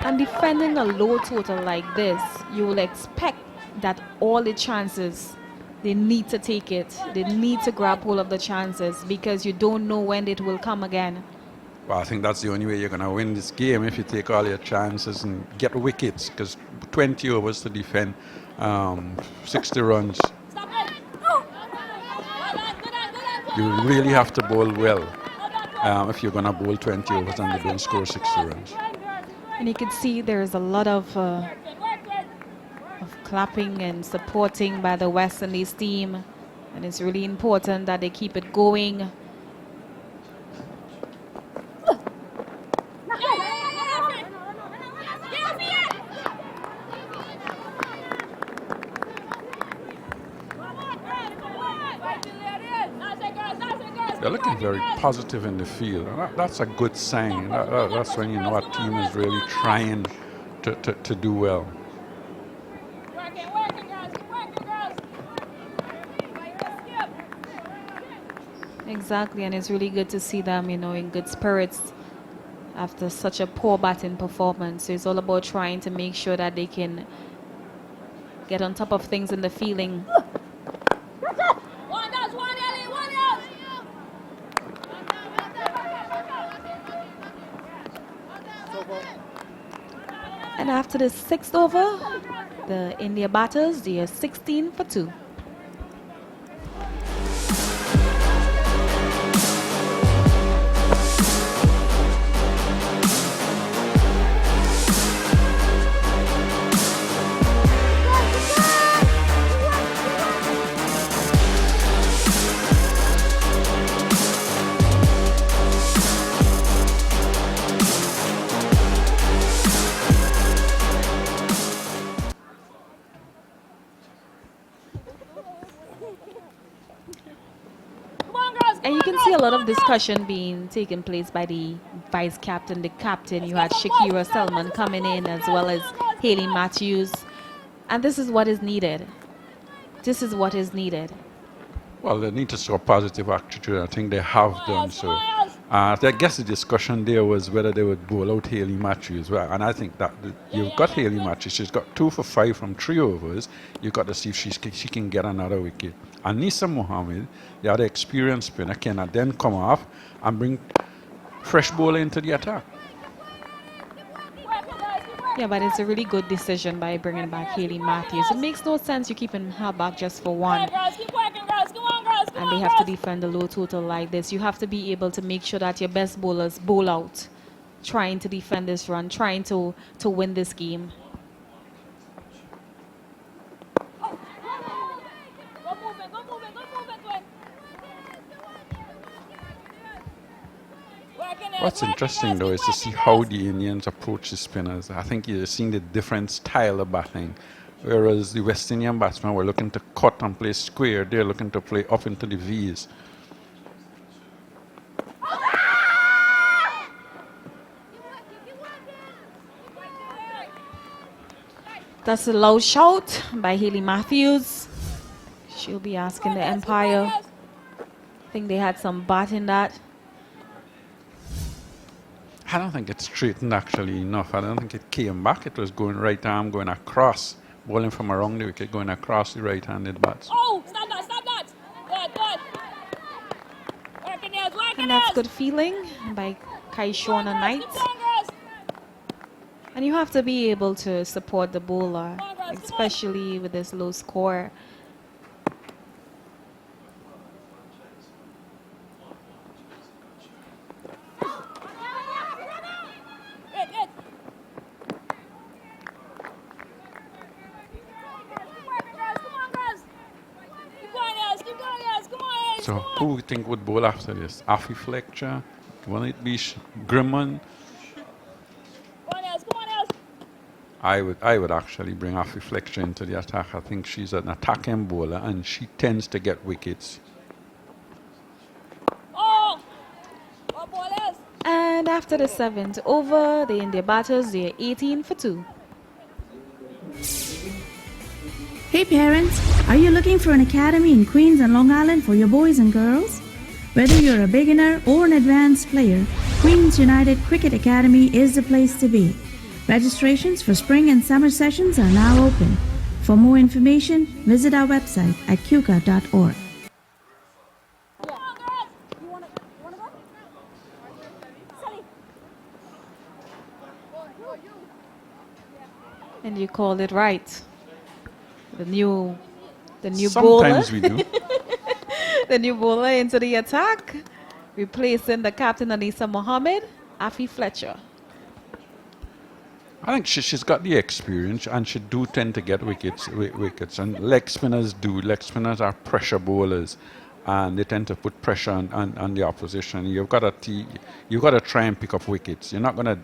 And defending a low total like this, you will expect that all the chances, they need to take it. They need to grab hold of the chances, because you don't know when it will come again. Well, I think that's the only way you're going to win this game, if you take all your chances and get wickets, because 20 overs to defend, 60 runs. You really have to bowl well if you're going to bowl 20 overs and they don't score 60 runs. And you can see there's a lot of clapping and supporting by the West Indies team, and it's really important that they keep it going. They're looking very positive in the field. And that's a good sign. That's when you know a team is really trying to do well. Exactly, and it's really good to see them, in good spirits after such a poor batting performance. So it's all about trying to make sure that they can get on top of things in the feeling. One does, one Ellie, one does. And after the sixth over, the India batters, they are 16 for 2. And you can see a lot of discussion being taken place by the vice captain, the captain. You had Shakira Selman coming in as well as Haley Matthews. And this is what is needed. This is what is needed. Well, they need to show a positive attitude. I think they have done so. I guess the discussion there was whether they would bowl out Haley Matthews. Well, and I think that you've got Haley Matthews. She's got 2 for 5 from 3 overs. You've got to see if she can get another wicket. And Nisa Mohammed, the other experienced spinner, can then come off and bring fresh bowler into the attack. Yeah, but it's a really good decision by bringing back Haley Matthews. It makes no sense you keeping her back just for one. And they have to defend a low total like this. You have to be able to make sure that your best bowlers bowl out, trying to defend this run, trying to win this game. What's interesting though is to see how the Indians approach the spinners. I think you're seeing the different style of batting. Whereas the West Indian batsmen were looking to cut and play square, they're looking to play up into the V's. That's a loud shout by Haley Matthews. She'll be asking the umpire. I think they had some bat in that. I don't think it straightened actually enough. I don't think it came back. It was going right arm, going across, bowling from around the wicket, going across the right-handed bats. Oh, stop that, stop that. Good. Working nails, working And that's nails. good feeling by Kaishona Knight. And you have to be able to support the bowler, especially with this low score. So who we think would bowl after this? Affy Fletcher? Will it be Grimman? I would actually bring Affy Fletcher into the attack. I think she's an attacking bowler and she tends to get wickets. And after the seventh over, the India batters, they're 18 for 2. Hey parents, are you looking for an academy in Queens and Long Island for your boys and girls? Whether you're a beginner or an advanced player, Queens United Cricket Academy is the place to be. Registrations for spring and summer sessions are now open. For more information, visit our website at qca.org. And you called it right. The new Sometimes bowler. we do. The new bowler into the attack, replacing the captain Anisa Mohammed, Affy Fletcher. I think she's got the experience and she do tend to get wickets. And leg spinners do. Leg spinners are pressure bowlers and they tend to put pressure on the opposition. You've got to try and pick up wickets. You're not going to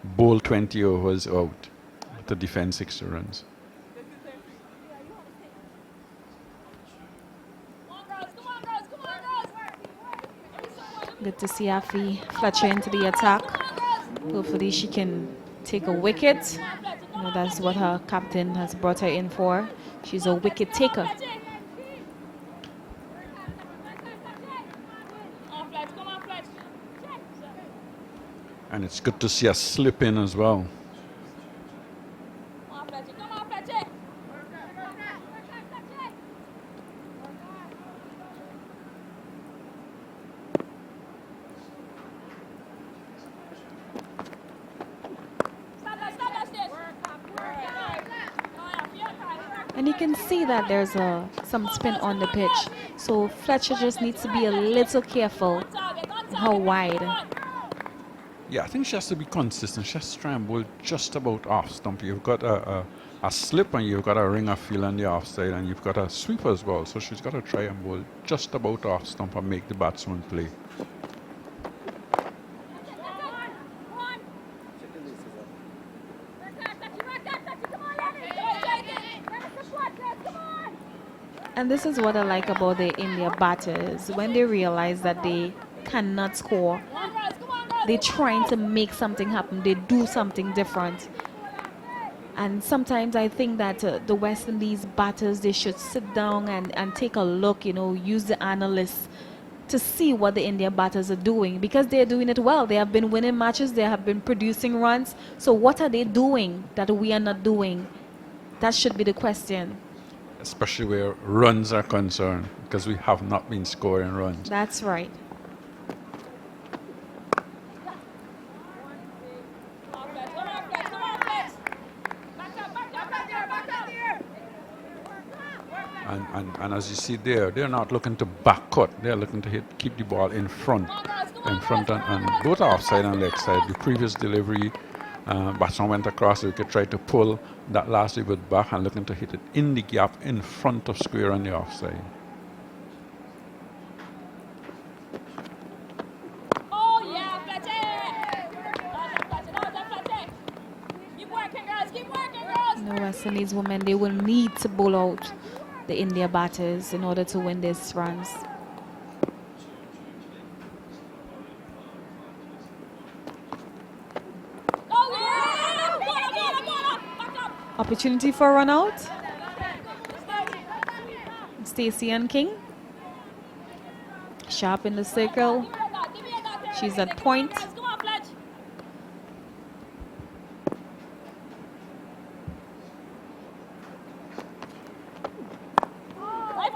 bowl 20 overs out to defend 60 runs. Good to see Affy Fletcher into the attack. Hopefully she can take a wicket. You know, that's what her captain has brought her in for. She's a wicket taker. And it's good to see a slip in as well. Come on, Fletcher. Come on, Fletcher. Stop that stick. And you can see that there's some spin on the pitch. So Fletcher just needs to be a little careful in how wide. Yeah, I think she has to be consistent. She has to try and bowl just about off stump. You've got a slip and you've got a ringer field on the offside and you've got a sweeper as well. So she's got to try and bowl just about off stump and make the batsman play. And this is what I like about the India batters. When they realize that they cannot score, they're trying to make something happen. They do something different. And sometimes I think that the West Indies batters, they should sit down and take a look, you know, use the analysts to see what the India batters are doing, because they're doing it well. They have been winning matches. They have been producing runs. So what are they doing that we are not doing? That should be the question. Especially where runs are concerned, because we have not been scoring runs. That's right. And as you see there, they're not looking to back cut. They're looking to keep the ball in front and both offside and leg side. The previous delivery, batsman went across the wicket, tried to pull that last wicket back and looking to hit it in the gap in front of square on the offside. Oh, yeah, Fletcher. Fletcher. Keep working, girls. Keep working, girls. The West Indies women, they will need to bowl out the India batters in order to win these runs. Opportunity for a run out. Stacey and King. Sharp in the circle. She's at point. Come on, Fletch. Dive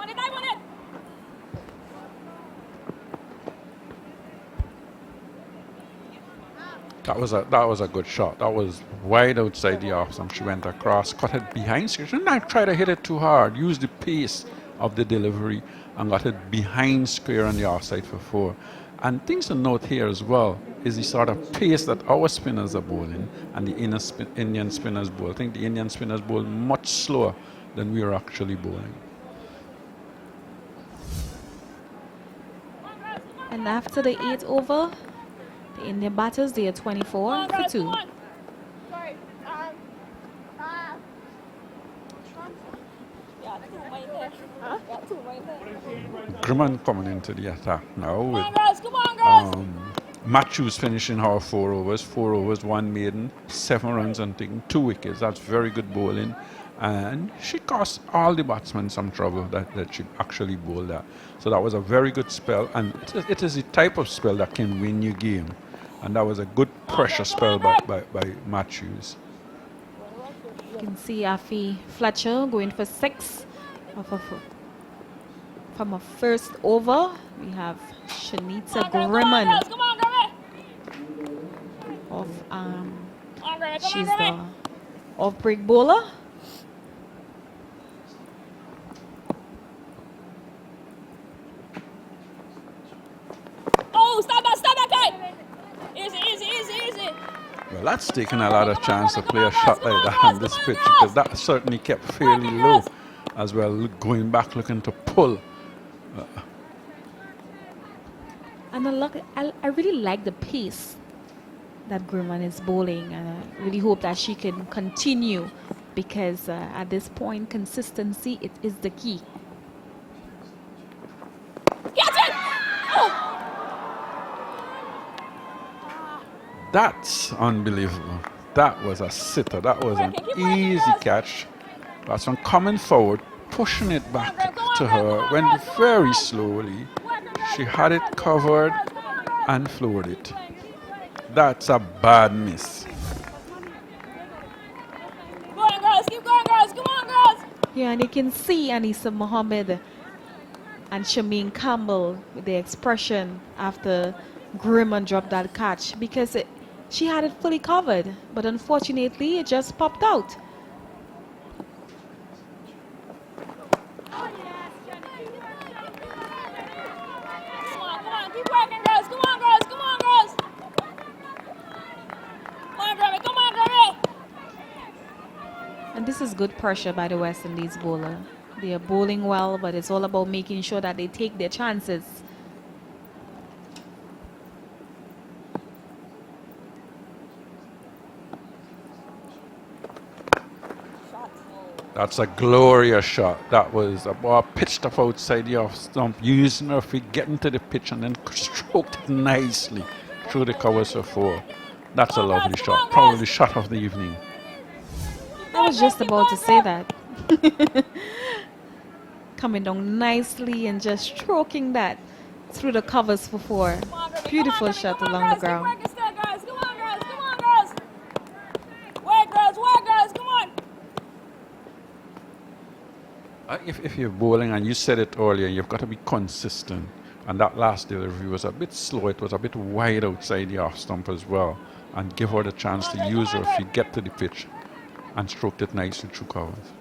on it. That was a good shot. That was wide outside the off stump. She went across, cut it behind square. She didn't try to hit it too hard. Use the pace of the delivery and got it behind square on the offside for 4. And things to note here as well is the sort of pace that our spinners are bowling and the Indian spinners bowl. I think the Indian spinners bowl much slower than we are actually bowling. And after the 8th over, the Indian batters, they are 24 for 2. Sorry. Grumman coming into the attack now with Come on, girls. Matthews finishing her 4 overs. 4 overs, 1 maiden, 7 runs and taking 2 wickets. That's very good bowling. And she cost all the batsmen some trouble that she actually bowled that. So that was a very good spell. And it is the type of spell that can win you game. And that was a good pressure spell by Matthews. You can see Afi Fletcher going for 6 from a first over. We have Shanita Grimman she's the off-break bowler. Oh, stop that, Kate. Easy. Well, that's taken a lot of chance to play a shot like that on this pitch, because that certainly kept fairly low as well, going back looking to pull. And I really like the pace that Grimman is bowling, and I really hope that she can continue, because at this point, consistency is the key. That's unbelievable. That was a sitter. That was an easy catch. That's one coming forward, pushing it back to her, went very slowly. She had it covered and floored it. That's a bad miss. Go on, girls. Keep going, girls. Come on, girls. Yeah, and you can see Anissa Mohammed and Shameen Campbell with the expression after Grimman dropped that catch because she had it fully covered, but unfortunately it just popped out. Come on. Keep working, girls. Come on, girls. Come on, girls. Come on, Grammy. Come on, Grammy. And this is good pressure by the West Indies bowler. They are bowling well, but it's all about making sure that they take their chances. That's a glorious shot. That was a ball pitched up outside the off stump, using her feet, getting to the pitch, and then stroked it nicely through the covers for 4. That's a lovely shot. Probably the shot of the evening. I was just about to say that. Coming down nicely and just stroking that through the covers for 4. Beautiful shot along the ground. Keep working still, girls. Come on, girls. Come on, girls. Work, girls. Work, girls. Come on. If you're bowling, and you said it earlier, you've got to be consistent. And that last delivery was a bit slow. It was a bit wide outside the off stump as well. And give her the chance to use her feet, get to the pitch, and stroked it nicely through covers.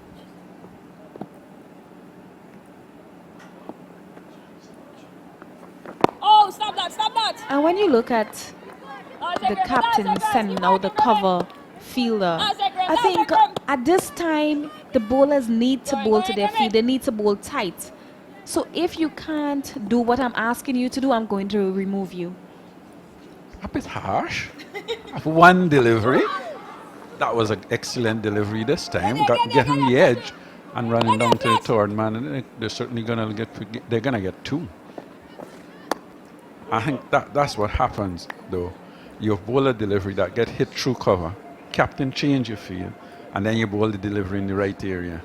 Oh, stop that. Stop that. And when you look at the captain sending out the cover fielder, I think at this time the bowlers need to bowl to their feet. They need to bowl tight. So if you can't do what I'm asking you to do, I'm going to remove you. A bit harsh. Of one delivery. That was an excellent delivery this time. Getting the edge and running down to the third man. And they're certainly going to get 2. I think that's what happens, though. You bowl a delivery that get hit through cover. Captain change your field, and then you bowl the delivery in the right area.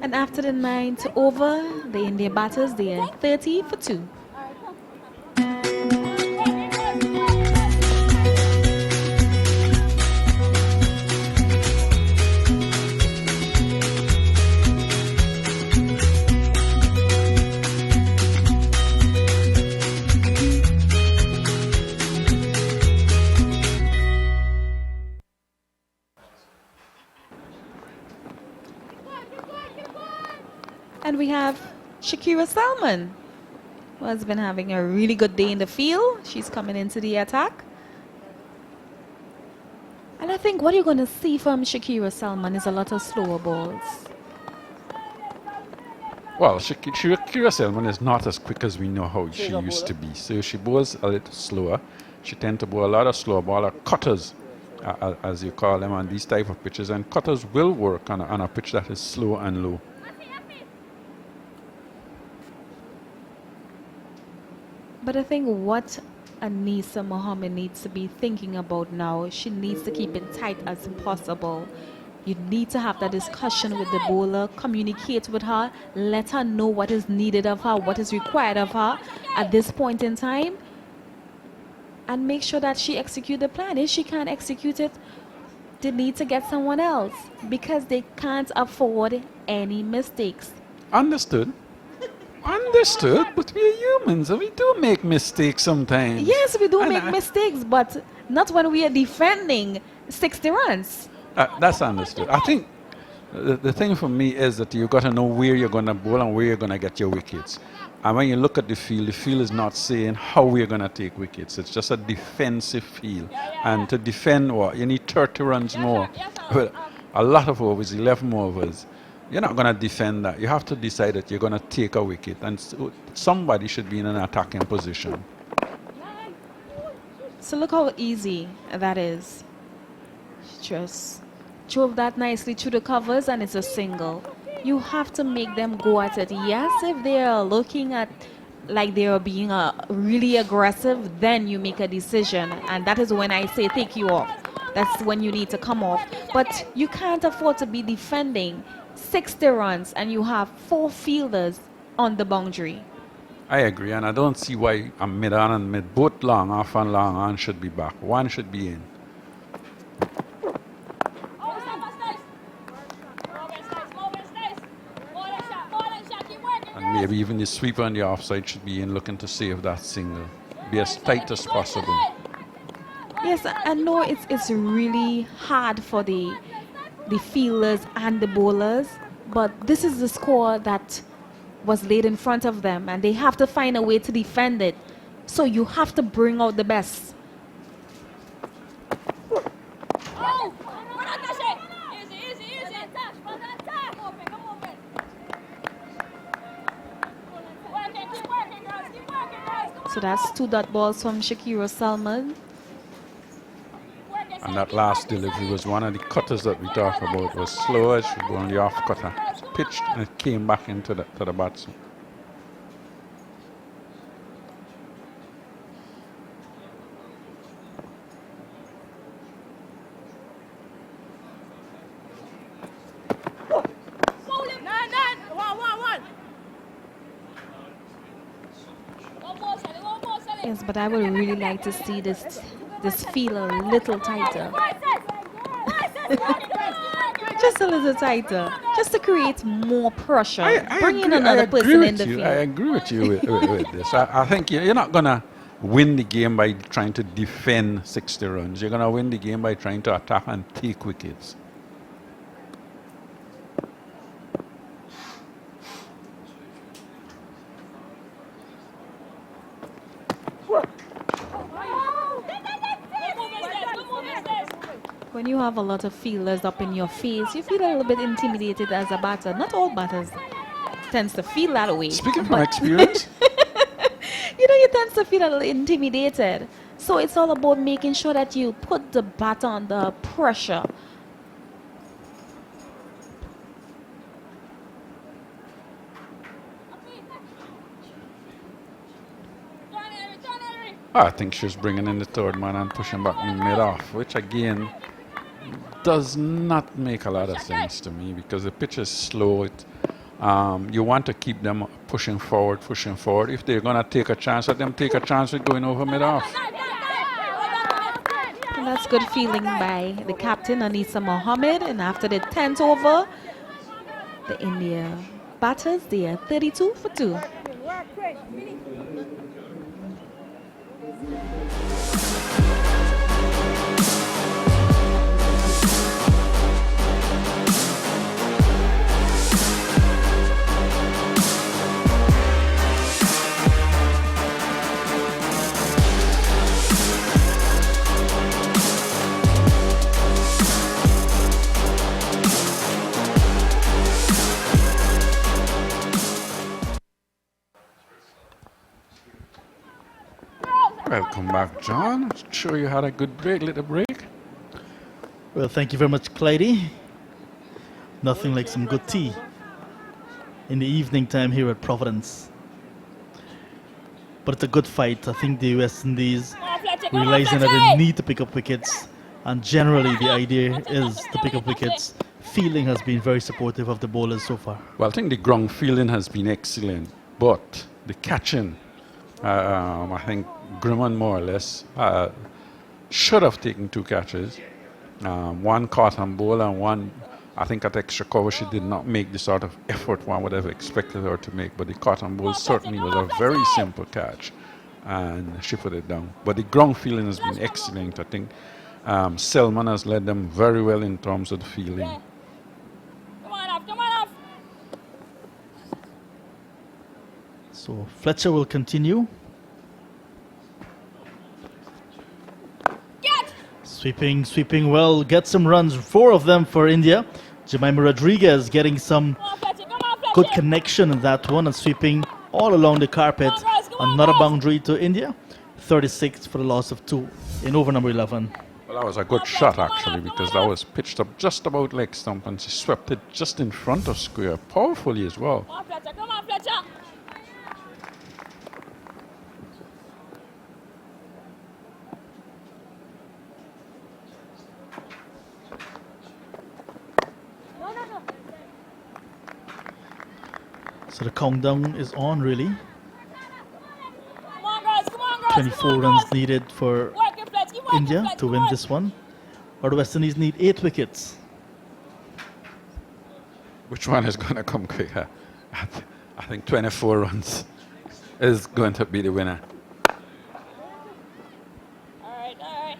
And after the 9th over, the India batters, they are 30 for 2. And we have Shakira Salman, who has been having a really good day in the field. She's coming into the attack. And I think what you're going to see from Shakira Salman is a lot of slower balls. Well, Shakira Selman is not as quick as we know how she used to be. So she bowls a little slower. She tends to bowl a lot of slow ball, or cutters, as you call them, on these type of pitches. And cutters will work on a pitch that is slow and low. But I think what Anissa Mohammed needs to be thinking about now, she needs to keep it tight as possible. You need to have that discussion with the bowler, communicate with her, let her know what is needed of her, what is required of her at this point in time, and make sure that she execute the plan. If she can't execute it, they need to get someone else because they can't afford any mistakes. Understood. Understood, but we are humans and we do make mistakes sometimes. Yes, we do make mistakes, but not when we are defending 60 runs. That's understood. I think the thing for me is that you've got to know where you're going to bowl and where you're going to get your wickets. And when you look at the field is not saying how we're going to take wickets. It's just a defensive field. And to defend, what? You need 30 runs more. Well, a lot of overs, 11 overs. You're not going to defend that. You have to decide that you're going to take a wicket. And somebody should be in an attacking position. So look how easy that is. Just drove that nicely through the covers and it's a single. You have to make them go at it. Yes, if they are looking at like they are being really aggressive, then you make a decision. And that is when I say take you off. That's when you need to come off. But you can't afford to be defending 60 runs and you have 4 fielders on the boundary. I agree, and I don't see why a mid-on and mid, both long off and long on should be back. One should be in. And maybe even the sweeper on the offside should be in, looking to save that single. Be as tight as possible. Yes, I know it's really hard for the fielders and the bowlers, but this is the score that was laid in front of them, and they have to find a way to defend it. So you have to bring out the best. So that's 2 dot balls from Shakira Salman. And that last delivery was one of the cutters that we talked about. It was slow as she go on the off cutter. Pitched and it came back into the batsman. Yes, but I would really like to see this field a little tighter. Just a little tighter, just to create more pressure. Bring in another person in the field. I agree with you with this. I think you're not going to win the game by trying to defend 60 runs. You're going to win the game by trying to attack and take wickets. When you have a lot of fielders up in your face, you feel a little bit intimidated as a batter. Not all batters tends to feel that way. Speaking from experience. You tend to feel a little intimidated. So it's all about making sure that you put the batter under pressure. I think she's bringing in the third man and pushing back in mid-off, which again does not make a lot of sense to me because the pitch is slow. You want to keep them pushing forward. If they're going to take a chance, let them take a chance with going over mid-off. And that's good feeling by the captain, Anisa Mohammed. And after the 10th over, the India batters, they are 32 for 2. Welcome back, John. Sure you had a good break, little break. Well, thank you very much, Clyde. Nothing like some good tea in the evening time here at Providence. But it's a good fight. I think the West Indies realizing that they need to pick up wickets, and generally the idea is to pick up wickets. Fielding has been very supportive of the bowlers so far. Well, I think the ground fielding has been excellent, but the catching, I think Grimman more or less should have taken 2 catches. One caught on bowl and one, I think at extra cover, she did not make the sort of effort one would have expected her to make. But the caught on bowl certainly was a very simple catch, and she put it down. But the ground fielding has been excellent. I think Selman has led them very well in terms of the fielding. Come on off. So Fletcher will continue. Sweeping well, get some runs, 4 of them for India. Jemima Rodriguez getting some good connection in that one and sweeping all along the carpet. Another boundary to India. 36 for the loss of 2 in over number 11. Well, that was a good shot actually, because that was pitched up just about leg stump and she swept it just in front of square, powerfully as well. Come on, Fletcher. So the countdown is on really. 24 runs needed for Work it, Fletch. Keep working, India Fletch. to Come win on. this one. Or the West Indies need 8 wickets. Which one is going to come quicker? I think 24 runs is going to be the winner. All right, all right.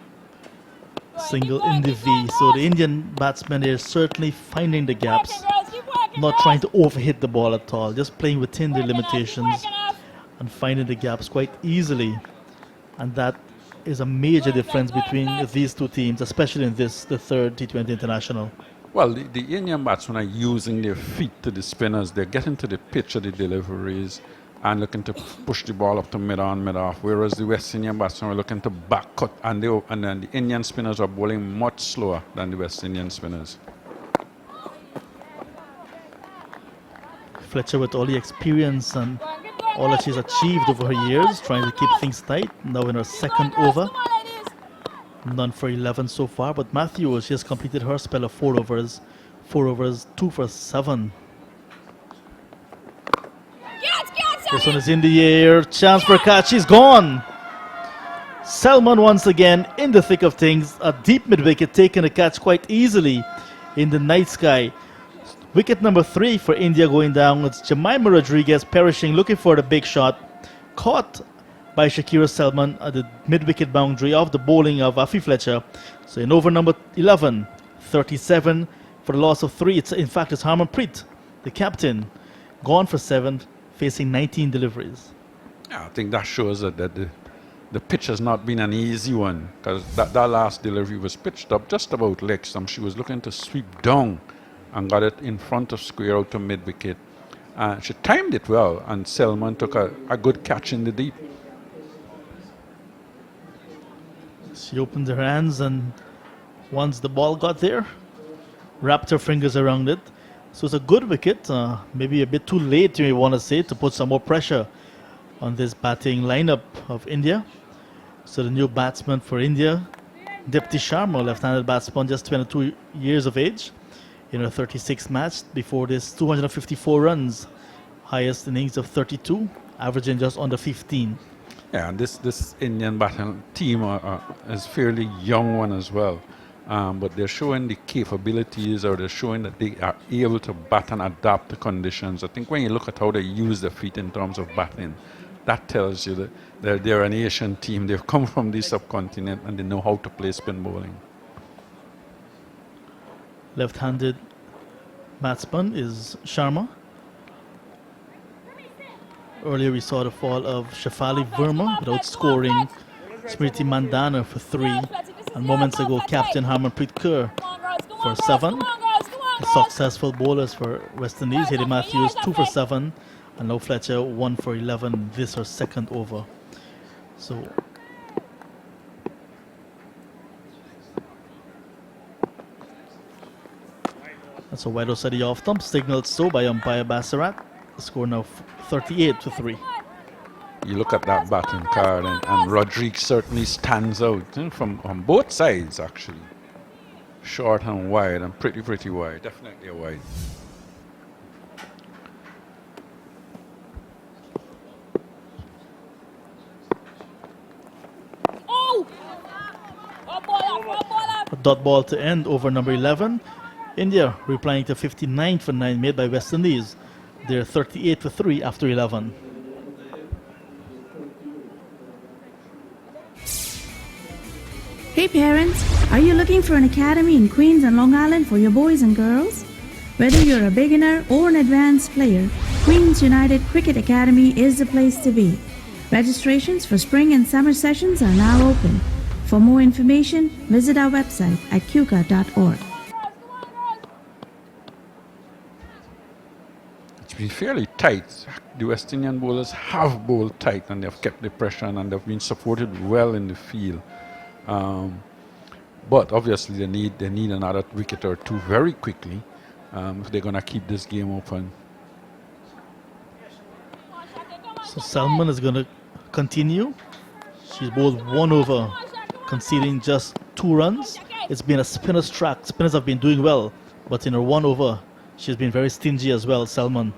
Single in the V. So the Indian batsmen are certainly finding the gaps, Working, girls. Keep working, not girls. trying to overhit the ball at all, just playing within their Working off, keep limitations working off. and finding the gaps quite easily. And that is a major difference between these two teams, especially in the third T20 international. Well, the Indian batsmen are using their feet to the spinners. They're getting to the pitch of the deliveries and looking to push the ball up to mid-on, mid-off, whereas the West Indian batsmen are looking to back cut, and then the Indian spinners are bowling much slower than the West Indian spinners. Fletcher, with all the experience and all that she's achieved over her years, trying to keep things tight, now in her second over. Come on, ladies. None for 11 so far, but Matthews, she has completed her spell of 4 overs. 4 overs, 2 for 7. This one is in the air, chance for a catch, she's gone! Salman once again in the thick of things, a deep mid-wicket, taking a catch quite easily in the night sky. Wicket number 3 for India going down. It's Jemima Rodriguez perishing, looking for the big shot. Caught by Shakira Salman at the mid-wicket boundary of the bowling of Afi Fletcher. So in over number 11, 37 for the loss of 3. In fact, it's Harmanpreet, the captain, gone for 7, facing 19 deliveries. Yeah, I think that shows that the pitch has not been an easy one, because that last delivery was pitched up just about leg stump. She was looking to sweep down and got it in front of square out to mid-wicket. She timed it well, and Salman took a good catch in the deep. She opened her hands, and once the ball got there, wrapped her fingers around it. So it's a good wicket, maybe a bit too late, you may want to say, to put some more pressure on this batting lineup of India. So the new batsman for India, Dipti Sharma, left-handed batsman, just 22 years of age, in her 36th match. Before this, 254 runs, highest innings of 32, averaging just under 15. Yeah, and this Indian batting team is fairly young one as well. But they're showing the capabilities, or they're showing that they are able to bat and adapt to conditions. I think when you look at how they use their feet in terms of batting, that tells you that they're an Asian team. They've come from the subcontinent and they know how to play spin bowling. Left-handed batsman is Sharma. Earlier we saw the fall of Shefali Verma without scoring. Smriti Mandana for 3. And moments ago, Captain Harmanpreet Kaur for 7. The successful bowlers for West Indies, Hedy Matthews 2 for 7. And now Fletcher 1 for 11. This her second over. So that's a wide outside the off stump, signaled so by umpire Basarat. The score now 38-3. You look at that batting card, and Rodriguez certainly stands out from on both sides, actually. Short and wide, and pretty wide. Definitely a wide. Oh! A dot ball to end over number 11. India replying to 59 for 9 made by West Indies. They're 38-3 after 11. Hey parents, are you looking for an academy in Queens and Long Island for your boys and girls? Whether you're a beginner or an advanced player, Queens United Cricket Academy is the place to be. Registrations for spring and summer sessions are now open. For more information, visit our website at qca.org. It's been fairly tight. The West Indian bowlers have bowled tight, and they've kept the pressure, and they've been supported well in the field. But obviously they need another wicket or two very quickly if they're going to keep this game open. So Salman is going to continue. She's bowled 1 over, conceding just 2 runs. It's been a spinner's track. Spinners have been doing well, but in her 1 over, she's been very stingy as well, Salman.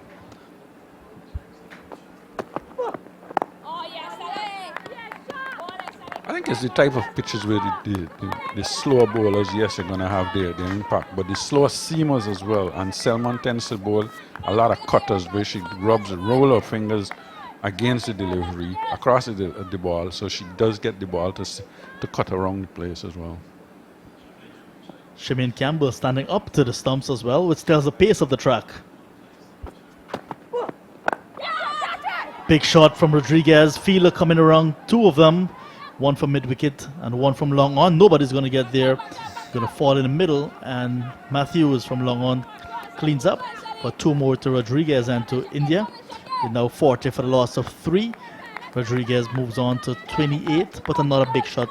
think it's the type of pitches where the slower bowlers, yes, they're going to have their impact, but the slower seamers as well. And Selman tends to bowl a lot of cutters where she roll her fingers against the delivery, across the ball, so she does get the ball to cut around the place as well. Shemaine Campbell standing up to the stumps as well, which tells the pace of the track. Big shot from Rodriguez. Fielder coming around, two of them. One from mid-wicket and one from long on. Nobody's going to get there. Going to fall in the middle, and Matthews from long on cleans up. But two more to Rodriguez and to India. They're now 40 for the loss of 3. Rodriguez moves on to 28, but another big shot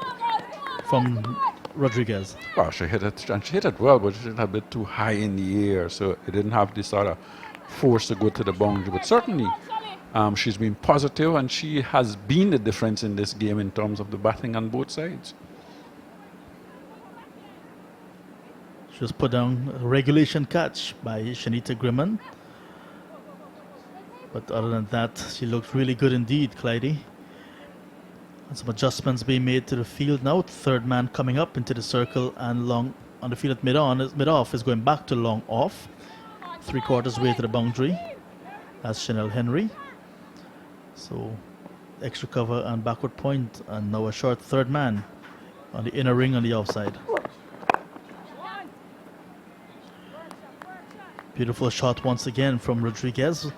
from Rodriguez. Well, she hit it, and she hit it well, but she hit it a bit too high in the air, so it didn't have the sort of force to go to the boundary. But certainly, she's been positive, and she has been the difference in this game in terms of the batting on both sides. She was put down a regulation catch by Shanita Grimman. But other than that, she looked really good indeed, Clydie. And some adjustments being made to the field now. Third man coming up into the circle, and long on the field at mid-off is going back to long off. 3/4 way to the boundary. That's Chanel Henry. So extra cover and backward point, and now a short third man on the inner ring on the outside. Beautiful shot once again from Rodriguez.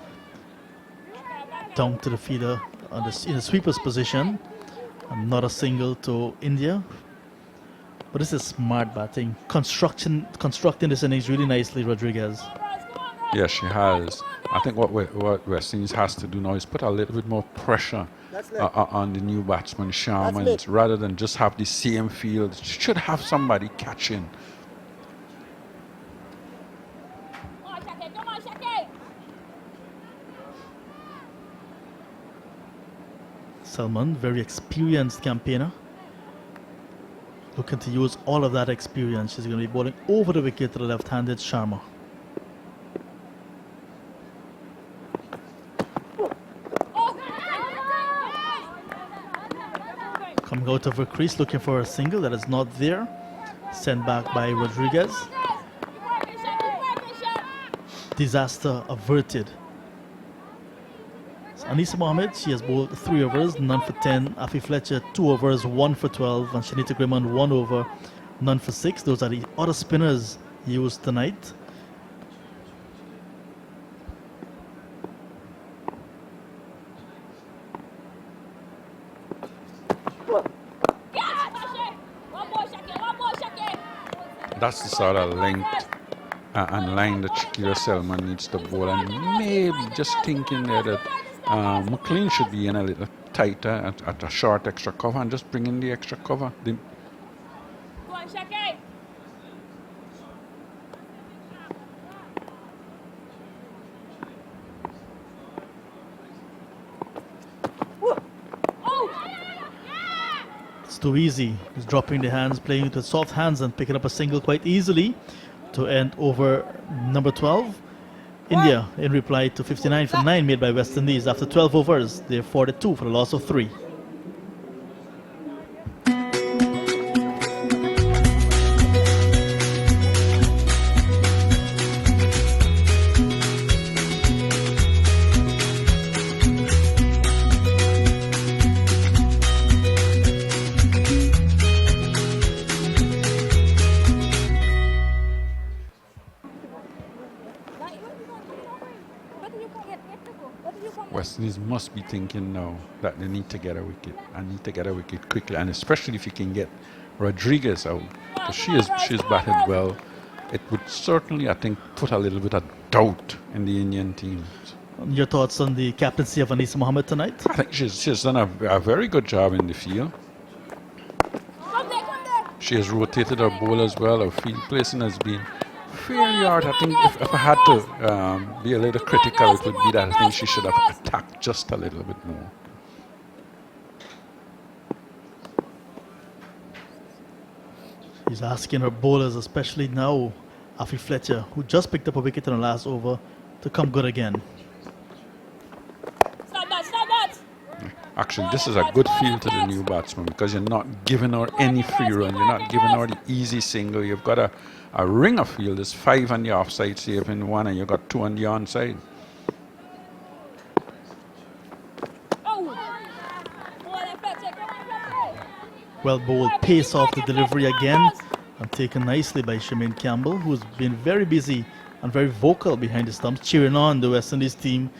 Down to the fielder in the sweeper's position. Not a single to India. But this is smart batting. Constructing this innings really nicely, Rodriguez. Yes, she has. I think what West Indies has to do now is put a little bit more pressure on the new batsman, Sharman, rather than just have the same field. She should have somebody catching. Salman, very experienced campaigner. Looking to use all of that experience. She's going to be bowling over the wicket to the left-handed Sharma. Coming out of her crease, looking for a single that is not there. Sent back by Rodriguez. Disaster averted. Anisa Mohammed, she has bowled 3 overs, none for 10. Afi Fletcher, 2 overs, 1 for 12. And Shanita Grimman, 1 over, none for 6. Those are the other spinners used tonight. That's the sort of length and line that Shakira Selman needs to bowl. And maybe just thinking there that McLean should be in a little tighter at a short extra cover and just bring in the extra cover. It's too easy. He's dropping the hands, playing with the soft hands and picking up a single quite easily to end over number 12. India, in reply to 59 for 9 made by West Indies after 12 overs, they're 42 for a loss of 3. West Indies must be thinking now that they need to get a wicket. I need to get a wicket quickly, and especially if you can get Rodriguez out, because she's batted well. It would certainly, I think, put a little bit of doubt in the Indian team. Your thoughts on the captaincy of Anisa Mohammed tonight? I think she's done a very good job in the field. She has rotated her bowlers well. Her field placing has been fairly hard. I think if I had to be a little critical, it would be that I think she should have attacked just a little bit more. She's asking her bowlers, especially now, Afi Fletcher, who just picked up a wicket in the last over, to come good again. Actually, this is a good feel to the new batsman because you're not giving her any free run. You're not giving her the easy single. You've got a ringer field. There's 5 on the offside save in one, and you've got 2 on the onside. Well bowled, pace off the delivery again, and taken nicely by Shemaine Campbell, who's been very busy and very vocal behind the stumps, cheering on the West Indies team.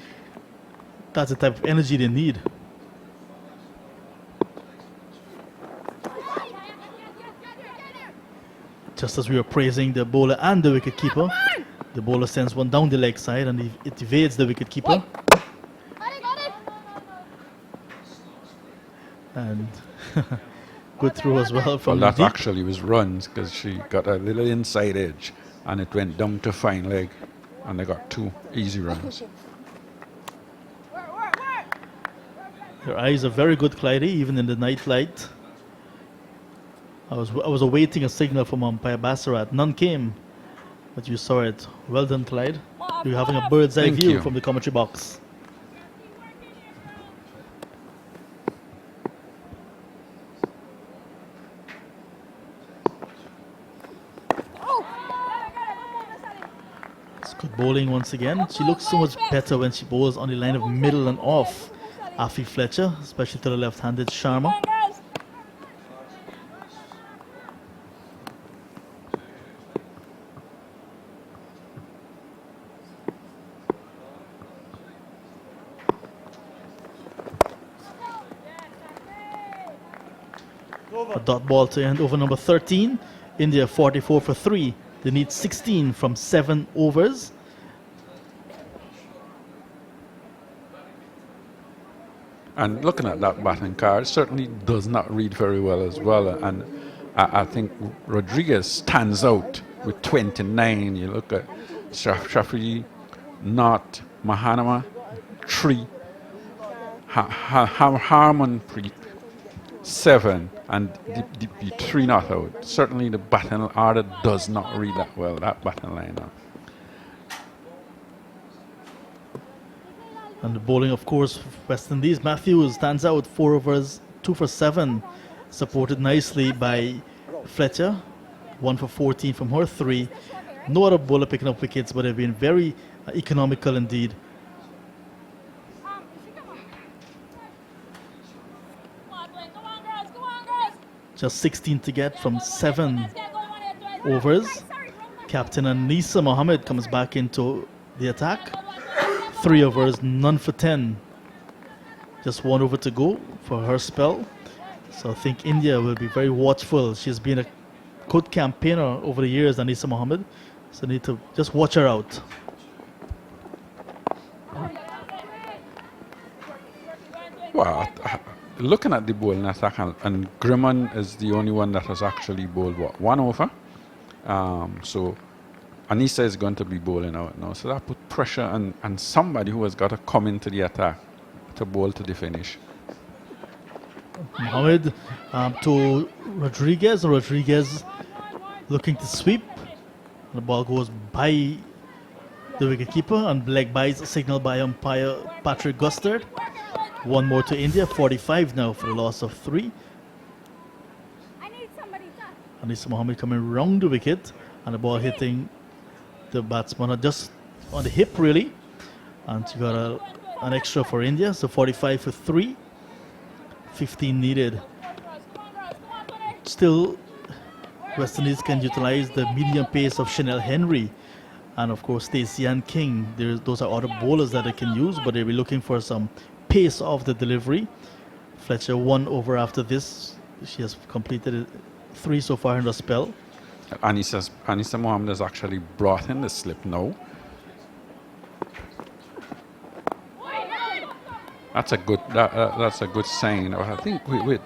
That's the type of energy they need. Just as we were praising the bowler and the wicketkeeper, the bowler sends one down the leg side and it evades the wicketkeeper. And good throw as well from that deep. actually was runs because she got a little inside edge and it went down to fine leg and they got 2 easy runs. Her eyes are very good, Clyde, even in the night light. I was awaiting a signal from umpire Bassarat. None came, but you saw it. Well done, Clyde. You're having a bird's eye Thank view you. from the commentary box. It's good bowling once again. She looks so much better when she bowls on the line of middle and off. Afi Fletcher, especially to the left-handed Sharma. A dot ball to end over number 13. India 44 for 3. They need 16 from 7 overs. And looking at that batting card, certainly does not read very well as well. And I think Rodriguez stands out with 29. You look at Shafi, Not, Mahanama, 3, Harmanpreet, 7, and the 3 not out. Certainly the batting order does not read that well, that batting lineup. And the bowling, of course, West Indies. Matthews stands out, 4 overs, 2 for 7. Supported nicely by Fletcher, 1 for 14 from her 3. No other bowler picking up wickets, but they've been very economical indeed. Just 16 to get from 7 overs. Captain Anisa Mohammed comes back into the attack. 3 overs, none for 10. Just 1 over to go for her spell. So I think India will be very watchful. She's been a good campaigner over the years, Anisa Mohammed. So need to just watch her out. Well, looking at the bowling attack, and Grimman is the only one that has actually bowled, 1 over? So Anisa is going to be bowling out now. So that put pressure on somebody who has got to come into the attack to bowl to the finish. Mohammed to Rodriguez. Rodriguez looking to sweep. The ball goes by the wicketkeeper and leg byes signaled by umpire Patrick Gustard. 1 more to India, 45 now for the loss of 3. Anisa Mohammed coming round the wicket and the ball hitting the batsman just on the hip really. And she got an extra for India, so 45 for 3. 15 needed. Still, West Indies can utilize the medium pace of Chanel Henry and of course Stacey Ann King. Those are other bowlers that they can use, but they'll be looking for some pace of the delivery. Fletcher 1 over after this. She has completed 3 so far in the spell. Anisa Mohammed has actually brought in the slip now. That's a good sign. I think when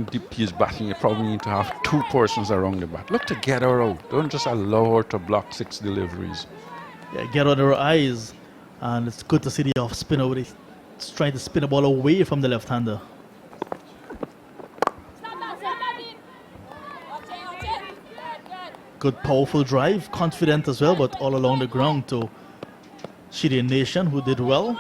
DP is batting, you probably need to have 2 persons around the bat. Look to get her out. Don't just allow her to block 6 deliveries. Yeah, get on her eyes, and it's good to see the off spinner where he's trying to spin the ball away from the left-hander. Good powerful drive, confident as well, but all along the ground to Shidian Nation, who did well.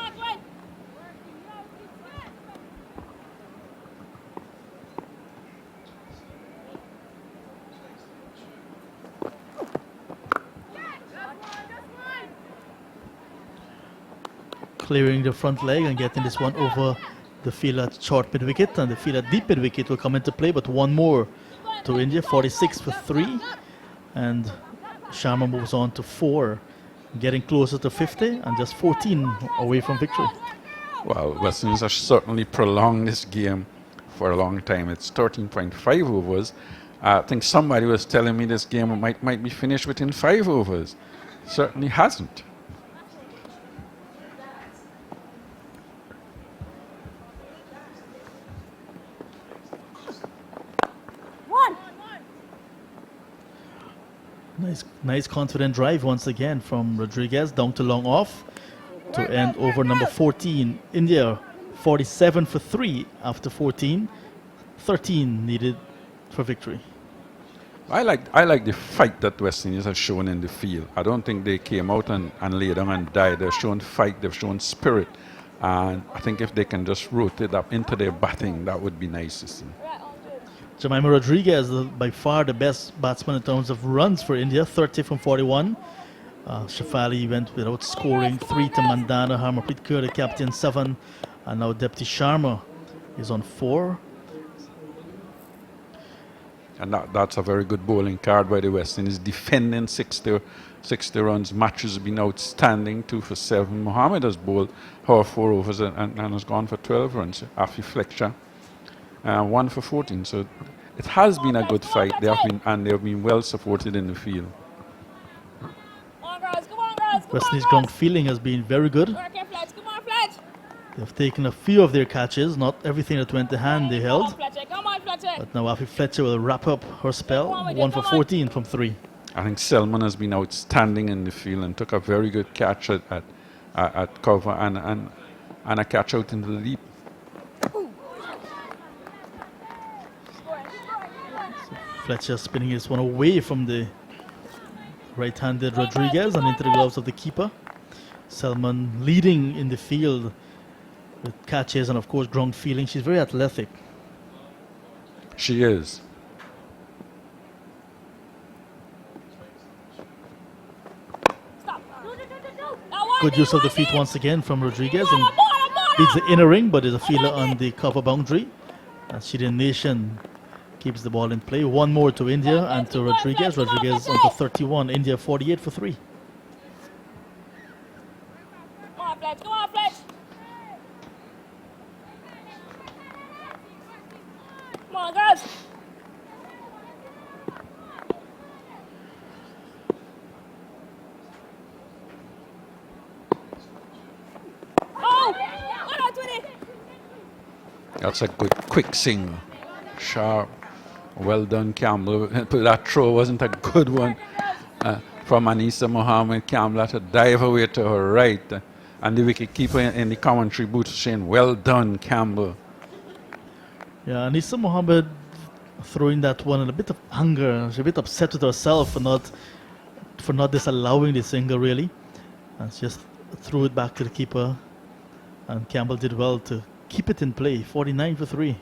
clearing the front leg and getting this one over the field at short mid wicket, and the field at deep mid wicket will come into play, but one more to India, 46 for 3, and Sharma moves on to 4, getting closer to 50 and just 14 away from victory. Well, West Indies have certainly prolonged this game for a long time. It's 13.5 overs. I think somebody was telling me this game might be finished within 5 overs. Certainly hasn't. Nice confident drive once again from Rodriguez down to long off to end over number 14. India 47 for 3 after 14. 13 needed for victory. I like the fight that West Indies have shown in the field. I don't think they came out and lay down and died. They've shown fight, they've shown spirit. And I think if they can just rotate up into their batting, that would be nice to see. Jemima Rodriguez, by far the best batsman in terms of runs for India, 30 from 41. Shafali went without scoring, 3 to Mandana, Harmanpreet Kaur, the captain, 7. And now Deputy Sharma is on 4. And that's a very good bowling card by the West Indies. Defending 60 runs. Matches have been outstanding, 2 for 7. Mohammed has bowled 4 overs and has gone for 12 runs. Afi Fletcher, 1 for 14. So it has been a good fight. They have been well supported in the field. West Indies ground feeling has been very good. They've taken a few of their catches, not everything that went to hand they held. But now Afi Fletcher will wrap up her spell, 1 for 14 from 3. I think Selman has been outstanding in the field and took a very good catch at cover and a catch out into the deep. Fletcher spinning this one away from the right-handed Rodriguez and into the gloves of the keeper. Selman leading in the field with catches and of course ground feeling. She's very athletic. She is. Good use of the feet once again from Rodriguez and beats the inner ring, but there's a fielder on the cover boundary. Shirin Nation keeps the ball in play. One more to India and to Rodriguez. Rodriguez on to 31. India 48 for 3. Come on, Fletch. Come on, Fletch. Come on, girls. Oh! 120. That's a good quick single. Sharp. Well done, Campbell. That throw wasn't a good one from Anisa Mohammed. Campbell had to dive away to her right. And the wicketkeeper in the commentary booth saying, well done, Campbell. Yeah, Anisa Mohammed throwing that one in a bit of anger. She's a bit upset with herself for not disallowing the single, really. And she just threw it back to the keeper. And Campbell did well to keep it in play. 49 for 3.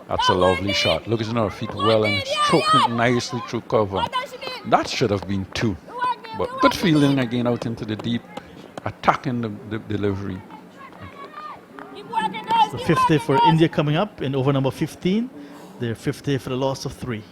That's a lovely shot. Look at her feet well and stroking it nicely through cover. That should have been 2. But good fielding again out into the deep, attacking the delivery. So 50 for India coming up in over number 15. They're 50 for the loss of 3.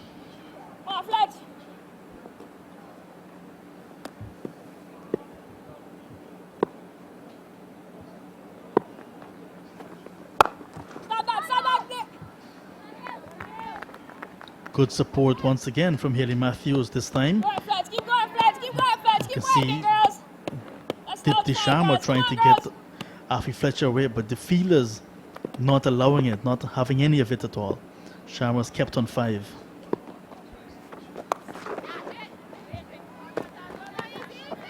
Good support once again from Haley Matthews this time. Keep going, Fletch. Keep going, Fletch. You can see Dipti Sharma trying to get Afi Fletcher away, but the fielders not allowing it, not having any of it at all. Sharma's kept on 5.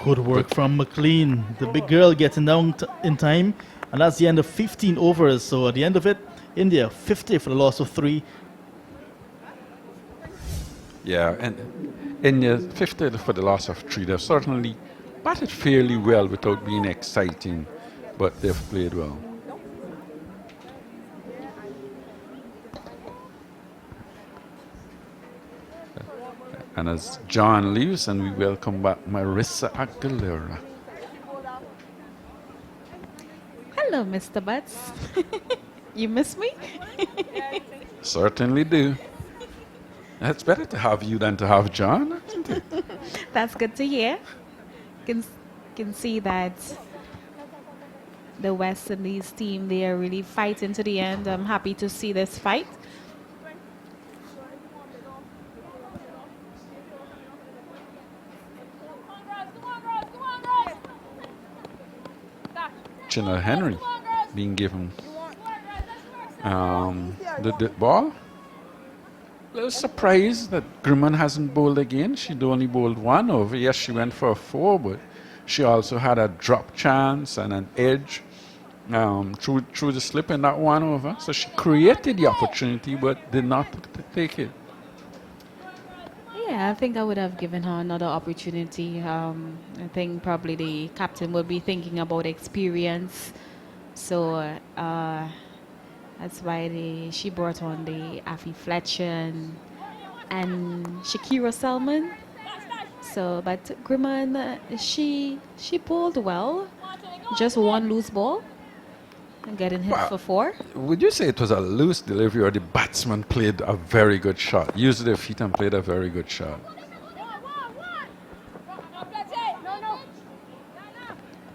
Good work from McLean. The big girl getting down in time. And that's the end of 15 overs. So at the end of it, India 50 for the loss of 3. Yeah, and India 50 for the loss of 3. They've certainly batted fairly well without being exciting, but they've played well. And as John leaves, and we welcome back Marissa Aguilera. Hello, Mr. Butts. You miss me? Certainly do. It's better to have you than to have John, isn't it? That's good to hear. Can see that the West Indies team, they are really fighting to the end. I'm happy to see this fight. Chinna Henry being given the ball. A little surprised that Grimman hasn't bowled again. She'd only bowled one over. Yes, she went for a 4, but she also had a drop chance and an edge through the slip in that one over. So she created the opportunity but did not take it. Yeah, I think I would have given her another opportunity. I think probably the captain would be thinking about experience. So that's why she brought on the Afi Fletcher and Shakira Selman. So, but Grimman, she bowled well. Just one loose ball and getting hit for 4. Would you say it was a loose delivery or the batsman played a very good shot? Used their feet and played a very good shot.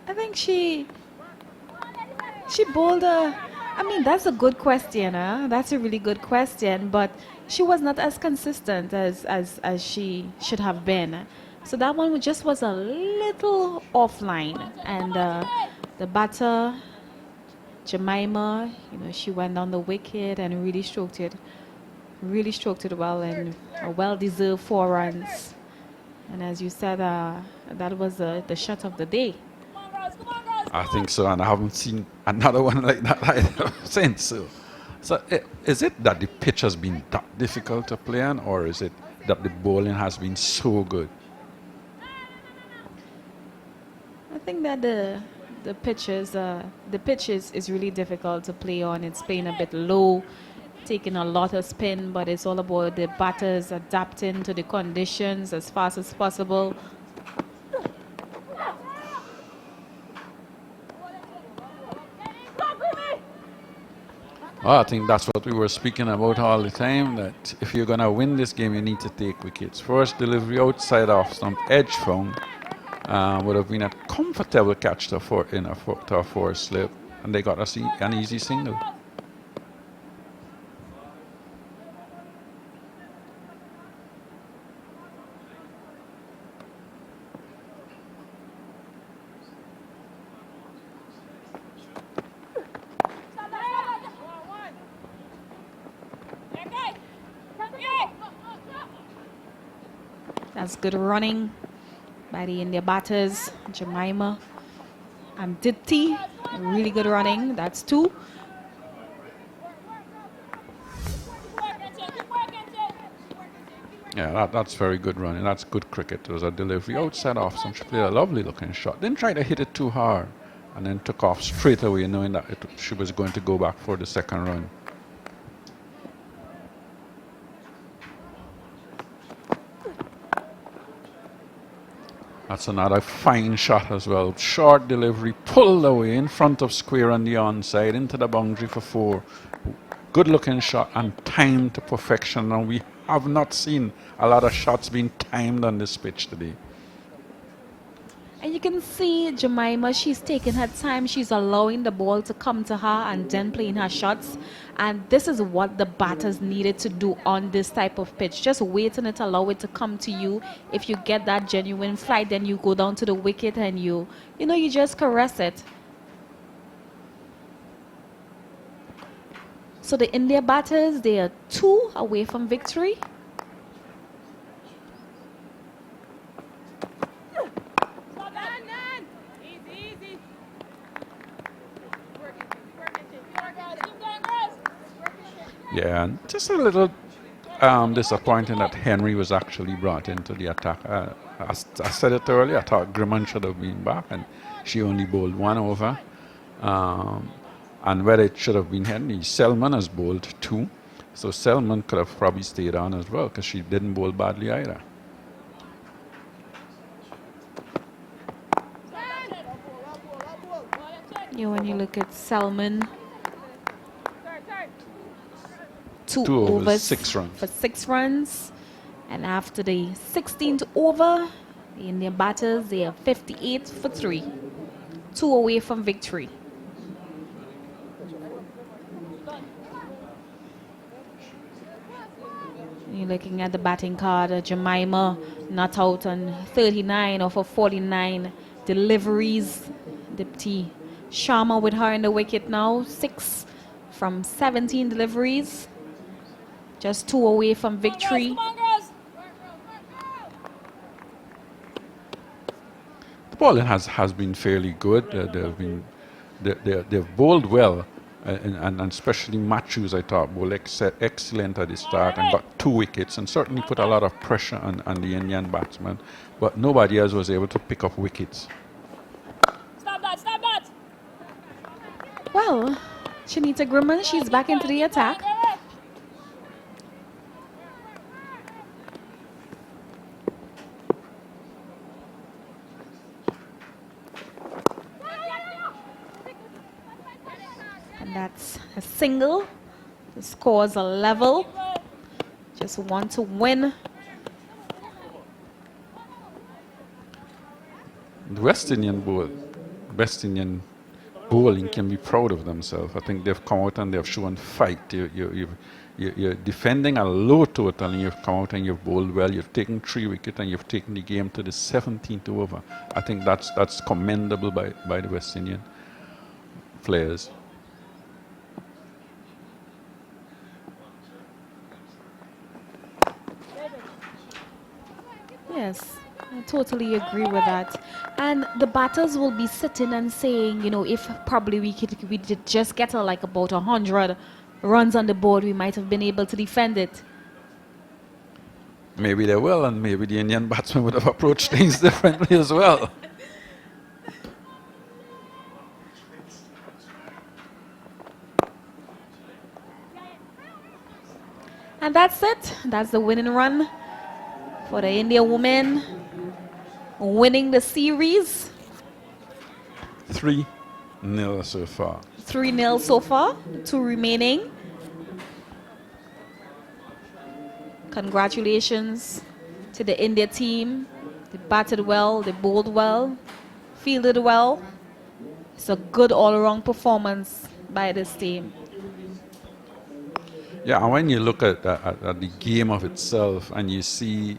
I think she bowled I mean, that's a good question. That's a really good question. But she was not as consistent as she should have been. So that one just was a little offline. And the batter, Jemima, she went down the wicket and really stroked it well, and a well-deserved 4 runs. And as you said, that was the shot of the day. I think so, and I haven't seen another one like that either since. So is it that the pitch has been that difficult to play on, or is it that the bowling has been so good? I think that the pitch is really difficult to play on. It's playing a bit low, taking a lot of spin, but it's all about the batters adapting to the conditions as fast as possible. Well, I think that's what we were speaking about all the time, that if you're going to win this game, you need to take wickets. First delivery outside off stump, edge found, would have been a comfortable catch to a 4 slip, and they got an easy single. That's good running by the India batters, Jemima and Dipti. Really good running. That's 2. Yeah, that's very good running. That's good cricket. There was a delivery outside off, so she played a lovely looking shot. Didn't try to hit it too hard, and then took off straight away, knowing that she was going to go back for the second run. That's another fine shot as well. Short delivery, pulled away in front of square on the onside, into the boundary for 4. Good looking shot and timed to perfection. And we have not seen a lot of shots being timed on this pitch today. And you can see Jemima, she's taking her time. She's allowing the ball to come to her and then playing her shots. And this is what the batters needed to do on this type of pitch. Just wait and allow it to come to you. If you get that genuine flight, then you go down to the wicket and you just caress it. So the India batters, they are 2 away from victory. Yeah, and just a little disappointing that Henry was actually brought into the attack. I said it earlier, I thought Grimman should have been back, and she only bowled 1 over. And whether it should have been Henry, Selman has bowled 2. So Selman could have probably stayed on as well, because she didn't bowl badly either. Yeah, when you look at Salmon, two Two overs, overs 6 runs. for 6 runs. And after the 16th over, the Indian batters, they are 58 for 3. 2 away from victory. You're looking at the batting card, Jemima not out on 39 off of 49 deliveries. Dipti Sharma with her in the wicket now, 6 from 17 deliveries. Just 2 away from victory. Come on, girls. The bowling has been fairly good. They've bowled well, and especially Matthews, I thought, bowled excellent at the start and got 2 wickets and certainly put a lot of pressure on the Indian batsmen. But nobody else was able to pick up wickets. Stop that, stop that. Well, Shanita Grimman, she's back into the attack. And that's a single. The scores are level. Just want to win. The West Indian bowling can be proud of themselves. I think they've come out and they've shown fight. You're defending a low total and you've come out and you've bowled well. You've taken 3 wickets and you've taken the game to the 17th over. I think that's commendable by the West Indian players. Yes, I totally agree with that. And the batters will be sitting and saying, you know, if probably we did just get like about 100 runs on the board, we might have been able to defend it. Maybe they will, and maybe the Indian batsmen would have approached things differently as well. And that's it. That's the winning run for the India women, winning the series. 3-0 so far. 3-0 so far, 2 remaining. Congratulations to the India team. They batted well, they bowled well, fielded well. It's a good all-around performance by this team. Yeah, and when you look at the game of itself and you see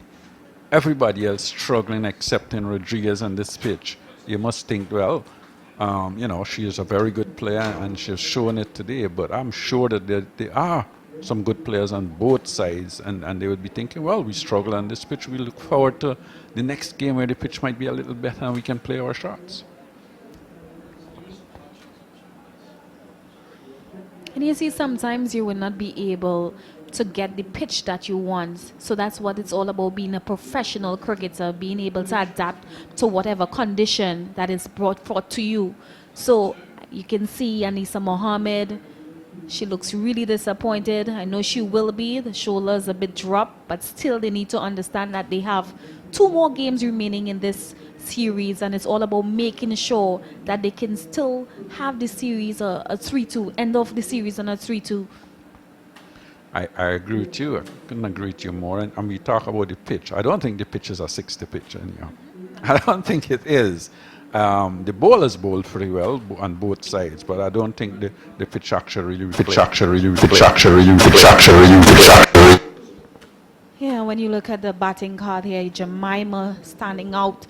everybody else struggling except in Rodriguez on this pitch, you must think, well, you know, she is a very good player and she's shown it today, but I'm sure that there are some good players on both sides, and they would be thinking, well, we struggle on this pitch, we look forward to the next game where the pitch might be a little better and we can play our shots. And you see, sometimes you will not be able to get the pitch that you want. So that's what it's all about, being a professional cricketer, being able to adapt to whatever condition that is brought forth to you. So you can see Anisa Mohammed, she looks really disappointed. I know she will be. The shoulder's a bit dropped, but still they need to understand that they have 2 more games remaining in this series, and it's all about making sure that they can still have the series a 3-2, end of the series on a 3-2. I agree with you. I couldn't agree with you more. And we talk about the pitch. I don't think the pitch is a 60 pitch anyhow. I don't think it is. The bowlers bowled pretty well on both sides, but I don't think the pitch actually Yeah, when you look at the batting card here, Jemima standing out,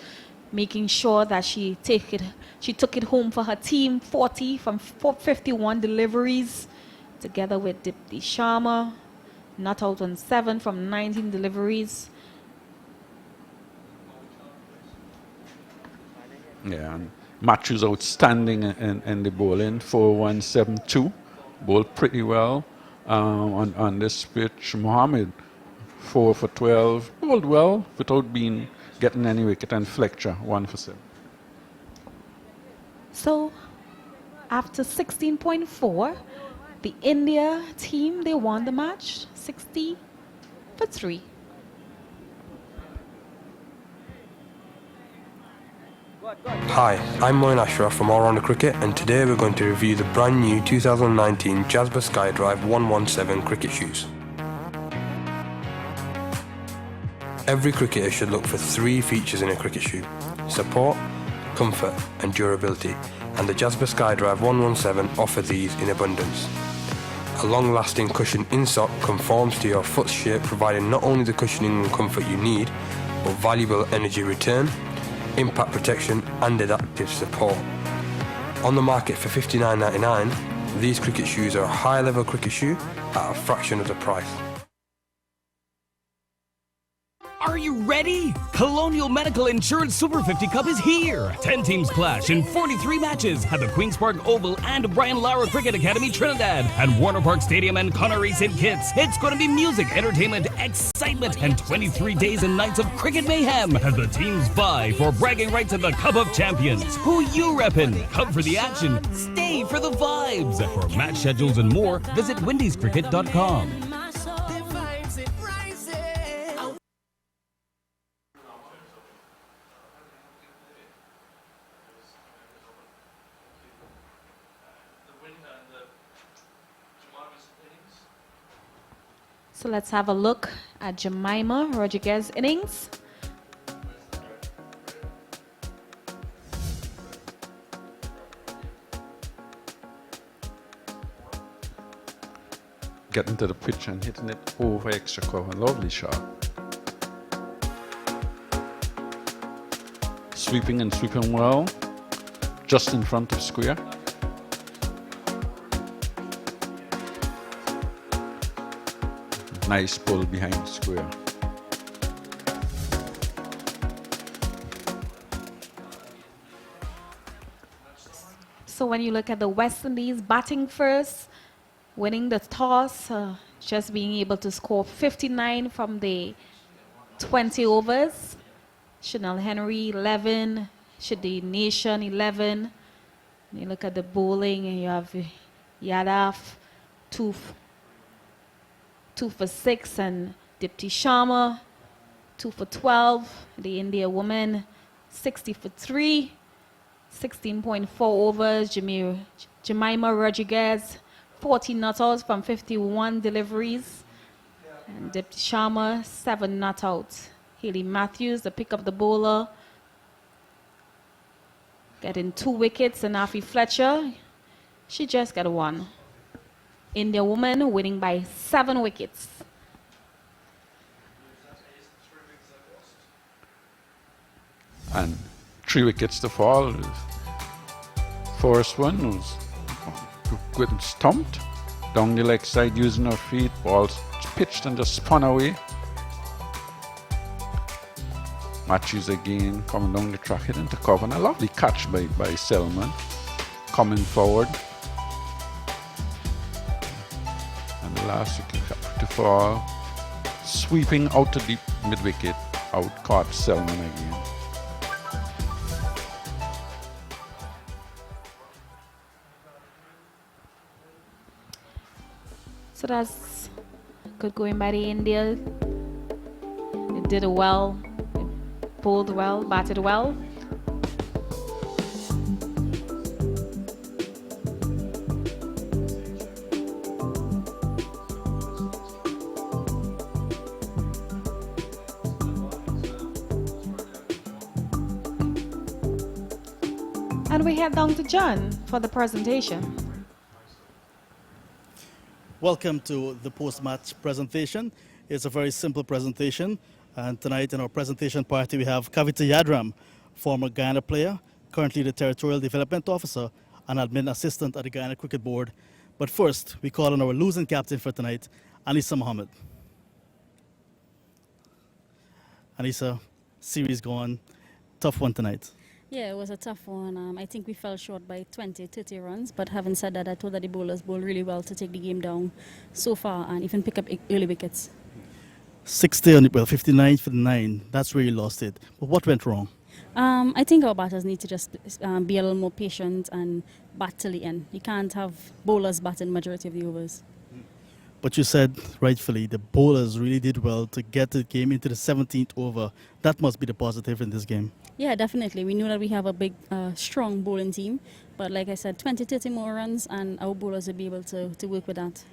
making sure that she took it home for her team, 40 from 51 deliveries, together with Dipti Sharma, not out on 7 from 19 deliveries. Yeah, and Matthews outstanding in the bowling, 4-1-7-2, bowled pretty well on this pitch. Mohammed, 4 for 12, bowled well without getting any wicket, and Fletcher, 1 for 7. So, after 16.4, the India team, they won the match, 60 for 3. Hi, I'm Moin Ashraf from All Rounder Cricket, and today we're going to review the brand new 2019 Jasper SkyDrive 117 cricket shoes. Every cricketer should look for 3 features in a cricket shoe: support, comfort and durability, and the Jasper SkyDrive 117 offer these in abundance. A long-lasting cushion insock conforms to your foot's shape, providing not only the cushioning and comfort you need, but valuable energy return, impact protection and adaptive support. On the market for $59.99, these cricket shoes are a high-level cricket shoe at a fraction of the price. Are you ready? Colonial Medical Insurance Super 50 Cup is here. 10 teams clash in 43 matches at the Queen's Park Oval and Brian Lara Cricket Academy Trinidad and Warner Park Stadium and Connery St. Kitts. It's going to be music, entertainment, excitement, and 23 days and nights of cricket mayhem as the teams vie for bragging rights at the Cup of Champions. Who you reppin'? Come for the action, stay for the vibes. For match schedules and more, visit windiescricket.com. So let's have a look at Jemima Rodriguez innings. Getting to the pitch and hitting it over extra cover. Lovely shot. Sweeping and sweeping well. Just in front of square. Nice pull behind square. So when you look at the West Indies batting first, winning the toss, just being able to score 59 from the 20 overs. Chanel Henry 11, Shade Nation 11. You look at the bowling and you have Yadav 2 for 6 and Dipti Sharma 2 for 12. The India woman 60 for 3, 16.4 overs. Jemima Rodriguez 14 not outs from 51 deliveries, and Dipti Sharma 7 not outs. Haley Matthews, the pick of the bowler, getting 2 wickets, and Afi Fletcher, she just got 1. India woman winning by 7 wickets. And 3 wickets to fall. First one was good and stumped down the leg side using her feet. Ball pitched and just spun away. Matthews again coming down the track, hitting to cover. And a lovely catch by Selman coming forward. And the last wicket to fall, sweeping out to deep mid wicket, out caught Selman again. So that's good going by the India. It did it well, it bowled well, batted well. And we head down to John for the presentation. Welcome to the post-match presentation. It's a very simple presentation. And tonight in our presentation party, we have Kavita Yadram, former Guyana player, currently the Territorial Development Officer and Admin Assistant at the Guyana Cricket Board. But first, we call on our losing captain for tonight, Anisa Mohammed. Anisa, series gone. Tough one tonight. Yeah, it was a tough one. I think we fell short by 20, 30 runs. But having said that, I thought that the bowlers bowled really well to take the game down so far and even pick up early wickets. 60 on it, well, 59 for the 9. That's where you lost it. But what went wrong? I think our batters need to just be a little more patient and bat till the end. You can't have bowlers batting majority of the overs. But you said, rightfully, the bowlers really did well to get the game into the 17th over. That must be the positive in this game. Yeah, definitely. We knew that we have a big, strong bowling team. But like I said, 20, 30 more runs and our bowlers will be able to work with that.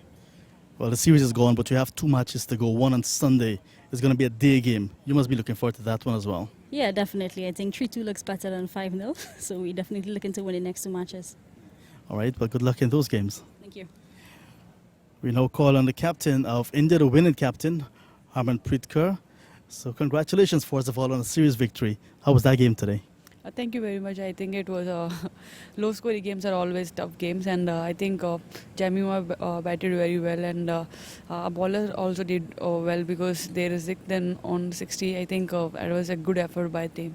Well, the series is gone, but you have 2 matches to go. One on Sunday. It's going to be a day game. You must be looking forward to that one as well. Yeah, definitely. I think 3-2 looks better than 5-0. So we definitely looking to win the next 2 matches. All right, but good luck in those games. Thank you. We now call on the captain of India, the winning captain, Harmanpreet Kaur. So congratulations, first of all, on a series victory. How was that game today? Thank you very much. I think it was low-scoring games are always tough games, and I think Jamima batted very well, and our bowler also did well because they risked then on 60. I think it was a good effort by the team.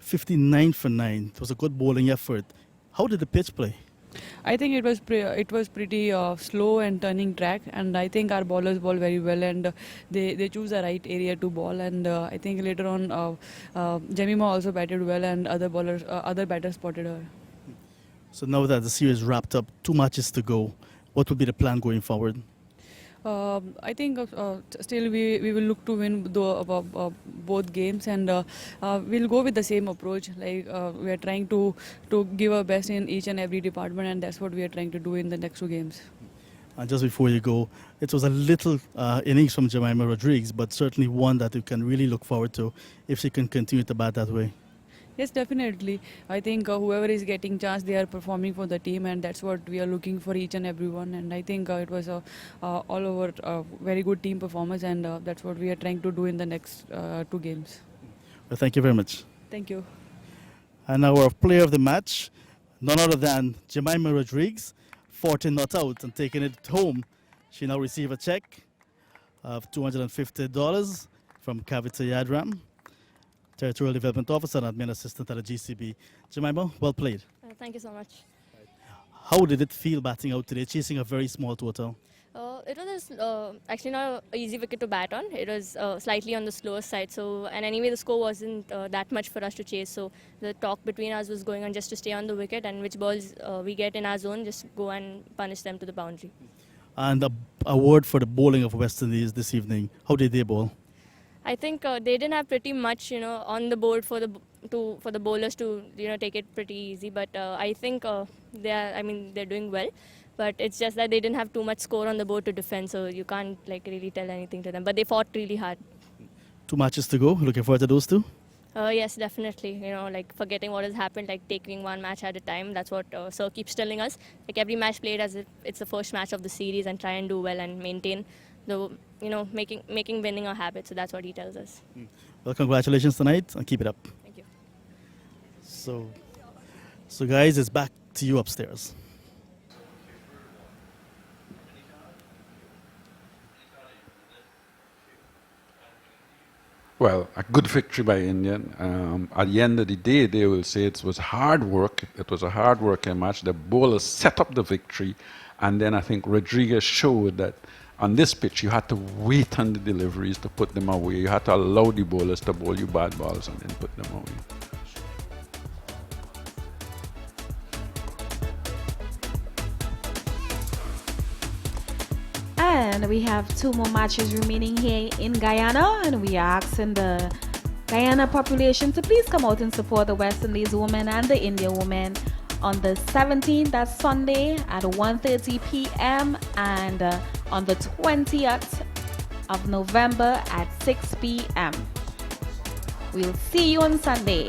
59 for 9. It was a good bowling effort. How did the pitch play? I think it was pretty slow and turning track, and I think our bowlers bowl very well, and they choose the right area to bowl, and I think later on Jamima also batted well, and other batters spotted her. So now that the series wrapped up, 2 matches to go, what will be the plan going forward? I think still we will look to win both games, and we'll go with the same approach. Like we are trying to give our best in each and every department, and that's what we are trying to do in the next 2 games. And just before you go, it was a little innings from Jemima Rodriguez, but certainly one that you can really look forward to if she can continue to bat that way. Yes, definitely. I think whoever is getting chance, they are performing for the team, and that's what we are looking for each and everyone. And I think it was all over very good team performance, and that's what we are trying to do in the next 2 games. Well, thank you very much. Thank you. And our player of the match, none other than Jemima Rodriguez, 14 not out and taking it home. She now received a check of $250 from Kavita Yadram, Territorial Development Officer and Admin Assistant at the GCB. Jemima, well played. Thank you so much. How did it feel batting out today, chasing a very small total? It was actually not an easy wicket to bat on. It was slightly on the slower side. And anyway, the score wasn't that much for us to chase. So the talk between us was going on just to stay on the wicket, and which balls we get in our zone, just go and punish them to the boundary. And a word for the bowling of West Indies this evening. How did they bowl? I think they didn't have pretty much, on the board for the bowlers to, take it pretty easy. But I think they're doing well. But it's just that they didn't have too much score on the board to defend, so you can't really tell anything to them. But they fought really hard. 2 matches to go. Looking forward to those 2? Yes, definitely. Forgetting what has happened, taking 1 match at a time. That's what Sir keeps telling us. Every match played as if it's the first match of the series, and try and do well and maintain the, making winning a habit. So that's what he tells us. Well, congratulations tonight, and keep it up. Thank you. So guys, it's back to you upstairs. Well, a good victory by India. At the end of the day, they will say it was hard work. It was a hard working match. The bowlers set up the victory, and then I think Rodriguez showed that on this pitch, you had to wait on the deliveries to put them away. You had to allow the bowlers to bowl you bad balls and then put them away. And we have 2 more matches remaining here in Guyana, and we are asking the Guyana population to please come out and support the West Indies women and the India women on the 17th, that's Sunday at 1:30 p.m. and on the 20th of November at 6 p.m. We'll see you on Sunday.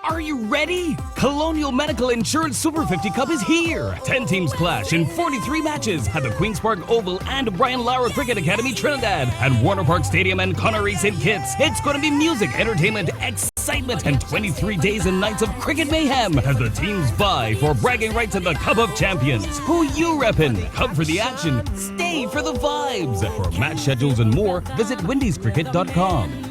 Are you ready? Colonial Medical Insurance Super 50 Cup is here. 10 teams clash in 43 matches at the Queen's Park Oval and Brian Lara Cricket Academy, Trinidad, and Warner Park Stadium and Connery St. Kitts. It's going to be music, entertainment, excitement, and 23 days and nights of cricket mayhem as the teams vie for bragging rights at the Cup of Champions. Who you reppin'? Come for the action. Stay for the vibes. For match schedules and more, visit windiescricket.com.